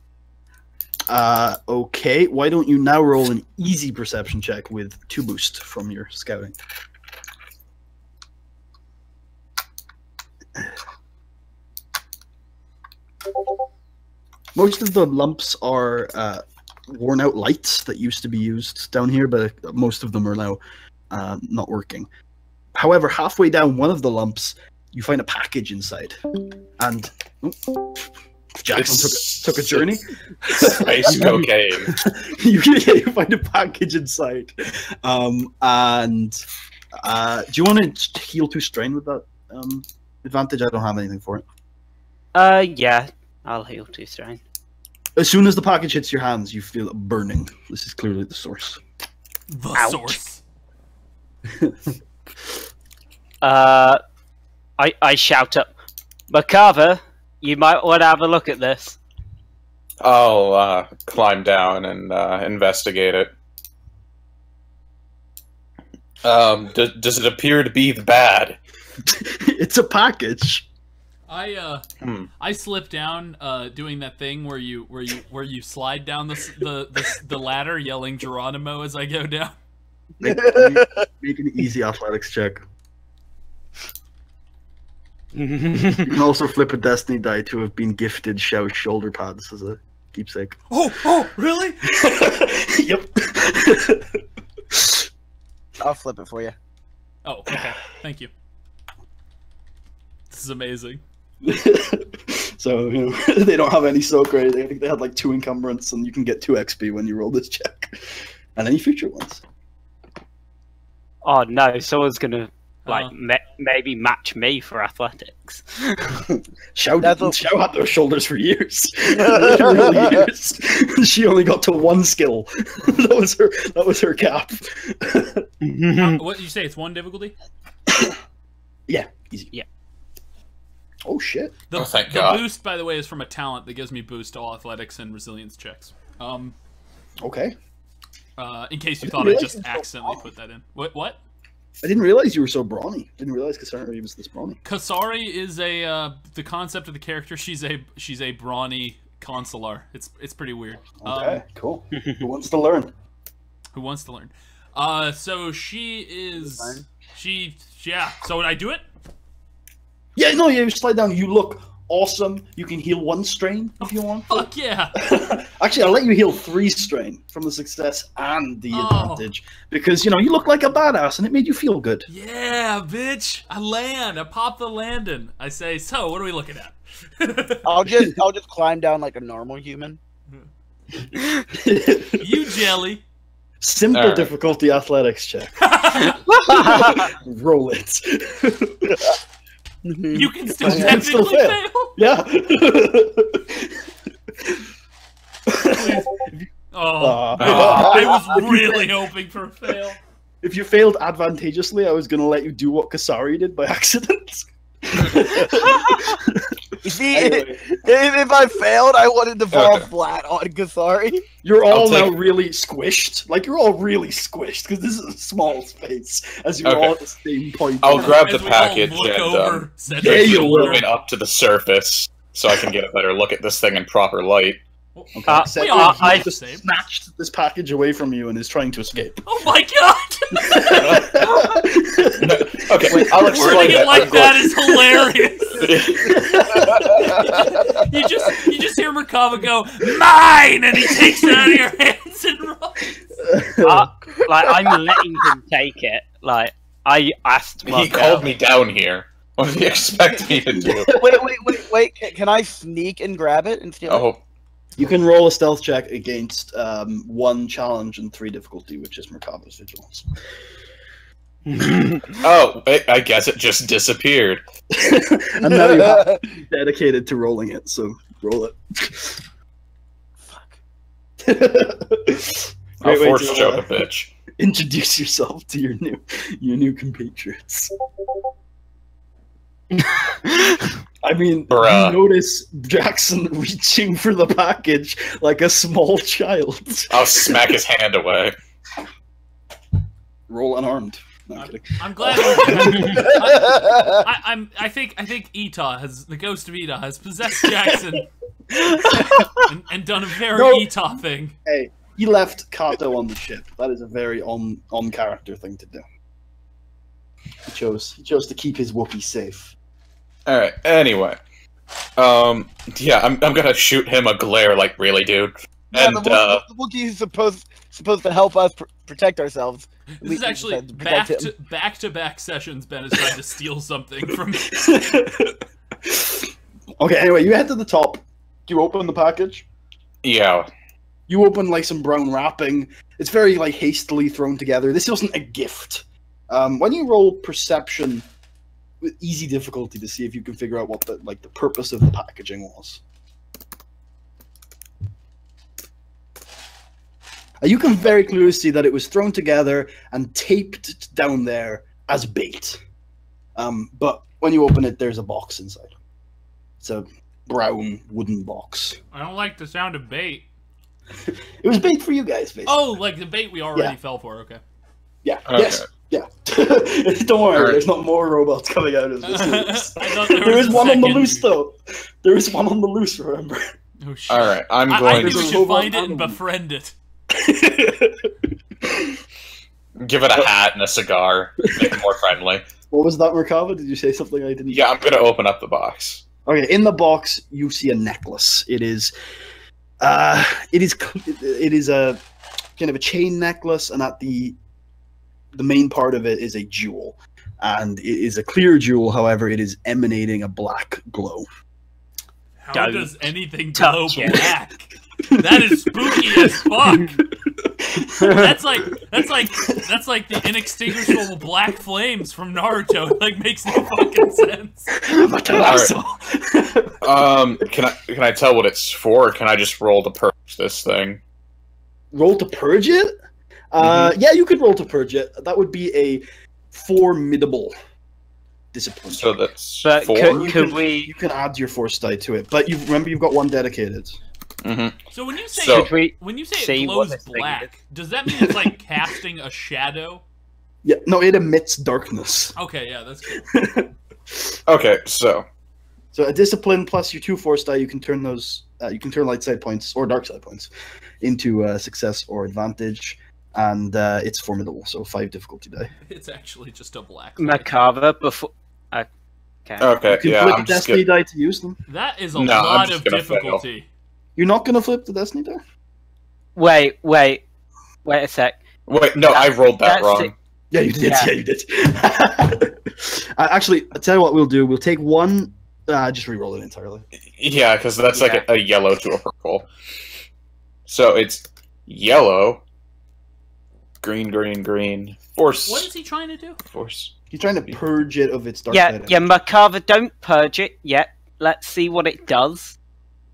Okay, why don't you now roll an easy perception check with 2 boost from your scouting. Most of the lumps are worn out lights that used to be used down here, but most of them are now not working. However, halfway down one of the lumps, you find a package inside. And Jackson took a journey. Space cocaine. You find a package inside. Do you want to heal 2 strain with that advantage? I don't have anything for it. Yeah, I'll heal 2 strain. As soon as the package hits your hands, you feel it burning. This is clearly the source. The Ouch. source. I shout up, Macabre, you might want to have a look at this. I'll climb down and investigate it. Does it appear to be the bad? It's a package. I slip down, doing that thing where you slide down the ladder, yelling Geronimo as I go down. Make an easy athletics check. You can also flip a destiny die to have been gifted Xiao's shoulder pads as a keepsake. Oh, really? Yep. I'll flip it for you. Oh, okay. Thank you. This is amazing. So, they don't have any soak or anything. I think they had 2 encumbrance, and you can get 2 XP when you roll this check. And any future ones. Oh no, someone's gonna maybe match me for athletics. Xiao had those shoulders for years. Literally years. She only got to 1 skill. That was her cap. What did you say? It's 1 difficulty? Yeah, easy. Yeah. Oh shit. Thank the God. boost, by the way, is from a talent that gives me boost to all athletics and resilience checks. Okay. In case you thought I just accidentally put that in. What? I didn't realize you were so brawny. I didn't realize Kasari was this brawny. Kasari is the concept of the character. She's a brawny consular. It's pretty weird. Okay, cool. Who wants to learn? Who wants to learn? So she is. Yeah. So would I do it? Yeah, no, you slide down. You look awesome. You can heal 1 strain if you want. Fuck yeah. Actually, I'll let you heal 3 strain from the success and the advantage. Because, you know, you look like a badass and it made you feel good. Yeah, bitch. I land. I pop the landing. I say, so what are we looking at? I'll just climb down like a normal human. You jelly. Simple difficulty athletics check. Roll it. You can still technically fail. Yeah. I was really hoping for a fail. If you failed advantageously, I was going to let you do what Kasari did by accident. You see, if I failed, I wanted to fall flat on Kasari. You're all now really squished. Like, you're all really squished, because this is a small space, as you're all at the same point. I'll grab the As we all package look and over, move it up to the surface so I can get a better look at this thing in proper light. Okay. I just snatched this package away from you and is trying to escape. Oh my god! Okay, wait, I'll explain it like that is hilarious. you just hear Merkava go, "Mine!" and he takes it out of your hands and runs. Like, I'm letting him take it. Like, I asked Marco. He called me down here. What do you expect me to do? Wait. Can I sneak and grab it and steal it? You can roll a stealth check against 1 challenge and 3 difficulty, which is Merkava's vigilance. I guess it just disappeared. And now you're dedicated to rolling it, so roll it. Fuck. I'll force choke a bitch. Introduce yourself to your new compatriots. I mean, you notice Jackson reaching for the package like a small child. I'll smack his hand away. Roll unarmed. No, I'm kidding. I'm glad. I think Ita the ghost of Ita has possessed Jackson and done a very Ita thing. Hey, he left Kato on the ship. That is a very on character thing to do. He chose to keep his Wookiee safe. All right. Anyway, yeah, I'm gonna shoot him a glare, like, really, dude. Yeah, and the Wookiee is supposed to help us protect ourselves. This is actually back-to-back sessions. Ben is trying to steal something from me. Okay. Anyway, you head to the top. Do you open the package? Yeah. You open like some brown wrapping. It's very like hastily thrown together. This wasn't a gift. When you roll perception with easy difficulty to see if you can figure out what the purpose of the packaging was. You can very clearly see that it was thrown together and taped down there as bait. But when you open it, there's a box inside. It's a brown wooden box. I don't like the sound of bait. It was bait for you guys, basically. Oh, like the bait we already fell for. Okay. Yeah. Okay. Yes. Yeah. Don't worry, there's not more robots coming out of this. There is one on the loose, though. There is one on the loose, remember? Oh, shit. Alright, I'm I going think we should find it and befriend it. give it a hat and a cigar, make it more friendly. What was that, Merkava? Did you say something I didn't? Yeah, I'm gonna open up the box. Okay, in the box you see a necklace. It is a kind of a chain necklace, and at the main part of it is a jewel, and it is a clear jewel. However, it is emanating a black glow. How does anything glow black? That is spooky as fuck. That's like the inextinguishable black flames from Naruto. It, like, makes no fucking sense. Can I tell what it's for, or can I just roll to purge this thing? Roll to purge it? Yeah, you could roll to purge it. That would be a formidable discipline. So that's But 4? You can add your force die to it, but remember you've got 1 dedicated. Mm-hmm. So when you say say it glows black, does that mean it's like casting a shadow? Yeah, no, it emits darkness. Okay, yeah, that's cool. Okay, so So a discipline plus your 2 force die, you can turn those. You can turn light side points or dark side points into success or advantage, and it's formidable. So 5 difficulty die. It's actually just a black. Macabre before. Okay. Okay, You can yeah, flip I'm the just destiny die to use them. That is a No, I'm lot just of gonna fail. difficulty. You're not gonna flip the destiny die. Wait a sec. Wait, no, I rolled that That's wrong. Yeah, you did. Yeah. Yeah, you did. Actually, I'll tell you what we'll do. We'll take one. Just re-roll it entirely. Yeah, because that's Yeah. like a yellow to a purple. So it's yellow, green, green, green. Force. What is he trying to do? Force. He's trying to purge it of its dark Yeah, side. yeah, Macabre, don't purge it yet. Let's see what it does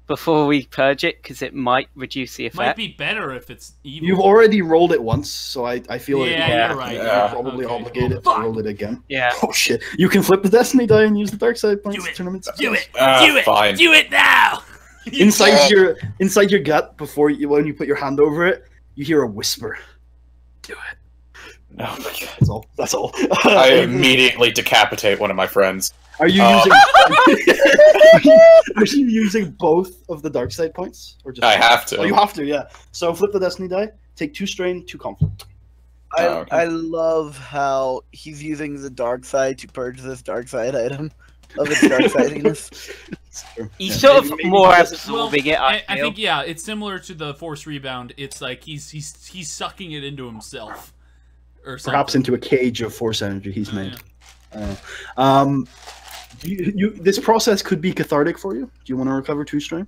before we purge it, because it might reduce the Might effect. be better if it's evil. You've already rolled it once, so I feel like Yeah, you're right. you're Yeah. probably Okay. obligated Fuck. to roll it again. Yeah. Oh shit! You can flip the destiny die and use the dark side points Do to it. turn them into Do it. Ah, Do it. fine. Do it now. inside your gut before you when you put your hand over it. You hear a whisper. Do it. Oh my god. That's all. That's all. I immediately decapitate one of my friends. Are you Oh. using? Are you using both of the dark side points, or just? I have to. Oh, you have to, yeah. So flip the destiny die. Take 2 strain, 2 conflict. Okay. I love how he's using the dark side to purge this dark side item of its dark sidiness. He's Yeah, sort maybe of more because it's- absorbing it, I I feel. think yeah, it's similar to the force rebound. It's like he's sucking it into himself, or something. Perhaps into a cage of force energy he's Oh, made. yeah. This process could be cathartic for you. Do you want to recover 2 strain?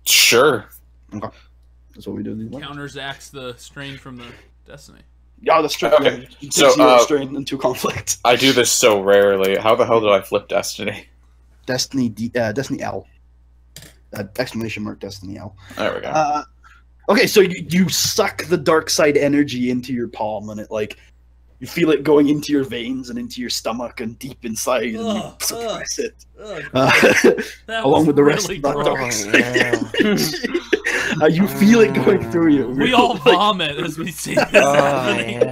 Sure. That's what we do. Counteracts the strain from the destiny. Yeah, that's true. Okay, Yeah, so, 0 strain and 2 conflict. I do this so rarely. How the hell do I flip Destiny? Destiny L. Exclamation mark Destiny L. There we go. Okay, so you suck the dark side energy into your palm, and it like you feel it going into your veins and into your stomach and deep inside, and you Ugh, suppress it. That Along was with the rest really of that gross. dark side. You feel it going through you. We all vomit as we see this happening. And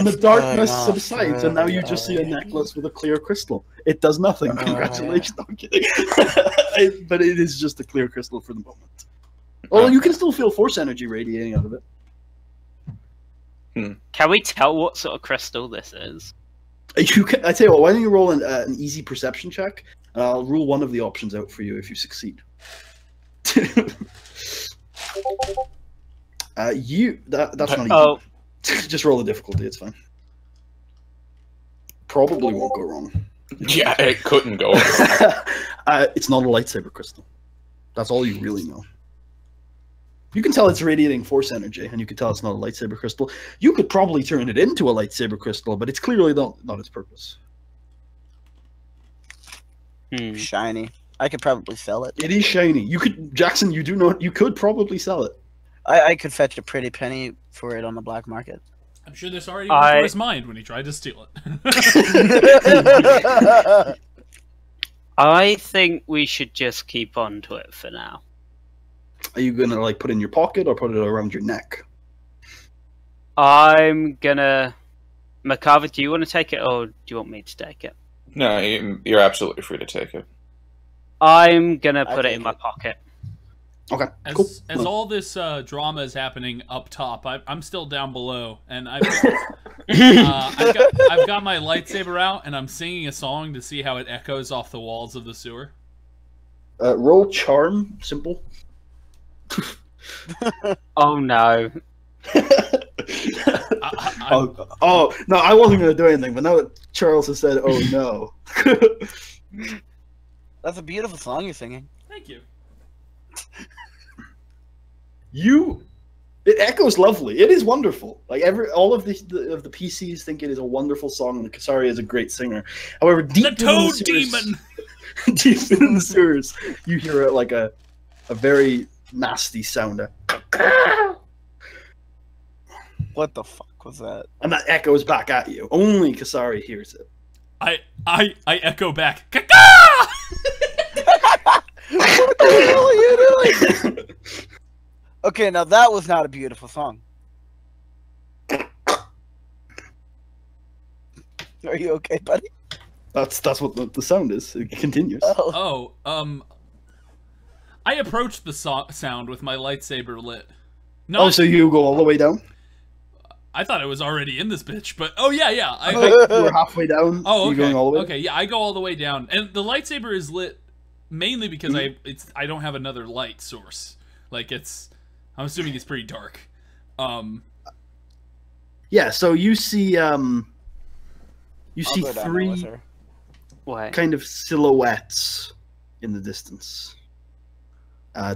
the it's darkness going off subsides, and now you just see a necklace with a clear crystal. It does nothing. Congratulations. No, I'm kidding. But it is just a clear crystal for the moment. Although you can still feel force energy radiating out of it. Can we tell what sort of crystal this is? I tell you what, why don't you roll an easy perception check, and I'll rule one of the options out for you if you succeed. That's not easy. Oh, Just roll the difficulty, it's fine. Probably won't go wrong. Yeah, it couldn't go. It's not a lightsaber crystal. That's all you really know. You can tell it's radiating force energy, and you can tell it's not a lightsaber crystal. You could probably turn it into a lightsaber crystal, but it's clearly not its purpose. Shiny. I could probably sell it. It is shiny. You could, Jackson. You could probably sell it. I could fetch a pretty penny for it on the black market. I'm sure this already went I- through his mind when he tried to steal it. I think we should just keep on to it for now. Are you gonna like put it in your pocket or put it around your neck? I'm gonna... Macabre, do you want to take it, or do you want me to take it? No, you're absolutely free to take it. I'm gonna put it take in my it. pocket. Okay, As, cool. as all this drama is happening up top, I'm still down below, and I've got my lightsaber out, and I'm singing a song to see how it echoes off the walls of the sewer. Roll charm, simple. Oh no. Oh no, I wasn't gonna do anything, but now that Charles has said, "Oh no," That's a beautiful song you're singing. Thank you. it echoes lovely. It is wonderful. Like all of the PCs think it is a wonderful song, and Kasari is a great singer. However, deep The in the Toad sewers- Demon! deep in the sewers, you hear like a very nasty sound, What the fuck was that? and that echoes back at you. Only Kasari hears it. I echo back. Kaka! What the hell are you doing? Okay, now that was not a beautiful song. Are you okay, buddy? That's what the sound is. It continues. Oh, I approached the sound with my lightsaber lit. No, Oh, so you go all the way down? I thought I was already in this bitch, but yeah. You're halfway down. Oh, okay. You're going all the way. Okay, yeah, I go all the way down, and the lightsaber is lit mainly because I don't have another light source. Like I'm assuming it's pretty dark. Yeah. So you see I'll go down there with three her. What? kind of silhouettes in the distance.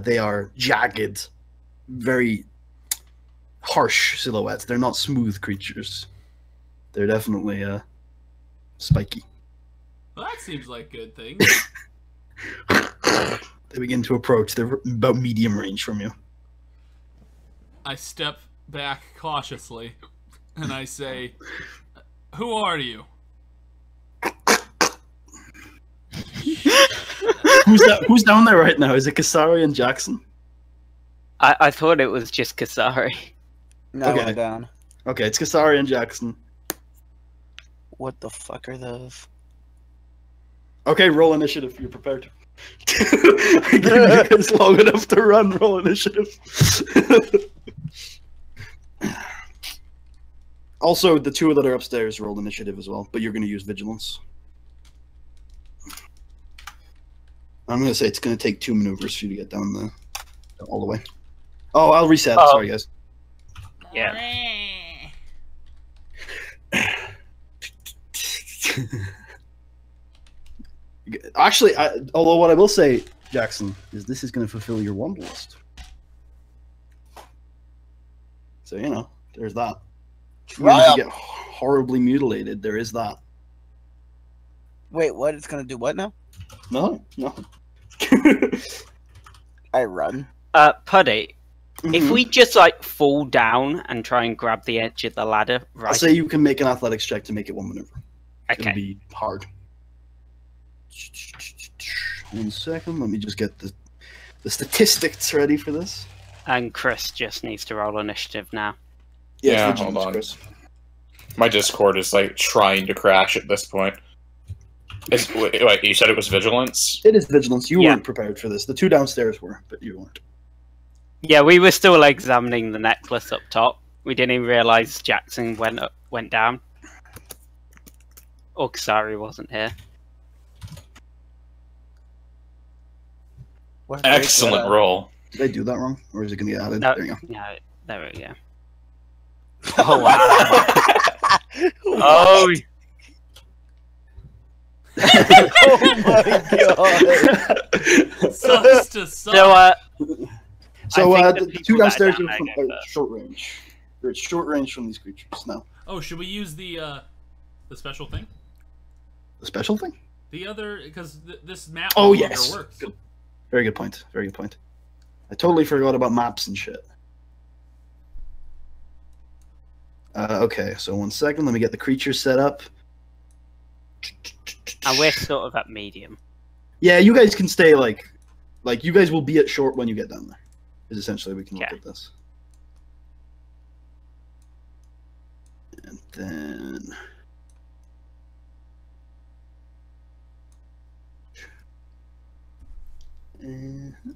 They are jagged, very harsh silhouettes. They're not smooth creatures. They're definitely spiky. Well, that seems like a good thing. They begin to approach. They're about medium range from you. I step back cautiously, and I say, "Who are you?" Who's down there right now? Is it Kasari and Jackson? I thought it was just Kasari. No, Okay. I'm down. Okay, it's Kasari and Jackson. What the fuck are those? Okay, roll initiative. You're prepared. I gave you guys long enough to run. Roll initiative. Also, the two that are upstairs rolled initiative as well, but you're going to use vigilance. I'm going to say it's going to take 2 maneuvers for you to get down all the way. Oh, I'll reset. Oh. Sorry, guys. Yeah. Actually, although what I will say, Jackson, is this is going to fulfill your wanderlust. So, you know, there's that. Even if you get horribly mutilated, there is that. Wait, what? It's gonna do what now? No. I run. Puddy, if we just like fall down and try and grab the edge of the ladder, I'll right? say you can make an athletics check to make it 1 maneuver. It'll Okay. be hard. 1 second, let me just get the statistics ready for this. And Chris just needs to roll initiative now. Yeah, it's hold vigilance, on. Chris. My Discord is like trying to crash at this point. Wait, you said it was vigilance? It is vigilance. You Yeah. weren't prepared for this. The two downstairs were, but you weren't. Yeah, we were still examining the necklace up top. We didn't even realize Jackson went down. Or Kasari wasn't here. What Excellent roll. Did I do that wrong? Or is it going to get added? No, There you go. no, there we go. Oh wow! Oh, Oh my god! Sucks to suck. so So I think the the two people that are downstairs down are from there go first. short range. They're at short range from these creatures now. Oh, should we use the special thing? The special thing? The other, because this map Oh, no longer yes. works. Good. Very good point. Very good point. I totally forgot about maps and shit. Okay, so 1 second. Let me get the creature set up. And we're sort of at medium. Yeah, you guys can stay like you guys will be at short when you get down there. Is essentially we can look Okay. at this. And then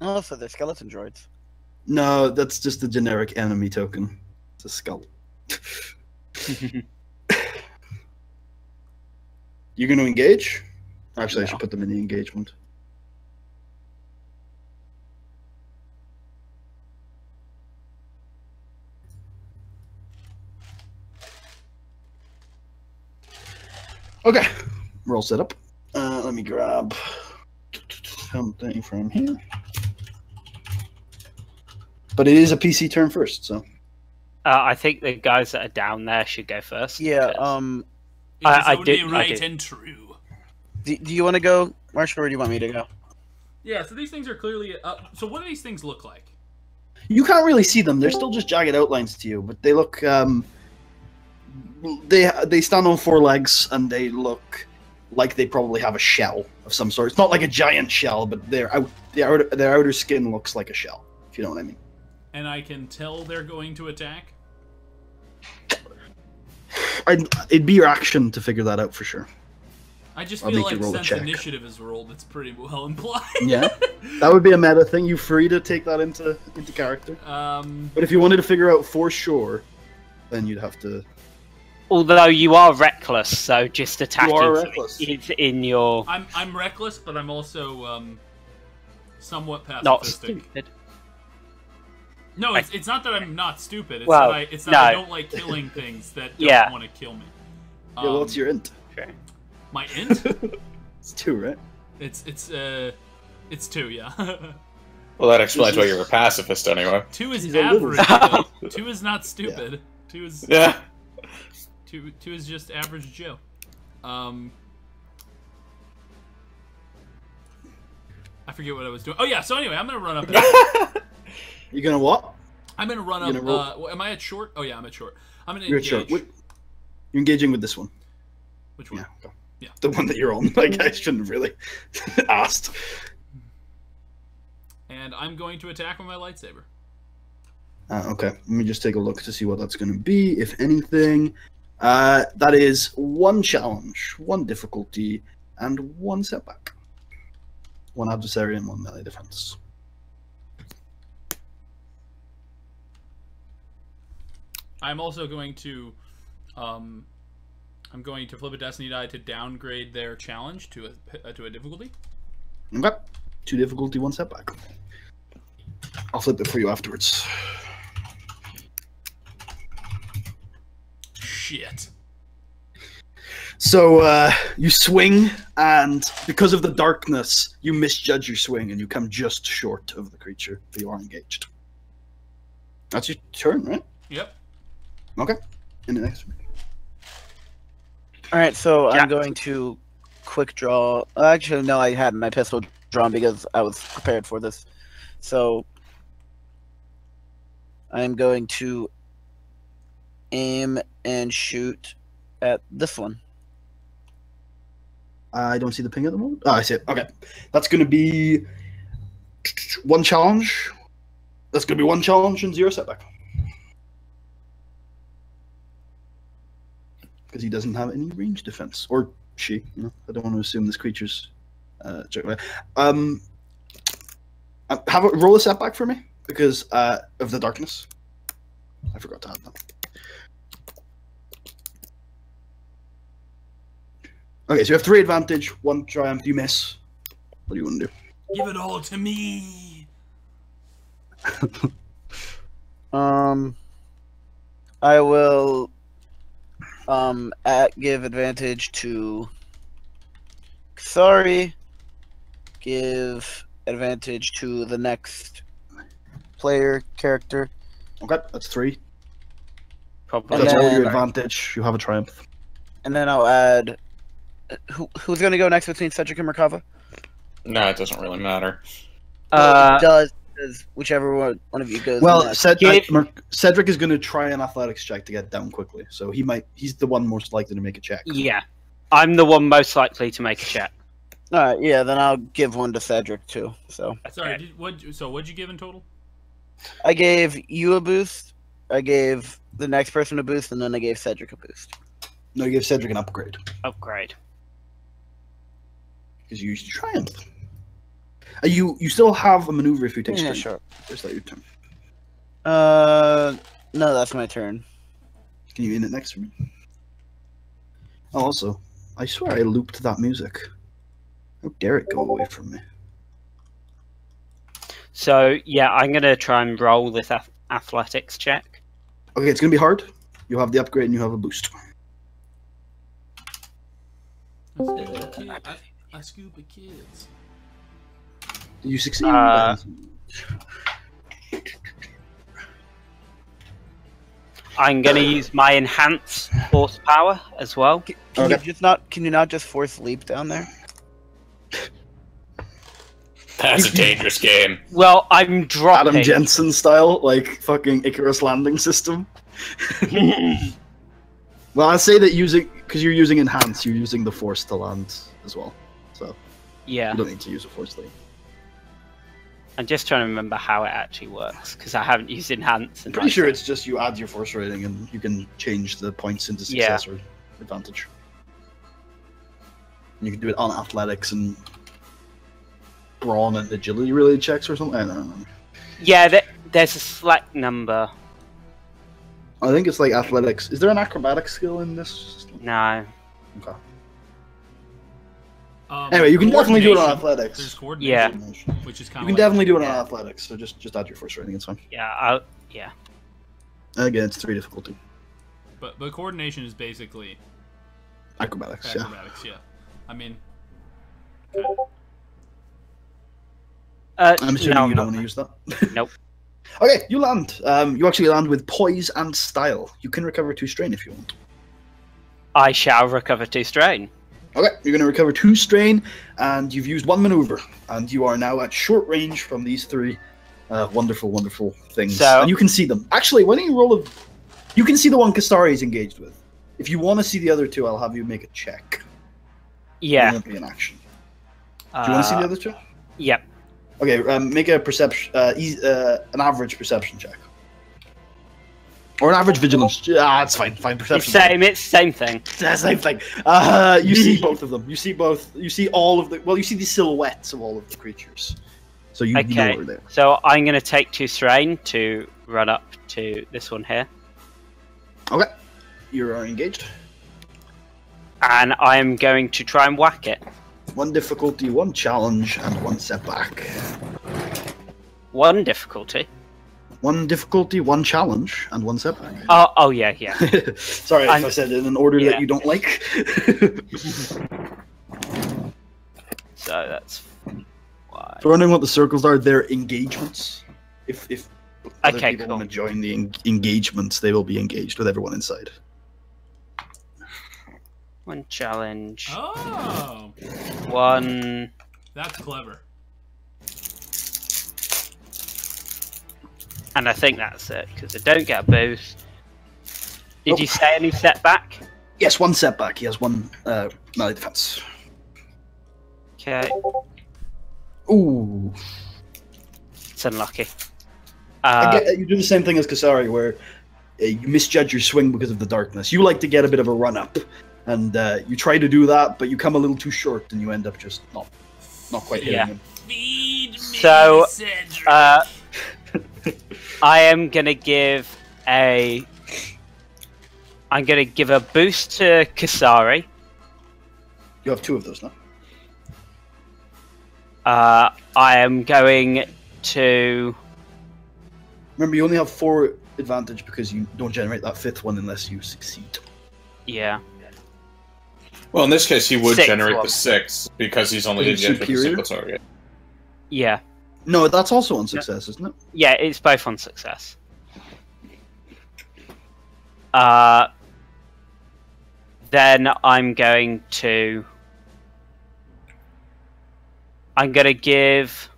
Oh, so they're skeleton droids. no, that's just a generic enemy token. It's a skull. You going to engage? Actually, I should put them in the engagement. Okay, we're all set up. Let me grab something from here. But it is a PC turn first, so. I think the guys that are down there should go first. Yeah. because- It is I only did- I right did. and true. Do you want to go, Marshall, or do you want me to go? Yeah, so these things are clearly... so what do these things look like? You can't really see them. They're still just jagged outlines to you, but they look. They stand on 4 legs, and they look like they probably have a shell of some sort. It's not like a giant shell, but their outer skin looks like a shell. If you know what I mean. And I can tell they're going to attack? It'd be your action to figure that out for sure. I just I'll feel make you like roll a since check. initiative is rolled, it's pretty well implied. Yeah, that would be a meta thing. You're free to take that into character. But if you wanted to figure out for sure, then you'd have to. Although you are reckless, so just attacking reckless. is in your I'm reckless, but I'm also somewhat not pacifistic. stupid. No, it's not that I'm not stupid. It's Well, that I no. don't like killing things that Yeah. don't want to kill me. Yeah, well, what's your int? Okay. My int? It's 2, right? It's 2, yeah. Well, that explains why you're a pacifist anyway. 2 is He's a little- average. 2 is not stupid. 2 is Yeah. 2 is just average Joe. I forget what I was doing. Oh yeah, so anyway, I'm gonna run up. You gonna what? I'm gonna run You up. gonna roll? Am I at short? Oh yeah, I'm at short. I'm gonna You're engage. at short. You're engaging with this one. Which one? Yeah. Yeah. The one that you're on. Like, I shouldn't have really asked. And I'm going to attack with my lightsaber. Okay, let me just take a look to see what that's going to be, if anything. That is 1 challenge, 1 difficulty, and 1 setback. 1 adversary and 1 melee defense. I'm also going to, I'm going to flip a destiny die to downgrade their challenge to a difficulty. Okay, 2 difficulty, 1 setback. I'll flip it for you afterwards. Shit. So, you swing, and because of the darkness, you misjudge your swing, and you come just short of the creature, but you are engaged. That's your turn, right? Yep. Okay. In the next one. Alright, so Yeah. I'm going to quick draw. Actually, no, I had my pistol drawn because I was prepared for this. So I'm going to aim and shoot at this one. I don't see the ping at the moment. Oh, I see it. Okay. That's going to be 1 challenge. That's going to be 1 challenge and 0 setback. Because he doesn't have any range defense. Or she. You know, I don't want to assume this creature's... have a roll a setback for me because of the darkness. I forgot to add that. Okay, so you have 3 advantage, 1 triumph, you miss. What do you want to do? Give it all to me. I will give advantage to Sorry. Give advantage to the next player character. Okay, that's 3. Probably. That's all your then- advantage. You have a triumph. And then I'll add who's gonna go next between Cedric and Merkava? No, it doesn't really matter. Does whichever one of you goes Well, next. Cedric is going to try an athletics check to get down quickly, so he's the one most likely to make a check. Yeah. I'm the one most likely to make a check. Alright, yeah, then I'll give one to Cedric too. So Sorry, what'd you give in total? I gave you a boost, I gave the next person a boost, and then I gave Cedric a boost. No, you give Cedric an upgrade Upgrade. because you used triumph. You still have a maneuver if you take Yeah, strength. sure. Is that your turn? No, that's my turn. Can you in it next to me? Oh, also, I swear I looped that music. How dare it go away from me? So, yeah, I'm going to try and roll this athletics check. Okay, it's gonna be hard. You have the upgrade and you have a boost. I scoop at kids. Did you succeed? I'm going to use my enhanced horsepower as well. Can you not just force leap down there? That's a dangerous game. Well, I'm dropping. Adam Jensen style, like fucking Icarus landing system. Well, I say that because you're using enhance, you're using the force to land as well. So Yeah. you don't need to use a force leap. I'm just trying to remember how it actually works because I haven't used enhance. I'm pretty sure it's just you add your force rating and you can change the points into success or advantage. You can do it on athletics and brawn and agility related checks or something. I don't know. Yeah, there's a select number. I think it's like athletics. Is there an acrobatic skill in this system? No. Okay. Anyway, you can definitely do it on athletics. There's coordination, Yeah. which is kind You of can definitely do it on athletics. So just add your first rating. It's fine. Yeah, yeah. Again, it's 3 difficulty. But coordination is basically Acrobatics. acrobatics. Yeah. I mean. I'm assuming no, you don't want to use that. Nope. Okay, you land. You actually land with poise and style. You can recover 2 strain if you want. I shall recover 2 strain. Okay, you're going to recover 2 strain, and you've used 1 maneuver, and you are now at short range from these 3 wonderful, wonderful things. So, and you can see them. Actually, why don't you roll a... You can see the one Kastari is engaged with. If you want to see the other 2, I'll have you make a check. Yeah. It won't be an action. Do you want to see the other 2? Yep. Okay, make a perception, an average perception check. Or an average vigilance. It's fine. Perception. It's the same thing. Same thing. You see both of them. You see both. You see all of the. Well, you see the silhouettes of all of the creatures. So you know Okay. where they're. So I'm going to take 2 strain to run up to this one here. Okay. You are engaged. And I am going to try and whack it. 1 difficulty, 1 challenge, and 1 setback. 1 difficulty. 1 difficulty, 1 challenge, and 1 setback. Oh yeah. Sorry if I said it in an order that you don't like. So that's why. For wondering what the circles are, they're engagements. If other Okay, people cool. want to join the engagements, they will be engaged with everyone inside. 1 challenge. Oh, 1. that's clever. And I think that's it, because I don't get a boost. Did you say any setback? Yes, 1 setback. He has 1 melee defense. Okay. Ooh. It's unlucky. You do the same thing as Kasari, where you misjudge your swing because of the darkness. You like to get a bit of a run up, and you try to do that, but you come a little too short, and you end up just not quite hitting him. Feed me, So, Cedric. I am gonna give a. I'm gonna give a boost to Kasari. You have 2 of those now. I am going to. Remember, you only have 4 advantage because you don't generate that 5th one unless you succeed. Yeah. Well, in this case, he would 6th generate one. the 6 because he's only Is it engaged with a superior? single target. Yeah. No, that's also on success, isn't it? Yeah, it's both on success. Then I'm going to give.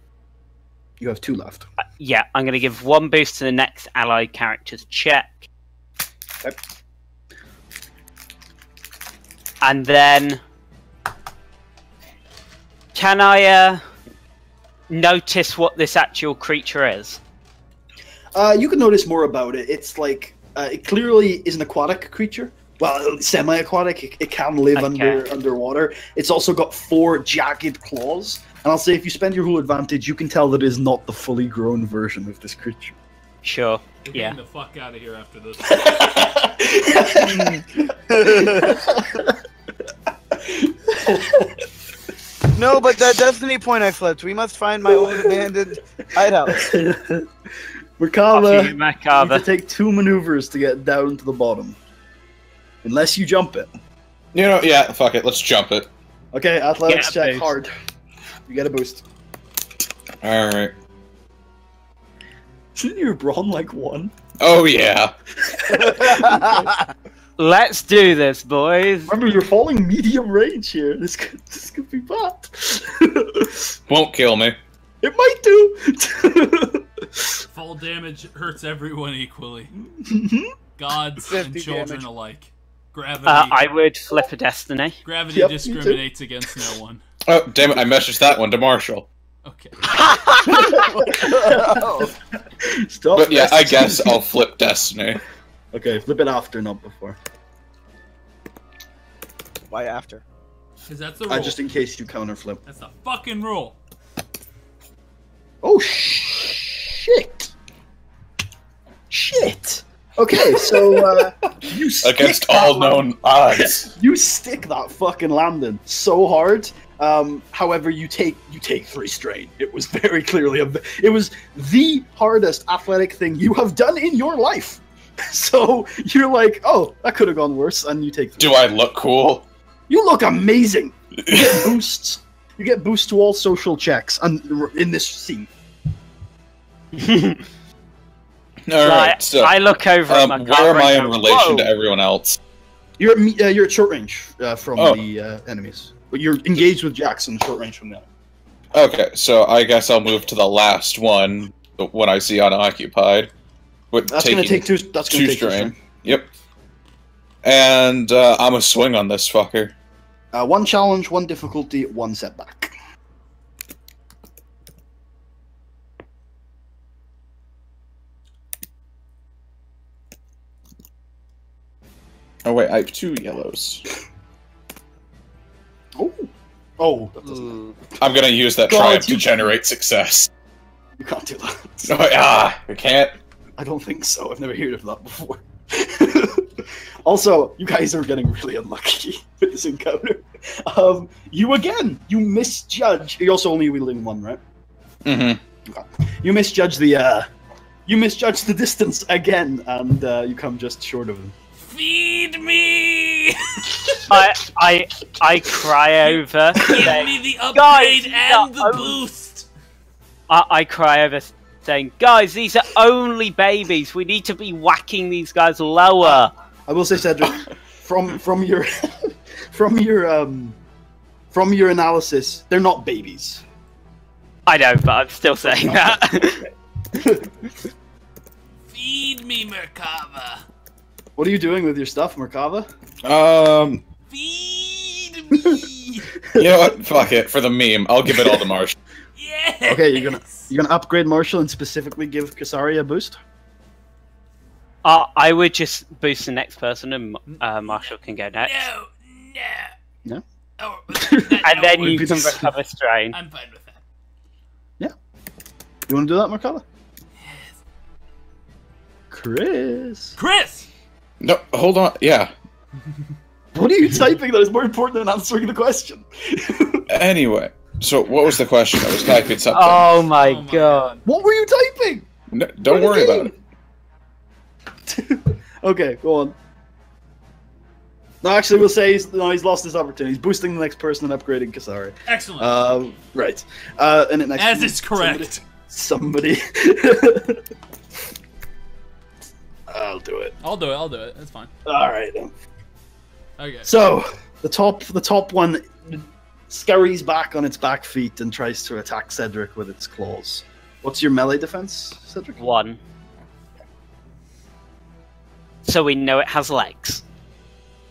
You have 2 left. Yeah, I'm going to give 1 boost to the next allied character's check. Okay. And then. Can I notice what this actual creature is? You can notice more about it. It's like it clearly is an aquatic creature. Well, semi-aquatic. It can live underwater. It's also got 4 jagged claws. And I'll say, if you spend your whole advantage, you can tell that it is not the fully grown version of this creature. Sure. You're Yeah. getting the fuck out of here after this. No, but that Destiny point I flipped. We must find my old abandoned hideout. Merkava, Off you, you need Merkava. to take 2 maneuvers to get down to the bottom. Unless you jump it. You know, yeah, fuck it, let's jump it. Okay, athletics Get a check boost. hard. You get a boost. Alright. Isn't your brawn like 1? Oh, yeah. Let's do this, boys. Remember, you're falling medium range here. This could be bad. Won't kill me. It might do. Fall damage hurts everyone equally. Gods 50 and children damage. alike. Gravity. I would flip a destiny. Gravity Yep, me too. discriminates against no one. Oh, damn it, I messaged that one to Marshall. Okay. Stop. But yeah, I messaging. guess I'll flip Destiny. Okay, flip it after, not before. Why after? Because that's the rule. Just in case you counter flip. That's the fucking rule. Oh, shit. Shit. Okay, so you stick Against that all known odds. You stick that fucking landing so hard. However, you take 3 strain. It was very clearly it was the hardest athletic thing you have done in your life. So you're like, oh, that could have gone worse, and you take 3. Do I look cool? You look amazing. You get boosts. You get boosts to all social checks, and in this scene. Alright, so I look over at my where am I in and go, relation "Whoa." to everyone else? You're at short range from the enemies, but you're engaged with Jackson short range from them. Okay, so I guess I'll move to the last one when I see unoccupied. With That's going to take 2. That's going to take 2 strain. Yep. And I'm a swing on this fucker. 1 challenge, 1 difficulty, 1 setback. Oh wait, I have 2 yellows. Oh, that doesn't. I'm gonna use that God, triumph to you- generate success. You can't do that. No, I can't. I don't think so. I've never heard of that before. Also, you guys are getting really unlucky with this encounter. You misjudge. You're also only wielding 1, right? Mm-hmm. Okay. You misjudge the distance again, and you come just short of him. Feed me! I cry over. Give saying, me the upgrade and the no. boost! I cry over saying, guys, these are only babies. We need to be whacking these guys lower. I will say, Cedric, from your from your analysis, they're not babies. I know, but I'm still saying that. Feed me, Merkava! What are you doing with your stuff, Merkava? Feed me! You know what? Fuck it. For the meme, I'll give it all to Marshall. Yes! Okay, you're gonna upgrade Marshall and specifically give Kasari a boost. I would just boost the next person, and Marshall can go next. No. No? Oh, And then you be can the- recover strain. I'm fine with that. You want to do that, Merkava? Chris. Chris! No, hold on. Yeah. What are you typing that is more important than answering the question? Anyway, so what was the question? I was typing something. Oh my Oh my god. What were you typing? No, don't What do worry you about it. mean? Okay, go on. No, actually, we'll say he's lost his opportunity. He's boosting the next person and upgrading Kasari. Excellent. Right. And it next. As is correct. Somebody. I'll do it. I'll do it. That's fine. All right. Then. Okay. So the top one scurries back on its back feet and tries to attack Cedric with its claws. What's your melee defense, Cedric? 1. So we know it has legs.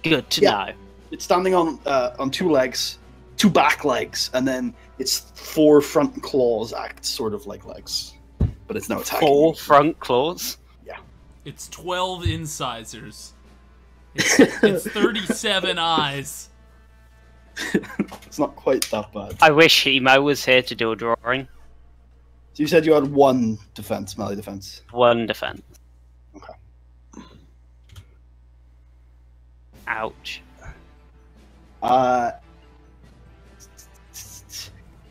Good to know. It's standing on 2 legs, 2 back legs, and then its 4 front claws act sort of like legs, but it's no attacking. 4 front claws. It's 12 incisors. It's 37 eyes. It's not quite that bad. I wish Emo was here to do a drawing. So you said you had 1 defense, melee defense. 1 defense. Okay. Ouch.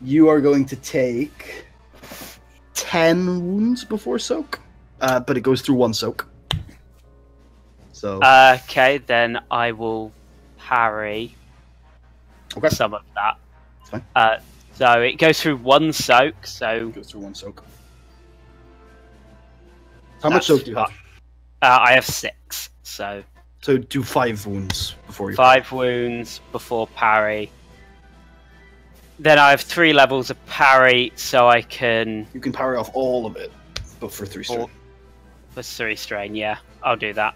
You are going to take 10 wounds before soak, but it goes through 1 soak. So Okay, then I will parry okay, some of that. that's fine. So it goes through 1 soak, so It goes through 1 soak. How much soak do you have? I have 6, so So do 5 wounds before you. 5 wounds before parry. Then I have 3 levels of parry, so I can You can parry off all of it, but for 3 strain. for 3 strain. Yeah, I'll do that.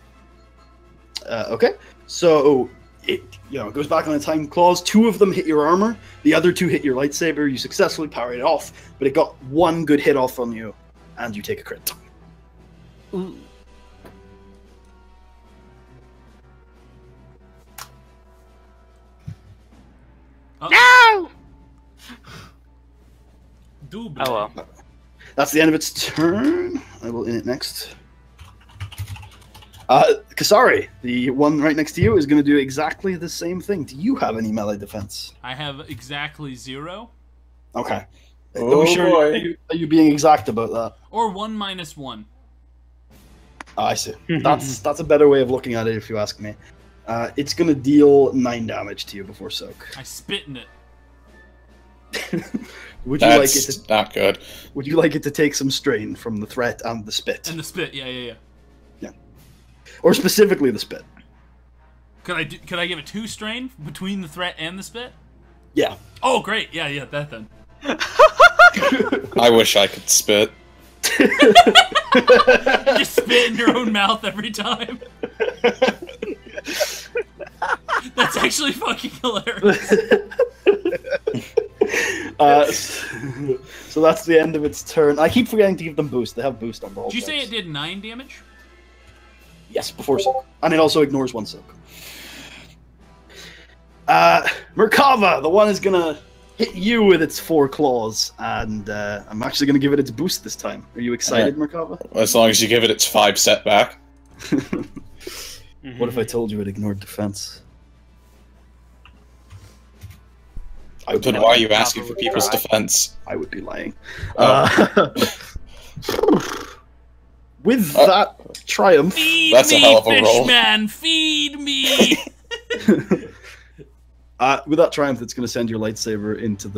Okay, so it goes back on the time claws. 2 of them hit your armor, the other 2 hit your lightsaber. You successfully parried it off, but it got 1 good hit off on you, and you take a crit. Ooh. No! Double. Oh well. That's the end of its turn. I will in it next. Kasari, the one right next to you, is going to do exactly the same thing. Do you have any melee defense? I have exactly 0. Okay. Oh, Are we sure? boy. Are you being exact about that? Or 1 minus 1. Oh, I see. That's a better way of looking at it, if you ask me. It's going to deal 9 damage to you before soak. I spit in it. Would you like it That's to? not good. Would you like it to take some strain from the threat and the spit, And the spit, yeah. or specifically the spit? Could I give it 2 strain between the threat and the spit? Yeah. Oh, great. Yeah, that then. I wish I could spit. Just spit in your own mouth every time. That's actually fucking hilarious. So that's the end of its turn. I keep forgetting to give them boost. They have boost on the whole. Did you say checks. it did 9 damage? Yes, before soak. And it also ignores 1 soak. Merkava, the one is gonna hit you with its 4 claws, and I'm actually gonna give it its boost this time. Are you excited, Merkava? As long as you give it its 5 setback. What if I told you it ignored defense? Then why are you asking for people's defense? I would be lying. Oh. With that triumph, Feed That's a me, hell of a roll. fishman! Feed me! with that triumph, it's going to send your lightsaber into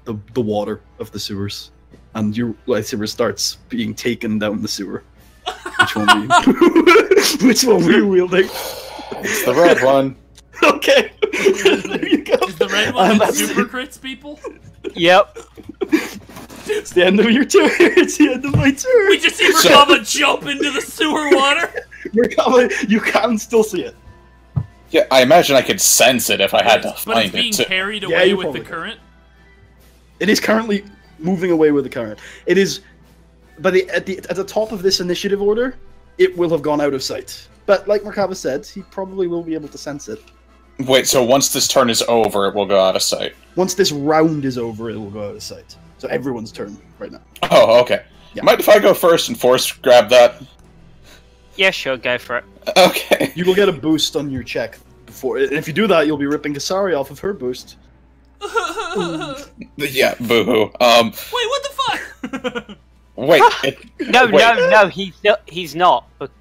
the water of the sewers, and your lightsaber starts being taken down the sewer. Which one were you? Which one were you wielding? It's the red one. Okay. There you go. Is the red one that that's super crits people? Yep. It's the end of your turn. It's the end of my turn. We just see Merkava jump into the sewer water. Merkava, you can still see it. Yeah, I imagine I could sense it if I had to But it's find being it. Too. carried Yeah, away you with the probably could. current. It is currently moving away with the current. It is, but at the top of this initiative order, it will have gone out of sight. But like Merkava said, he probably will be able to sense it. Wait, so once this turn is over, it will go out of sight. Once this round is over, it will go out of sight. So everyone's turn right now. Oh, okay. Yeah. Mind if I go first and force grab that? Yeah, sure, go for it. Okay. You will get a boost on your check before. And if you do that, you'll be ripping Kasari off of her boost. Yeah, boo-hoo. Wait, what the fuck? Wait. No, wait. he's not. But,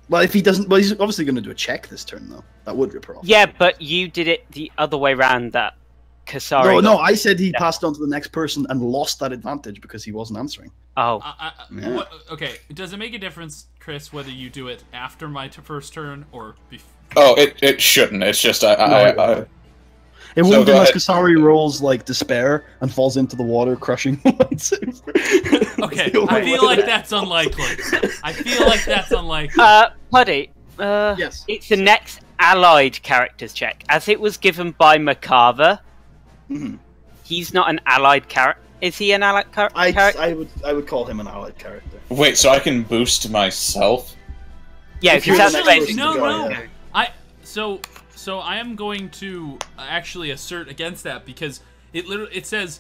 Well, if he doesn't, well, he's obviously going to do a check this turn, though. That would rip her off. yeah, but you did it the other way round. That Kasari. No, I said he passed on to the next person and lost that advantage because he wasn't answering. Oh, Yeah. Okay, does it make a difference, Chris, whether you do it after my first turn or before? Oh, it shouldn't. It's just It So wouldn't go unless ahead. Kasari rolls like despair and falls into the water, crushing the lightsaber. Okay, That's the I only feel way. like that's unlikely. Puddy. Yes. It's the next allied characters check, as it was given by Merkava. Mhm. He's not an allied character. Is he an allied character? I would call him an allied character. wait, so I can boost myself? Yeah, If you're because the that's next basically. person to go, No. yeah. So I am going to actually assert against that because it says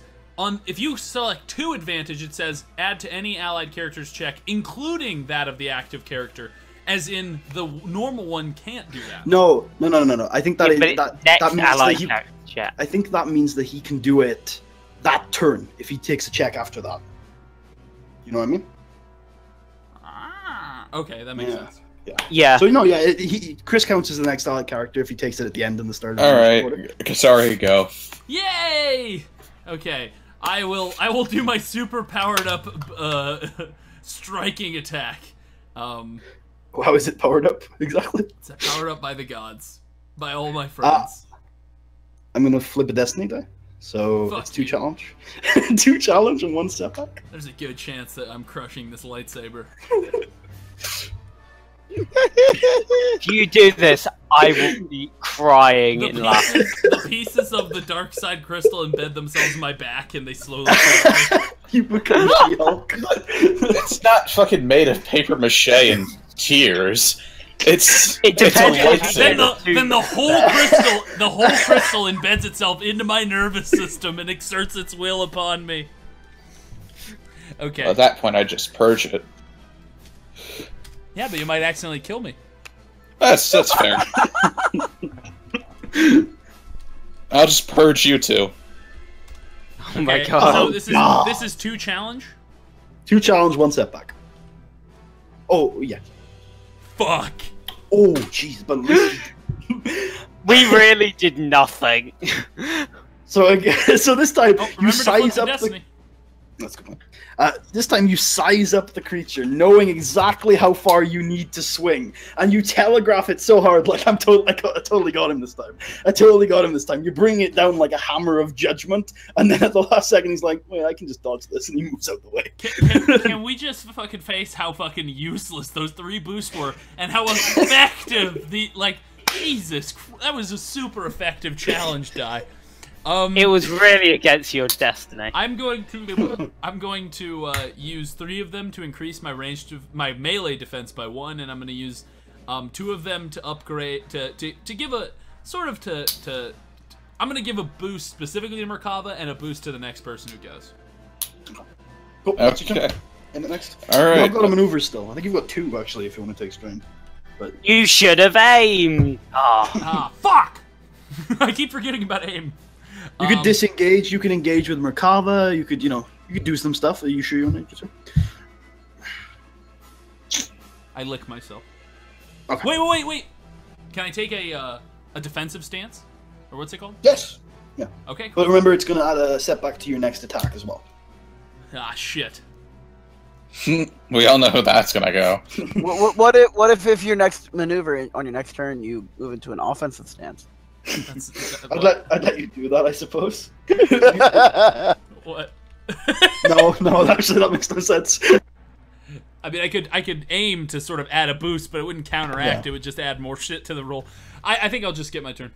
if you select 2 advantage, it says add to any allied character's check, including that of the active character. As in the normal one can't do that. No. I think that Yeah, is but it's that next means allied that he. character check. I think that means that he can do it that turn if he takes a check after that. You know what I mean? Okay, that makes Yeah. sense. Yeah. So Chris counts as the next allied character if he takes it at the end and the start. Of the Alright. order. Kasari, go. Yay! Okay, I will do my super powered up striking attack. How is it powered up exactly? It's powered up by the gods, by all my friends. I'm gonna flip a destiny die. So Fuck it's 2 you. challenge, 2 challenge and 1 setback. There's a good chance that I'm crushing this lightsaber. If you do this, I will be crying The in laughter. pieces of the dark side crystal embed themselves in my back, and they slowly. You become She-Hulk. It's not fucking made of paper mache and tears. It depends. Then the whole crystal embeds itself into my nervous system and exerts its will upon me. Okay. Well, at that point, I just purge it. Yeah, but you might accidentally kill me. That's fair. I'll just purge you two. Oh my Okay, god. So this is 2 challenge? 2 challenge, 1 setback. Oh, yeah. Fuck. Oh, jeez, but listen. We really did nothing. So this time Oh, you remember to flip size to up Destiny. That's a good one. This time you size up the creature, knowing exactly how far you need to swing, and you telegraph it so hard, like I totally got him this time. I totally got him this time. You bring it down like a hammer of judgment, and then at the last second he's like, "Wait, I can just dodge this," and he moves out the way. Can we just fucking face how fucking useless those 3 boosts were, and how effective Jesus, that was a super effective challenge die. It was really against your destiny. I'm going to use 3 of them to increase my my melee defense by 1, and I'm going to use 2 of them to upgrade to give a sort of I'm going to give a boost specifically to Merkava and a boost to the next person who goes. Cool. Okay. And the next. All right. I've got a maneuver still. I think you've got 2 actually, if you want to take strain. But You should have aimed. Ah, fuck! I keep forgetting about aim. you could disengage. You can engage with Merkava. You could, you could do some stuff. Are you sure you want to? I lick myself. Okay. Wait! Can I take a defensive stance, or what's it called? Yes. Yeah. Okay. Cool. But remember, it's going to add a setback to your next attack as well. Ah, shit. We all know how that's gonna go. What if your next maneuver on your next turn you move into an offensive stance? I'd let you do that, I suppose. What? No, actually that makes no sense. I mean, I could aim to sort of add a boost, but it wouldn't counteract. Yeah. It would just add more shit to the roll. I think I'll just get my turn.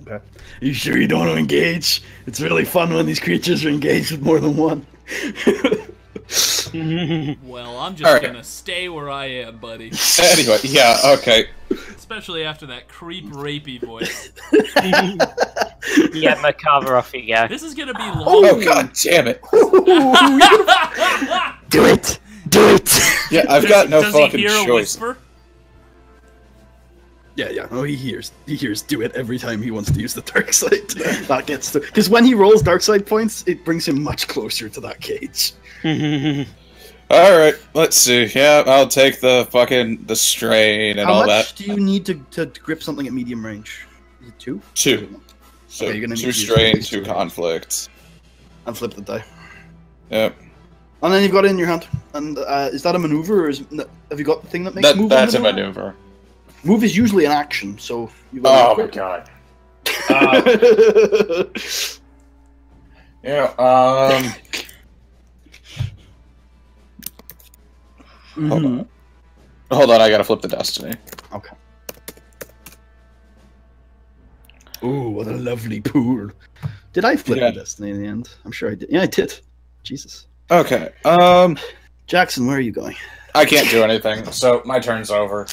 Okay. Are you sure you don't want to engage? It's really fun when these creatures are engaged with more than one. Well, I'm just All right. gonna stay where I am, buddy. Anyway, yeah, okay. Especially after that creep rapey voice. Yeah, Merkava, off you go. This is gonna be long. Oh god damn it! Do it! Do it! Yeah, I've got no Does fucking he hear a choice. whisper? Yeah. Oh, he hears do it every time he wants to use the dark side. That gets to, because when he rolls dark side points, it brings him much closer to that cage. All right, let's see. Yeah, I'll take the strain and How all much that. do you need to grip something at medium range? Is it 2? 2. So Okay, you're gonna need 2 to use strain, base 2 to- conflict. And flip the die. Yep. And then you've got it in your hand. And is that a maneuver, or have you got the thing that makes move? That's a maneuver. Move is usually an action, so you. Oh my god. Yeah. Mhm. Hold on, I gotta flip the destiny. Okay. Ooh, what a lovely pool. Did I flip Yeah. the destiny in the end? I'm sure I did. Yeah, I did. Jesus. Okay. Jackson, where are you going? I can't do anything, so my turn's over.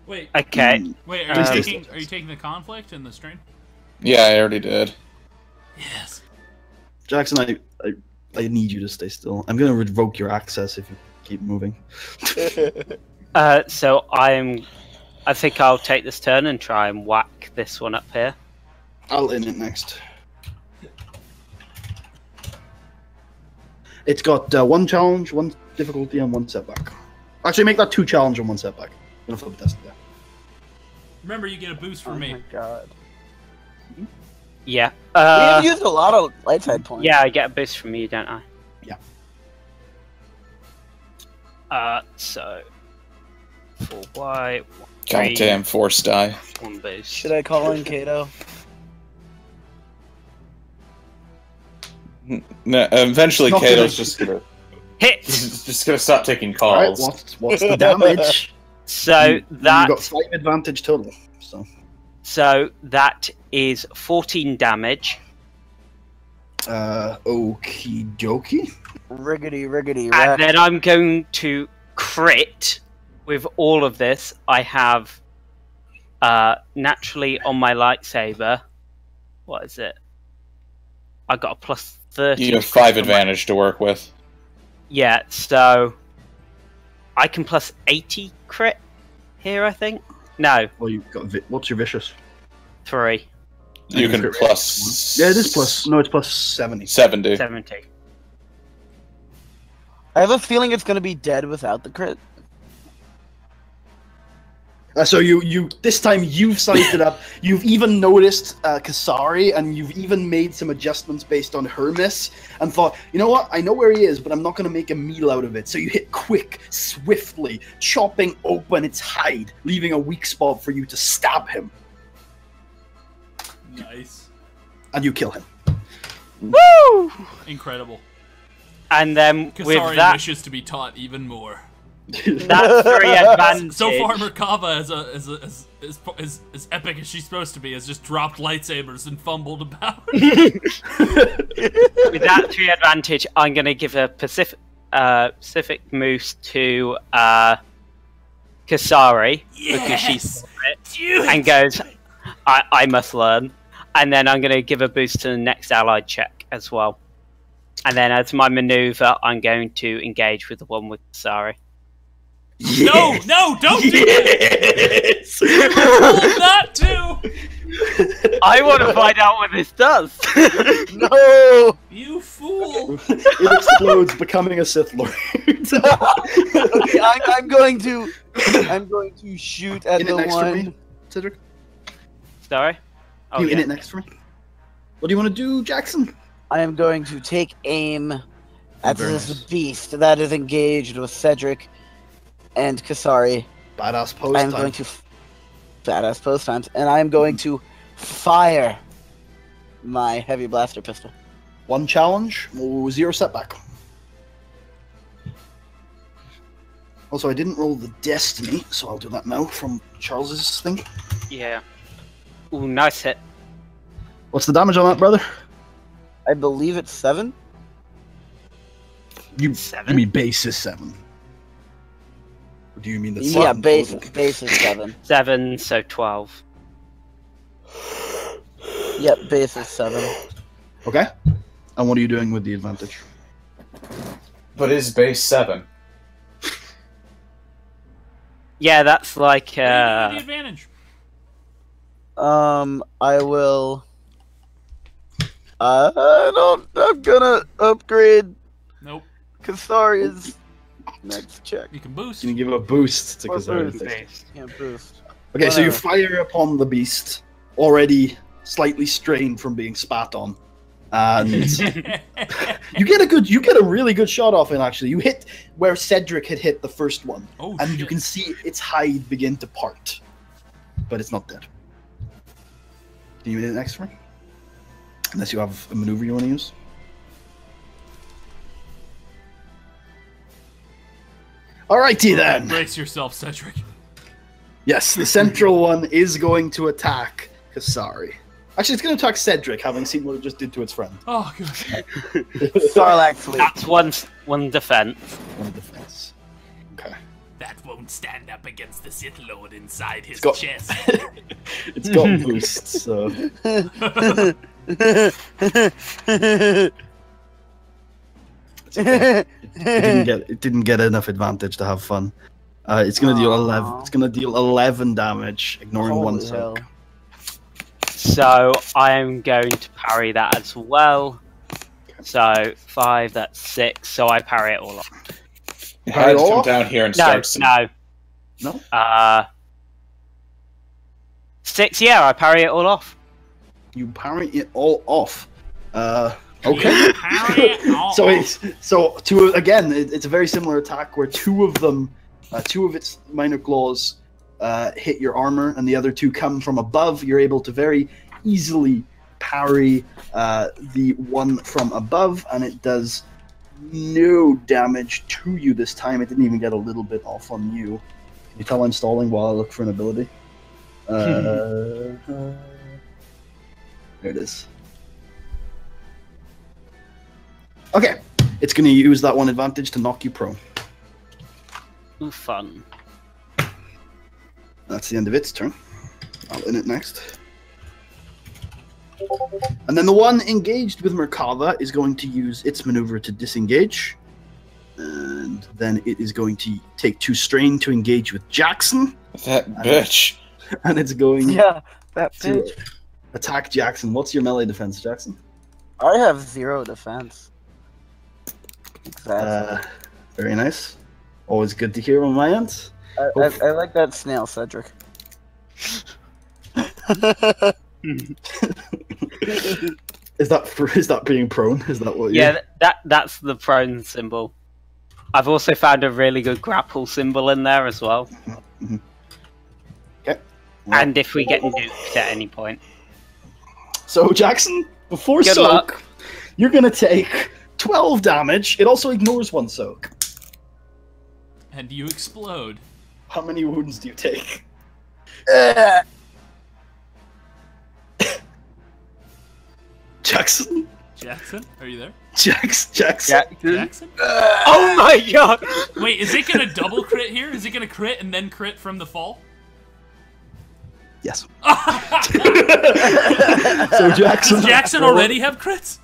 Wait, Okay. wait. Please Are you do. taking the conflict and the strain? Yeah, I already did. Yes. Jackson, I need you to stay still. I'm going to revoke your access if you keep moving. So I think I'll take this turn and try and whack this one up here. I'll in it next. It's got 1 challenge, 1 difficulty, and 1 setback. Actually, make that 2 challenge and 1 setback. I'm going to flip the destiny. Remember, you get a boost from me. Oh my god. Yeah. We have used a lot of light side points. Yeah, I get a boost from you, don't I? Yeah. So 4 white, 1 green, Goddamn force die. 1 boost. Should I call in Kato? No, eventually, Not Kato's gonna- Hit. just gonna stop taking Alright, calls. what's the damage? So You that got 5 advantage total. so that is 14 damage. Okie dokie. Riggedy, riggedy, And rat. then I'm going to crit with all of this, I have naturally on my lightsaber. What is it? I got a plus 30. You have 5 advantage to work with. Yeah, so I can plus 80 crit here, I think. No, Well, you've got what's your vicious? 3. You can plus... Yeah, it is plus. No, it's plus 70. 70. 70. I have a feeling it's gonna be dead without the crit. So you this time you've sized it up. You've even noticed Kasari, and you've even made some adjustments based on her miss, and thought, you know what? I know where he is, but I'm not going to make a meal out of it. So you hit quick, swiftly, chopping open its hide, leaving a weak spot for you to stab him, Nice. and you kill him. Woo! Incredible. And then with Kasari that, wishes to be taught even more. that 3 advantage. So far, Merkava, as epic as she's supposed to be, has just dropped lightsabers and fumbled about. With that 3 advantage, I'm going to give a Pacific moose to Kasari because she's and goes, I must learn. And then I'm going to give a boost to the next allied check as well. And then as my maneuver, I'm going to engage with the one with Kasari. Yes! No, don't do Yes! that too. I want to find out what this does. No! You fool. It explodes, becoming a Sith Lord. Okay, I'm going to shoot at In the it next for me, one. Cedric. Sorry? Oh, You in yeah. it next for me. What do you want to do, Jackson? I am going to take aim at Very this nice. beast that is engaged with Cedric and Kasari. Badass pose I am time. going to badass post times, and I am going to fire my heavy blaster pistol. 1 challenge, 0 setback. Also, I didn't roll the destiny, so I'll do that now from Charles's thing. Yeah. Ooh, nice hit. What's the damage on that, brother? I believe it's 7. You 7? mean base is 7? Or do you mean the Yeah, sum base total? is 7. 7, so 12. Yep, base is 7. Okay. And what are you doing with the advantage? But is base 7? Yeah, that's like, What are you doing with the advantage? I will. I'm gonna upgrade Nope. Kasari's next check. You can boost. Can you give a boost to Or Kazari's boost. base? Yeah, boost. Okay, so you Whatever. fire upon the beast, already slightly strained from being spat on, and you get a really good shot off it. Actually, you hit where Cedric had hit the first one, Oh, and shit. you can see its hide begin to part, but it's not dead. Do you need it next for me? Unless you have a maneuver you want to use. Alrighty then. Brace yourself, Cedric. Yes, the central one is going to attack Kasari. Actually, it's going to attack Cedric, having seen what it just did to its friend. Oh, good. Sarlacc fleet. that's one defense. One defense. Okay. That won't stand up against the Sith Lord inside his got- chest. It's got boosts, so it didn't get enough advantage to have fun. It's gonna deal 11. Aw. It's gonna deal 11 damage, ignoring one Holy hell. soak. So I am going to parry that as well. So 5, that's 6. So I parry it all off. It had to all come off? down here and No, start some... no. No, 6. Yeah, I parry it all off. you parry it all off. Okay. Parry it all So off. it's a very similar attack where two of its minor claws hit your armor, and the other 2 come from above. You're able to very easily parry the one from above, and it does no damage to you this time. It didn't even get a little bit off on you. Can you tell I'm stalling while I look for an ability? There it is. Okay, it's going to use that one advantage to knock you prone. Ooh, fun. That's the end of its turn. I'll in it next. And then the one engaged with Merkava is going to use its maneuver to disengage. And then it is going to take 2 strain to engage with Jackson. That bitch. And it's going Yeah, that to bitch. attack Jackson. What's your melee defense, Jackson? I have 0 defense. Exactly. Very nice. Always good to hear on my end. I like that snail, Cedric. Is that being prone? Is that what? Yeah, that's the prone symbol. I've also found a really good grapple symbol in there as well. Okay. And if we get nuked at any point. So Jackson, before Good soak, luck. you're gonna take 12 damage. It also ignores 1 soak. And you explode. How many wounds do you take? Jackson? Jackson, are you there? Jackson? Jackson? Oh my god! Wait, is it gonna double crit here? Is it gonna crit and then crit from the fall? Yes. So Jackson. Does Jackson already have crits?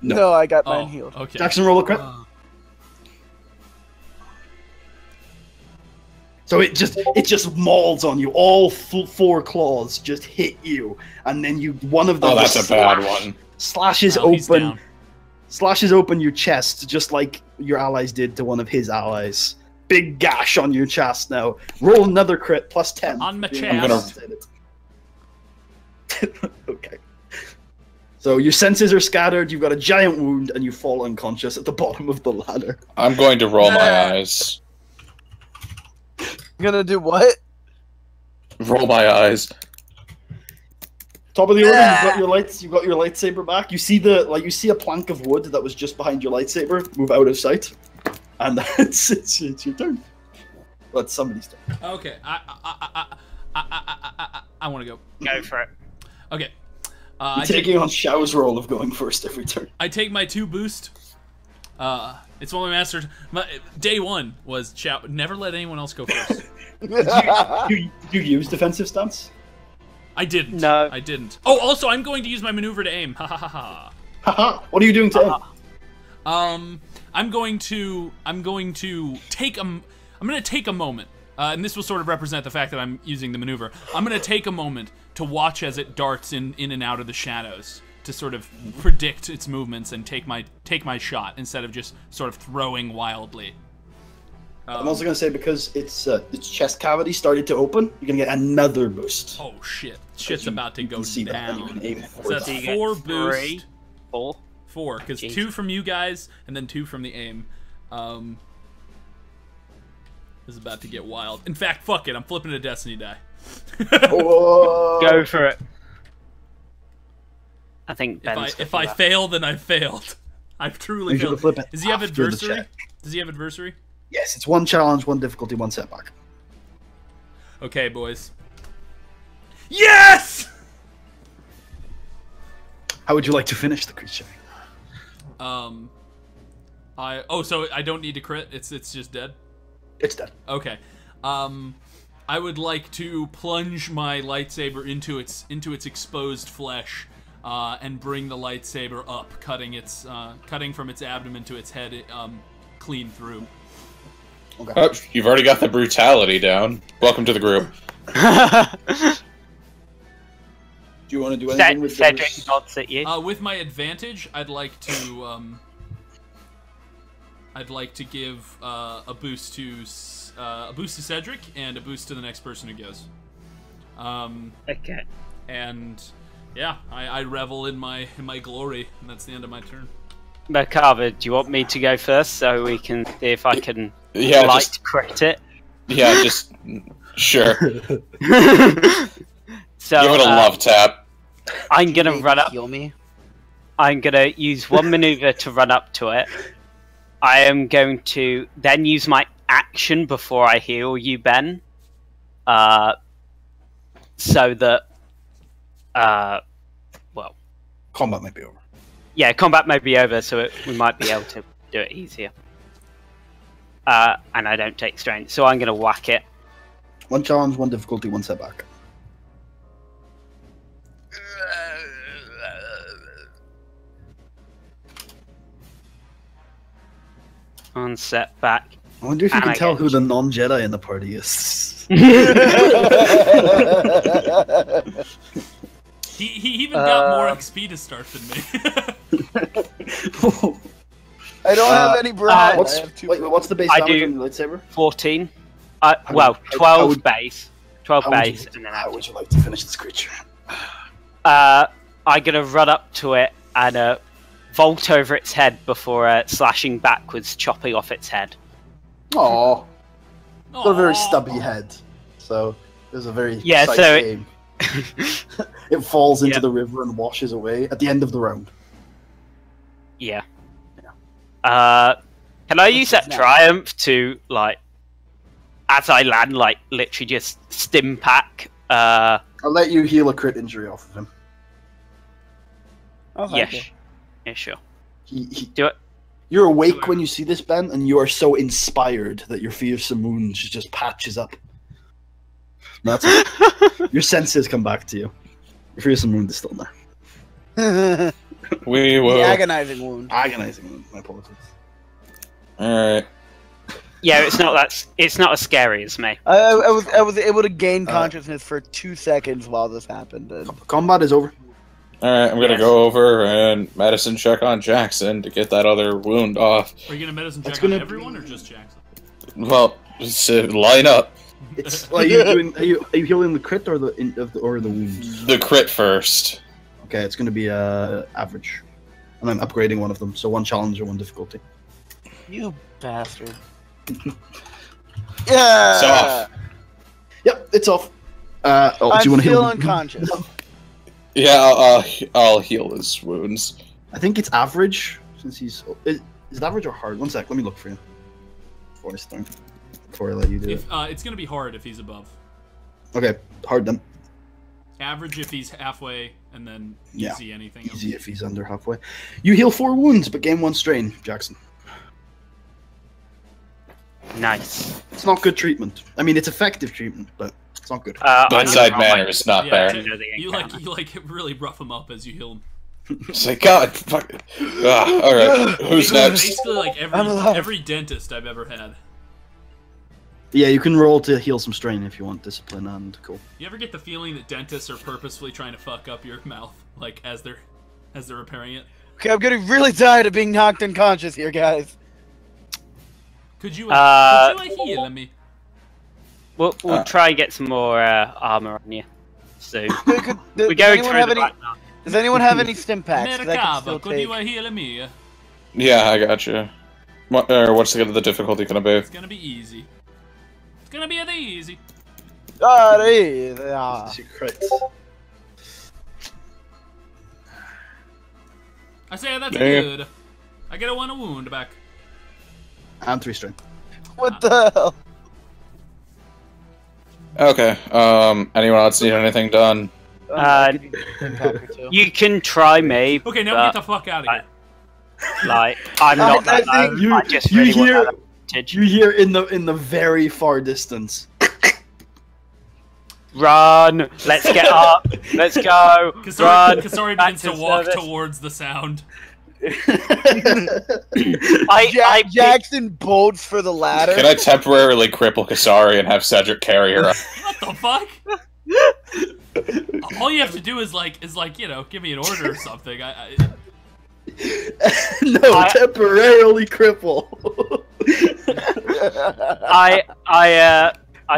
No, I got mine Oh, healed. okay. Jackson, roll a crit. So it just mauls on you. All 4 claws just hit you, and then one of them. Oh, that's just a bad one. Slashes Oh, he's open. down. Slashes open your chest, just like your allies did to one of his allies. Big gash on your chest now. Roll another crit, plus 10. On my Being chest. Okay. So your senses are scattered, you've got a giant wound, and you fall unconscious at the bottom of the ladder. I'm going to roll my eyes. You gonna do what? Roll my eyes. Top of the order, you've got your lightsaber back. You see you see a plank of wood that was just behind your lightsaber move out of sight. And it's your turn. Well, it's somebody's turn. Okay, I want to go. Go for it. Okay. You're taking on Xiao's role of going first every turn. I take my 2 boost. It's one of my masters. Day 1 was never let anyone else go first. You use defensive stance? I didn't. No. I didn't. Oh, also, I'm going to use my maneuver to aim. Ha ha ha ha. Haha. What are you doing to him? I'm going to take a moment, and this will sort of represent the fact that I'm using the maneuver. I'm going to take a moment to watch as it darts in and out of the shadows to sort of predict its movements and take my shot instead of just sort of throwing wildly. I'm also going to say because its chest cavity started to open, you're going to get another boost. Oh shit! Shit's about to go can see that, and you down. can aim So for that's that. you get 4 3, boost. 4. 4, because Jeez. 2 from you guys and then 2 from the aim. This is about to get wild. In fact, fuck it. I'm flipping a destiny die. Whoa. Go for it. I think Ben's If I fail, then I failed. I've truly You should failed. flip it Does he have after the adversary? check. Does he have adversary? Yes, it's 1 challenge, 1 difficulty, 1 setback. Okay, boys. Yes! How would you like to finish the creature? So I don't need to crit. It's just dead. It's dead. Okay. I would like to plunge my lightsaber into its exposed flesh, and bring the lightsaber up, cutting from its abdomen to its head, clean through. Okay. Oh, you've already got the brutality down. Welcome to the group. Do you want to do anything with Cedric those? nods at you. With my advantage, I'd like to give a boost to Cedric and a boost to the next person who goes. Okay. And yeah, I revel in my glory, and that's the end of my turn. Merkava, do you want me to go first so we can see if I can Yeah, light crit it? Yeah, just sure. So Give it a love tap. I'm gonna run up. Heal me. I'm gonna use 1 maneuver to run up to it. I am going to then use my action before I heal you, Ben. So that, well, Combat might be over. yeah, combat may be over, so we might be able to do it easier. And I don't take strain, so I'm gonna whack it. 1 challenge, 1 difficulty, 1 setback. On setback. I wonder if you And can I tell get who the non-Jedi in the party is. He even got more XP to start than me. I don't have any brown. What's the base I damage do- on the lightsaber? 14. How Well, would- 12 how would- base. 12 base, and then How would you like to finish this creature? I'm gonna run up to it and vault over its head before slashing backwards, chopping off its head. Aww. It's a very Aw. stubby head. So, there's a very Yeah, precise so aim. It falls into Yeah. the river and washes away at the end of the round. Yeah. Can I use that now? triumph to, like, as I land, like, literally just stim pack? I'll let you heal a crit injury off of him. Oh, thank you. Yes. Yeah, sure. He Do it. You're awake when you see this, Ben, and you are so inspired that your fearsome wound just patches up. That's it. Your senses come back to you. Your fearsome wound is still there. We The will. agonizing wound. Agonizing wound. My apologies. Alright. Yeah, it's not as scary as me. I was able to gain consciousness for 2 seconds while this happened. And... Combat is over. Alright, I'm gonna Yes. go over and medicine check on Jackson to get that other wound off. Are you gonna medicine That's check on gonna everyone or just Jackson? Well, just, line up. It's are you doing? Are you healing the crit or the wound? The crit first. Okay, it's going to be average, and I'm upgrading one of them, so 1 challenge and 1 difficulty. You bastard. Yeah! It's off. Yep, it's off. Do you I'm want to still heal? unconscious. Yeah, I'll heal his wounds. I think it's average since he's. Is it average or hard? 1 sec, let me look for you. Before I let you do it. If it's gonna be hard if he's above. Okay, hard then. Average if he's halfway, and then Yeah. easy anything else. Easy if he's under halfway. You heal 4 wounds, but gain 1 strain, Jackson. Nice. It's not good treatment. I mean, it's effective treatment, but it's not good. Bedside I'm manner is not Yeah, there. you like really rough him up as you heal him. It's like, God, fuck it. Alright, who's next? Basically, like I'm alive. every dentist I've ever had. Yeah, you can roll to heal some strain if you want discipline and cool. You ever get the feeling that dentists are purposefully trying to fuck up your mouth, like as they're repairing it? Okay, I'm getting really tired of being knocked unconscious here, guys. Could you heal me? We'll try and get some more armor on you. So Does we're going anyone through have the any? back now. Does anyone have any stim packs that I can Merkaba, still could take? you heal me? Yeah, I got you. What's the difficulty gonna be? It's gonna be easy. It's gonna be easy. Secret. I say that's Yeah. good. I get a 1 wound back. And 3 strain. What the hell? Okay, anyone else need anything done? I'll give you a stim pack or two. You can try me. Okay, now but, get the fuck out of here. Like, I'm not I that think low. I just really want that advantage. You hear in the very far distance. Run! Let's get up! Let's go! Run! Kasori Back begins to to walk service. towards the sound. Jackson bolts for the ladder. Can I temporarily cripple Kasari and have Cedric carry her up? What the fuck? All you have to do is like give me an order or something. No, temporarily cripple. I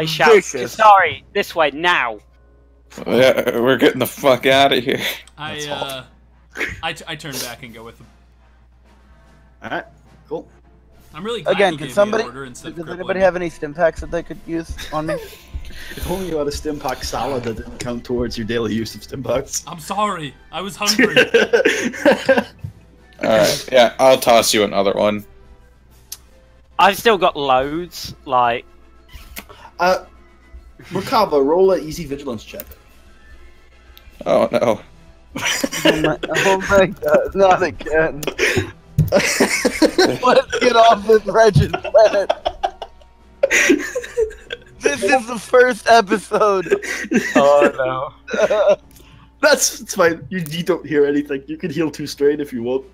shout, Vicious. Kasari, this way now! Yeah, we're getting the fuck out of here. I turn back and go with him. Alright, cool. I'm really glad Again, you can gave somebody? me an order instead of Does crippling. anybody have any stim packs that they could use on me? If only you had a stim pack salad that didn't count towards your daily use of stim packs. I'm sorry. I was hungry. Alright, yeah, I'll toss you another one. I've still got loads, like... Merkaba, roll an easy vigilance check. Oh no. Oh my god, not again. Let's get off this wretched planet. This is the first episode. Oh no. It's fine. You don't hear anything. You can heal 2 strain if you want.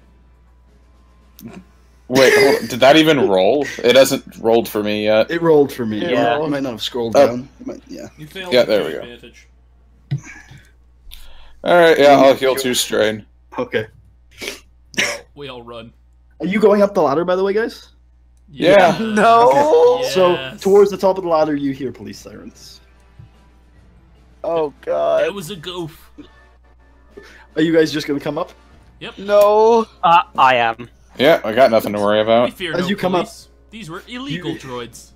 Wait, hold on. Did that even roll? It hasn't rolled for me yet. It rolled for me. Yeah. You might not have scrolled down. Yeah. You failed. Yeah, with there we go. advantage. Alright, yeah, I'll heal 2 strain. Okay. We all run. Are you going up the ladder, by the way, guys? Yeah. No. Yes. So, towards the top of the ladder, you hear police sirens. Oh god. That was a goof. Are you guys just gonna come up? Yep. No. I am. Yeah, I got nothing to worry We about. fear As no you come up- police. These were illegal droids.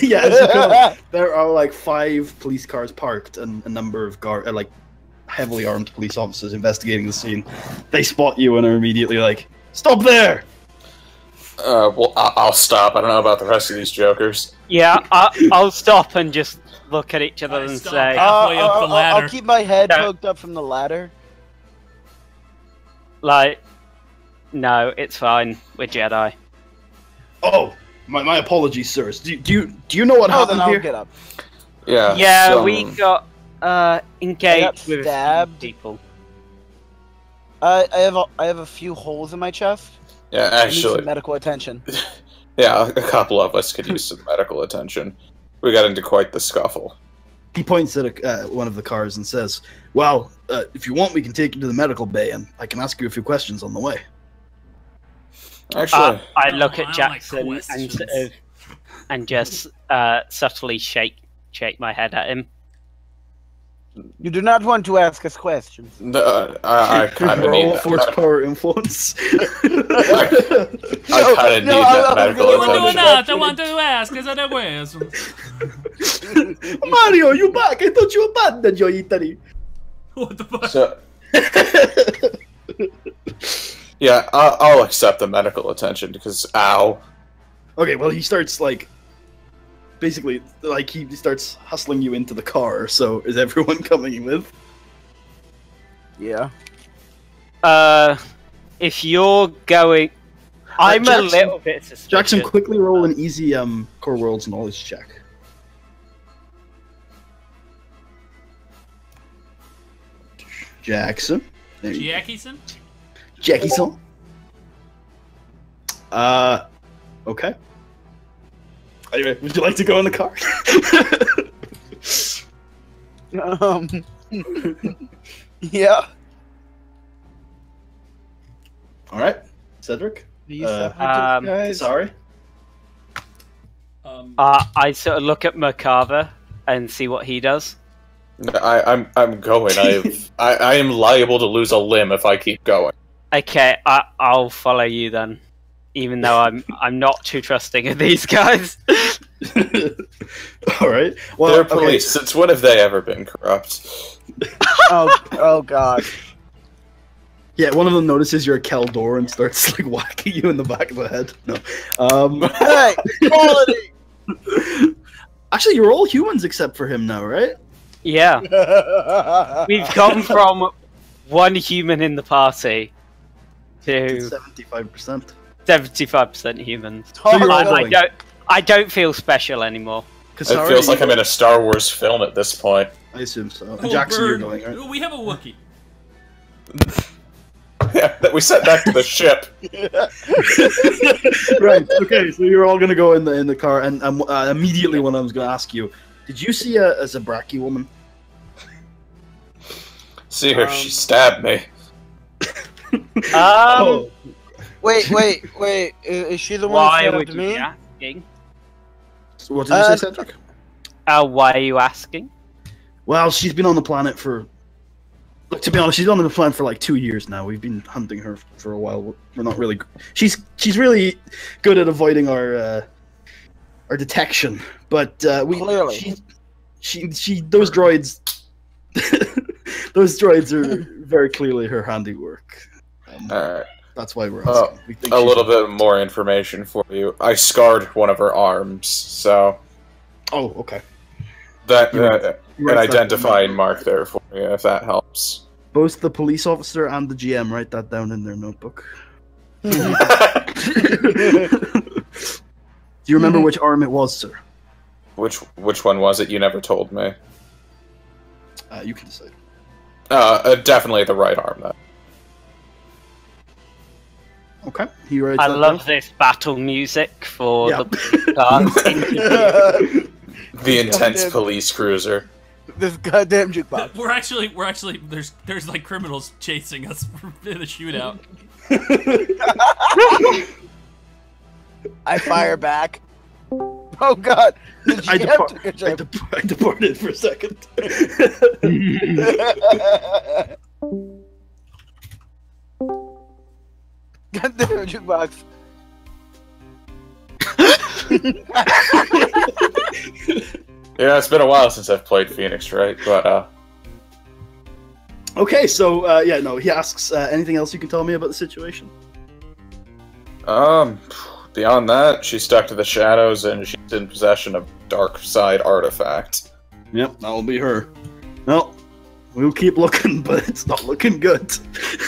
Yeah, as you come up, there are like 5 police cars parked and a number of like heavily armed police officers investigating the scene. They spot you and are immediately like, "Stop there!" Well, I'll stop. I don't know about the rest of these jokers. Yeah, I'll stop and just look at each other I and stop. say, Halfway up the ladder. I'll keep my head No. poked up from the ladder. like, no, it's fine. We're Jedi. Oh, my apologies, sirs. Do you know what Oh, then happened I'll here? get up. Yeah. Yeah, we got engaged with a few stabbed. people. I have a few holes in my chest. Yeah, I need actually, some medical attention. yeah, a couple of us could use some medical attention. We got into quite the scuffle. He points at one of the cars and says, "Well, if you want, we can take you to the medical bay, and I can ask you a few questions on the way." Actually, I look I at like Jackson and questions. and just subtly shake my head at him. You do not want to ask us questions. I kind of need Roll that. force power influence. I kind of need no, that I'm medical gonna- You want to attention. not? I want to ask. Is that a ways? Mario, you back? I thought you abandoned your Italy. What the fuck? So, yeah, I'll accept the medical attention because ow. Okay, well, he starts like, basically, like he starts hustling you into the car. So is everyone coming with? Yeah. If you're going, I'm a Jackson- little bit suspicious. Jackson, quickly roll an easy Core Worlds knowledge check. Jackson. There you go. Jackieson? Jackieson. Okay. Anyway, would you like to go in the car? Yeah. All right, Cedric. Are you guys? Sorry. I sort of look at Merkava and see what he does. I'm going. I am liable to lose a limb if I keep going. Okay, I'll follow you then, even though I'm not too trusting of these guys. All right. Well, They're okay. police. Since when have they ever been corrupt? Oh god. Yeah, one of them notices you're a Keldor and starts like whacking you in the back of the head. No. Hey, quality. Actually, you're all humans except for him now, right? Yeah, we've gone from one human in the party to 75%. 75% humans. So you're all I going. don't feel special anymore. It feels like I'm in a Star Wars film at this point. I assume so. Oh, Jackson, you're bird. going, right? We have a Wookiee. Yeah, we sent back to the ship. Right. Okay. So you're all gonna go in the car, and immediately when I was gonna ask you, did you see a Zabraki woman? See her, she stabbed me. Oh, Wait. Is she the one Why that would stabbed you me? be asking? what did you say, Cedric? Why are you asking? Well, she's been on the planet for. Look, to be honest, she's on the planet for like 2 years now. We've been hunting her for a while. We're not really. She's really good at avoiding our detection, but we Clearly. she those droids. Those droids are very clearly her handiwork. Alright. That's why we're asking. We think A she's- little bit more information for you. I scarred one of her arms, so Oh, okay. that You an write that identifying down. mark there for you, if that helps. Both the police officer and the GM write that down in their notebook. Do you remember which arm it was, sir? Which one was it? You never told me. You can decide. Definitely the right arm, then. Okay, he writes I that love down. this battle music for Yeah. the The intense Goddamn. police cruiser. This goddamn jukebox. We're actually there's like criminals chasing us in a shootout. I fire back. Oh god. The I, GM took a I jump. departed for a second. Goddamn jukebox. Yeah, it's been a while since I've played Phoenix, right? But Okay, so yeah, no, he asks anything else you can tell me about the situation. beyond that, she's stuck to the shadows and she's in possession of dark side artifact. Yep, that'll be her. Well, we'll keep looking, but it's not looking good.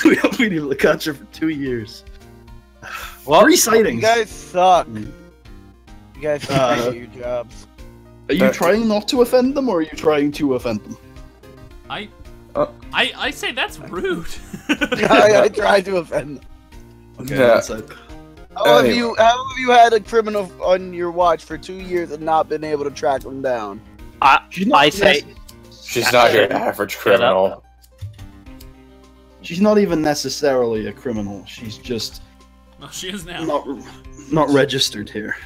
We haven't been able to catch her for 2 years. What? 3 You sightings. guys suck. Mm. You guys suck at your jobs. Are you trying not to offend them, or are you trying to offend them? I say that's rude. I tried to offend them. Okay, Yeah. that's it. How have Anyway. you had a criminal on your watch for 2 years and not been able to track them down? I say She's not your average criminal. She's not even necessarily a criminal. She's just Well, she is now. not registered here.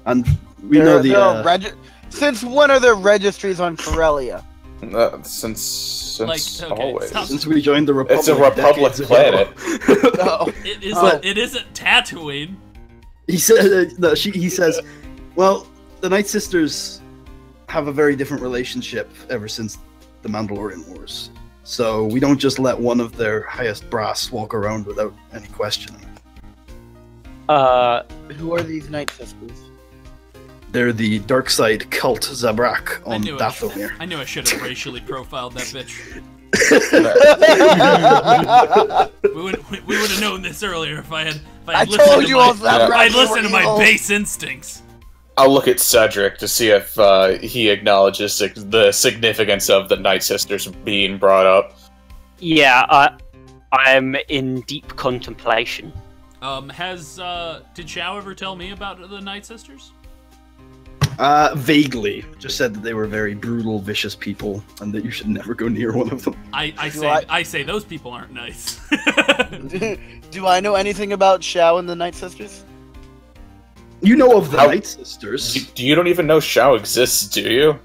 And we know the Since when are there registries on Corellia? Since Like, okay, always. stop. since we joined the Republic. It's a Republic decades ago. planet. No. It isn't Tatooine. He said no, he says, well, the Night Sisters have a very different relationship ever since the Mandalorian Wars. So we don't just let one of their highest brass walk around without any questioning. Who are these Night Sisters? They're the dark side cult Zabrak I on knew Dathomir. I knew I should have racially profiled that bitch. We would have known this earlier if I had. I listened told to you my, all that. If I'd listened to my base instincts. I'll look at Cedric to see if he acknowledges the significance of the Night Sisters being brought up. yeah, I'm in deep contemplation. Did Shao ever tell me about the Night Sisters? Vaguely. Just said that they were very brutal, vicious people, and that you should never go near one of them. I say those people aren't nice. Do I know anything about Shao and the Night Sisters? You know of the How- Night Sisters. You don't even know Shao exists, do you?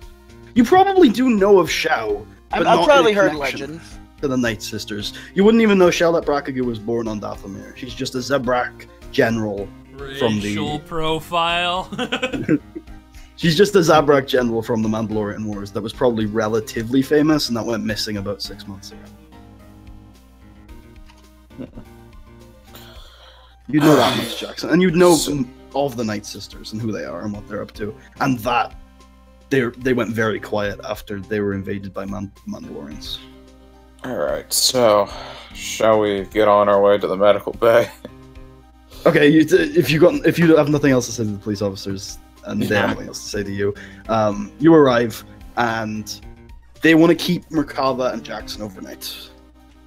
You probably do know of Shao, but I've not probably in a heard connection legends. to the Night Sisters. You wouldn't even know Charlotte Brackagu was born on Dathomir. She's just a Zabrak general. From the- Racial profile. She's just a Zabrak general from the Mandalorian Wars that was probably relatively famous and that went missing about 6 months ago. You'd know that much, Jackson. And you'd know of the Night Sisters and who they are and what they're up to. And that they went very quiet after they were invaded by Mandalorians. Alright, so shall we get on our way to the medical bay? Okay, if you have nothing else to say to the police officers, and they have nothing else to say to you, you arrive, and they want to keep Merkava and Jackson overnight.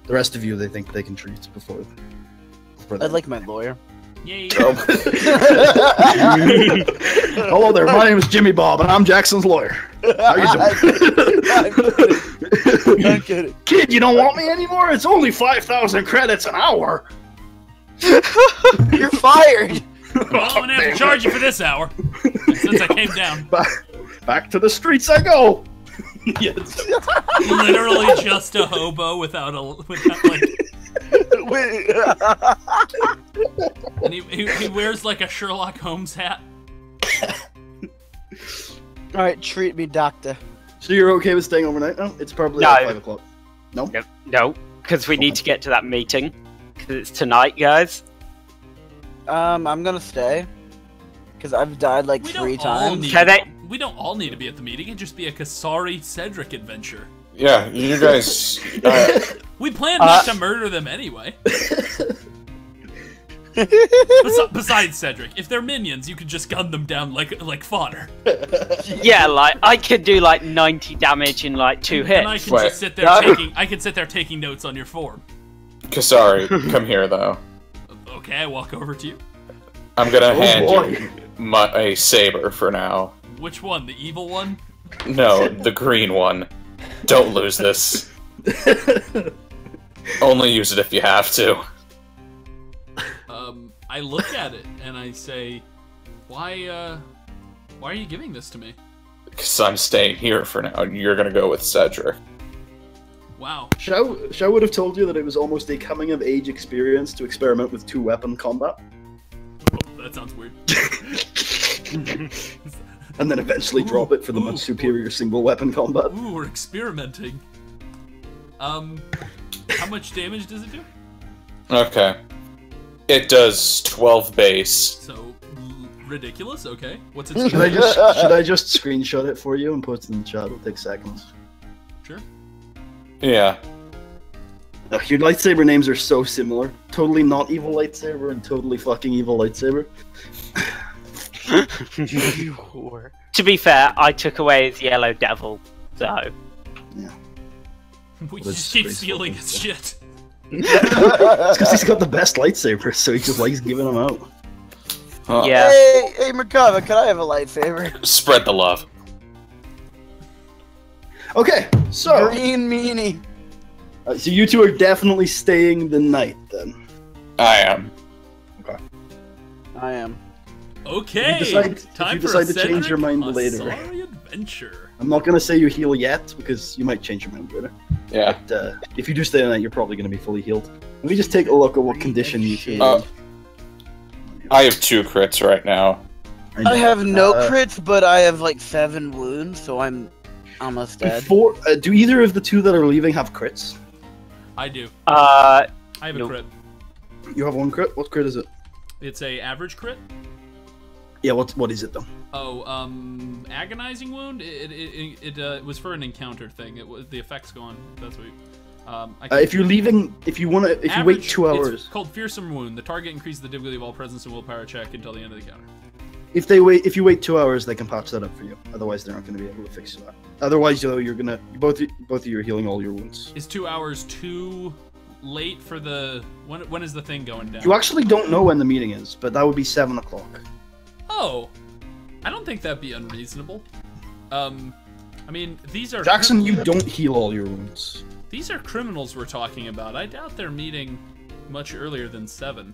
The rest of you, they think they can treat before I'd like my lawyer. Yay. Hello there, my name is Jimmy Bob, and I'm Jackson's lawyer. How you doing? I'm kidding. Kid, you don't want me anymore? It's only 5,000 credits an hour. You're fired. Well, I'm gonna have to charge you for this hour. Since I came down. Back to the streets I go. Yes. Literally just a hobo without like. And he wears like a Sherlock Holmes hat. All right, treat me, doctor. So you're okay with staying overnight now? It's probably No. like 5 o'clock. No? No, because we need to get to that meeting. Because it's tonight, guys. I'm gonna stay because I've died like We 3 don't all times. need. Can I- We don't all need to be at the meeting. It'd just be a Kasari Cedric adventure. Yeah, you guys... We planned not to murder them anyway. Besides, Cedric, if they're minions, you could just gun them down like fodder. Yeah, like I could do like 90 damage in like 2 hits. And I can just sit there taking notes on your form. Kasari, come here though. Okay, I walk over to you. I'm gonna hand you a saber for now. Which one? The evil one? No, the green one. Don't lose this. Only use it if you have to. I look at it and I say, why are you giving this to me? Because I'm staying here for now, and you're gonna go with Cedric. Wow. Shao would have told you that it was almost a coming-of-age experience to experiment with two-weapon combat. Oh, that sounds weird. And then eventually drop it for the much superior single-weapon combat. Ooh, we're experimenting. How much damage does it do? Okay. It does 12 base. So, ridiculous, okay. What's Should I just screenshot it for you and post it in the chat? It'll take seconds. Sure. Yeah. Ugh, your lightsaber names are so similar. Totally not evil lightsaber and totally fucking evil lightsaber. You whore. To be fair, I took away his yellow devil, so. Yeah. We That's just keep graceful, stealing isn't his it? shit. It's because he's got the best lightsaber, so he just likes giving them out. Huh. Yeah. Hey, Merkava, could I have a lightsaber? Spread the love. Okay, so Green meanie. so you two are definitely staying the night then. I am. I am. Okay, If you decide- time if you for a decide to change your Cedric mind later. Asari adventure. I'm not gonna say you heal yet because you might change your mind later. Yeah. But if you do stay the night, you're probably gonna be fully healed. Let me just take a look at what condition you feel. I have 2 crits right now. I have no Uh, crits, but I have like 7 wounds, so I'm almost dead. Before, do either of the two that are leaving have crits? I do. Uh, I have a Nope. crit. You have 1 crit. What crit is it? It's a average crit. Yeah. What is it though? Oh, agonizing wound. It was for an encounter thing. It was the effect's gone. That's what. If you're leaving, if you wait 2 hours. It's called fearsome wound. The target increases the difficulty of all presence and willpower check until the end of the counter. If you wait 2 hours, they can patch that up for you. Otherwise, they're not going to be able to fix that. Otherwise, though, you're gonna both of you are healing all your wounds. Is 2 hours too late for the when is the thing going down? You actually don't know when the meeting is, but that would be 7 o'clock. Oh, I don't think that'd be unreasonable. I mean, these are Jackson, you don't heal all your wounds. These are criminals we're talking about. I doubt they're meeting much earlier than 7.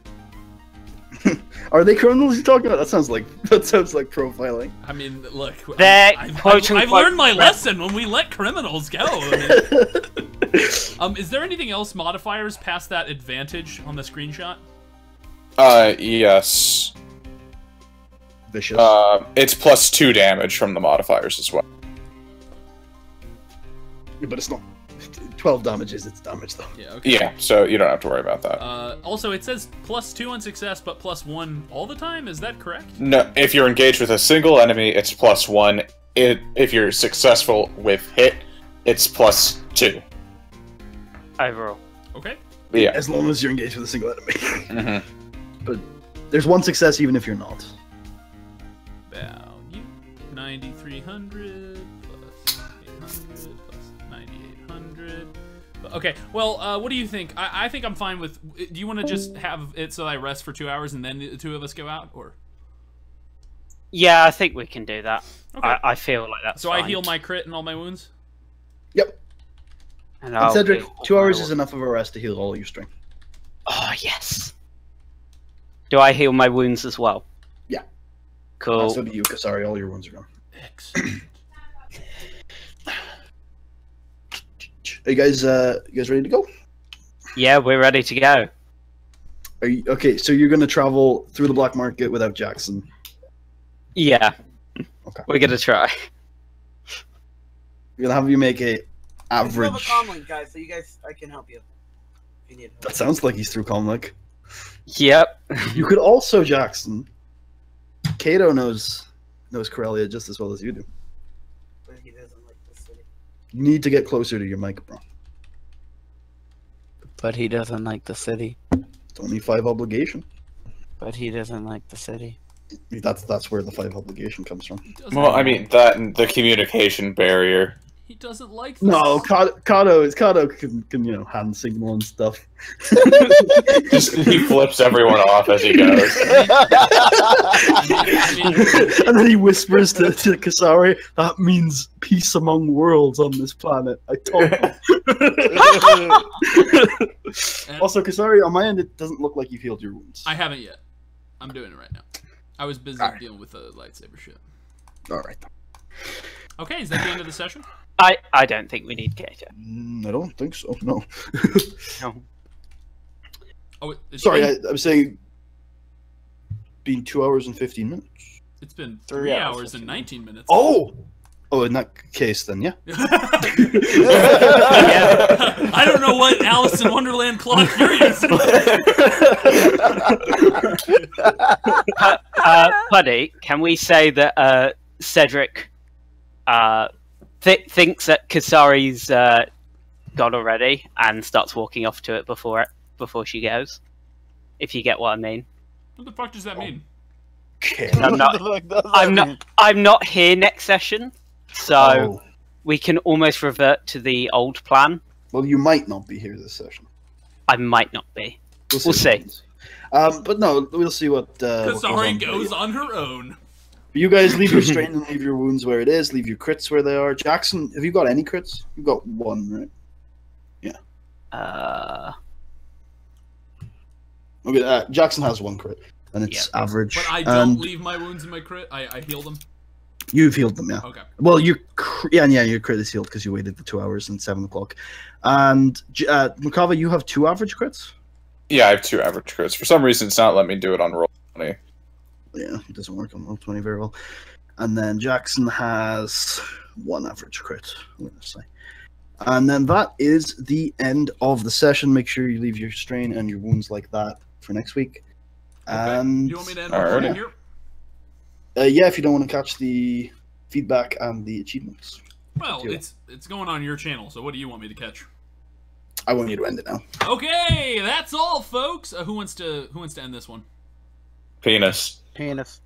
Are they criminals you're talking about? That sounds like profiling. I mean, look, They're I've quote-unquote learned my criminals. lesson when we let criminals go. I mean, is there anything else modifiers past that advantage on the screenshot? Yes. Vicious. It's plus 2 damage from the modifiers as well. Yeah, but it's not 12 damage is its damage though. Yeah, okay. Yeah, so you don't have to worry about that. Also, it says plus 2 on success, but plus 1 all the time. Is that correct? No, if you're engaged with a single enemy, it's plus 1. If you're successful with hit, it's plus 2. Overall. Okay. Yeah. As long as you're engaged with a single enemy. Mm-hmm. But there's 1 success even if you're not. Value 9,300 plus 800 plus 9,800. Okay, well, what do you think? I think I'm fine with. Do you want to just have it so I rest for 2 hours and then the 2 of us go out, or? Yeah, I think we can do that. Okay. I feel like that's So fine. I heal my crit and all my wounds. Yep. And And I'll Cedric, heal 2 hours my- is enough of a rest to heal all your strength. Oh, yes. Do I heal my wounds as well? Yeah. Cool. So do you, Kasari, all your wounds are gone. Excellent. Are you guys ready to go? Yeah, we're ready to go. Are you okay? So you're gonna travel through the black market without Jackson. Yeah. Okay. We're gonna try. We're gonna have you make a I still have a average. comm link, guys, so you guys, I can help you. If you need help. That sounds like he's through Comlink. Yep. You could also, Jackson. Kato knows Corellia just as well as you do. But he doesn't like the city. You need to get closer to your mic, bro. But he doesn't like the city. It's only 5 obligation. But he doesn't like the city. That's where the 5 obligation comes from. Well, I mean that and the communication barrier. He doesn't like this. No, Kato can hand signal and stuff. Just he flips everyone off as he goes. And then he whispers to Kasari, "That means peace among worlds on this planet." I told him. Also, Kasari, on my end, it doesn't look like you've healed your wounds. I haven't yet. I'm doing it right now. I was busy Alright. dealing with the lightsaber shit. All right. Okay, is that the end of the session? I don't think we need Kato. I don't think so. No. No. Oh, it's Sorry, been, I was saying. Been 2 hours and 15 minutes. it's been 3 3 hours, hours and 19 minutes. Oh, in that case, then yeah. I don't know what Alice in Wonderland clock you're using. Buddy, can we say that Cedric thinks that Kasari's gone already and starts walking off to it before she goes? If you get what I mean. What the fuck does that mean? Okay. I'm not here next session, so we can almost revert to the old plan. Well, you might not be here this session. I might not be. We'll see. But no, we'll see what. Kasari goes on her own. You guys leave your strain and leave your wounds where it is. Leave your crits where they are. Jackson, have you got any crits? You've got 1, right? Yeah. Okay. Jackson has 1 crit, and it's average. But I don't leave my wounds in my crit. I heal them. You've healed them, yeah. Okay. Well, your crit is healed because you waited the 2 hours and 7 o'clock. And Makava, you have 2 average crits. Yeah, I have 2 average crits. For some reason, it's not letting me do it on roll 20. Yeah, it doesn't work on roll 20 very well. And then Jackson has 1 average crit. Let's say. And then that is the end of the session. Make sure you leave your strain and your wounds like that for next week. Okay. And You want me to end recording here? yeah, if you don't want to catch the feedback and the achievements. Well, it's going on your channel, so what do you want me to catch? I want you to end it now. Okay, that's all, folks. Who wants to end this one? Penis. Penis.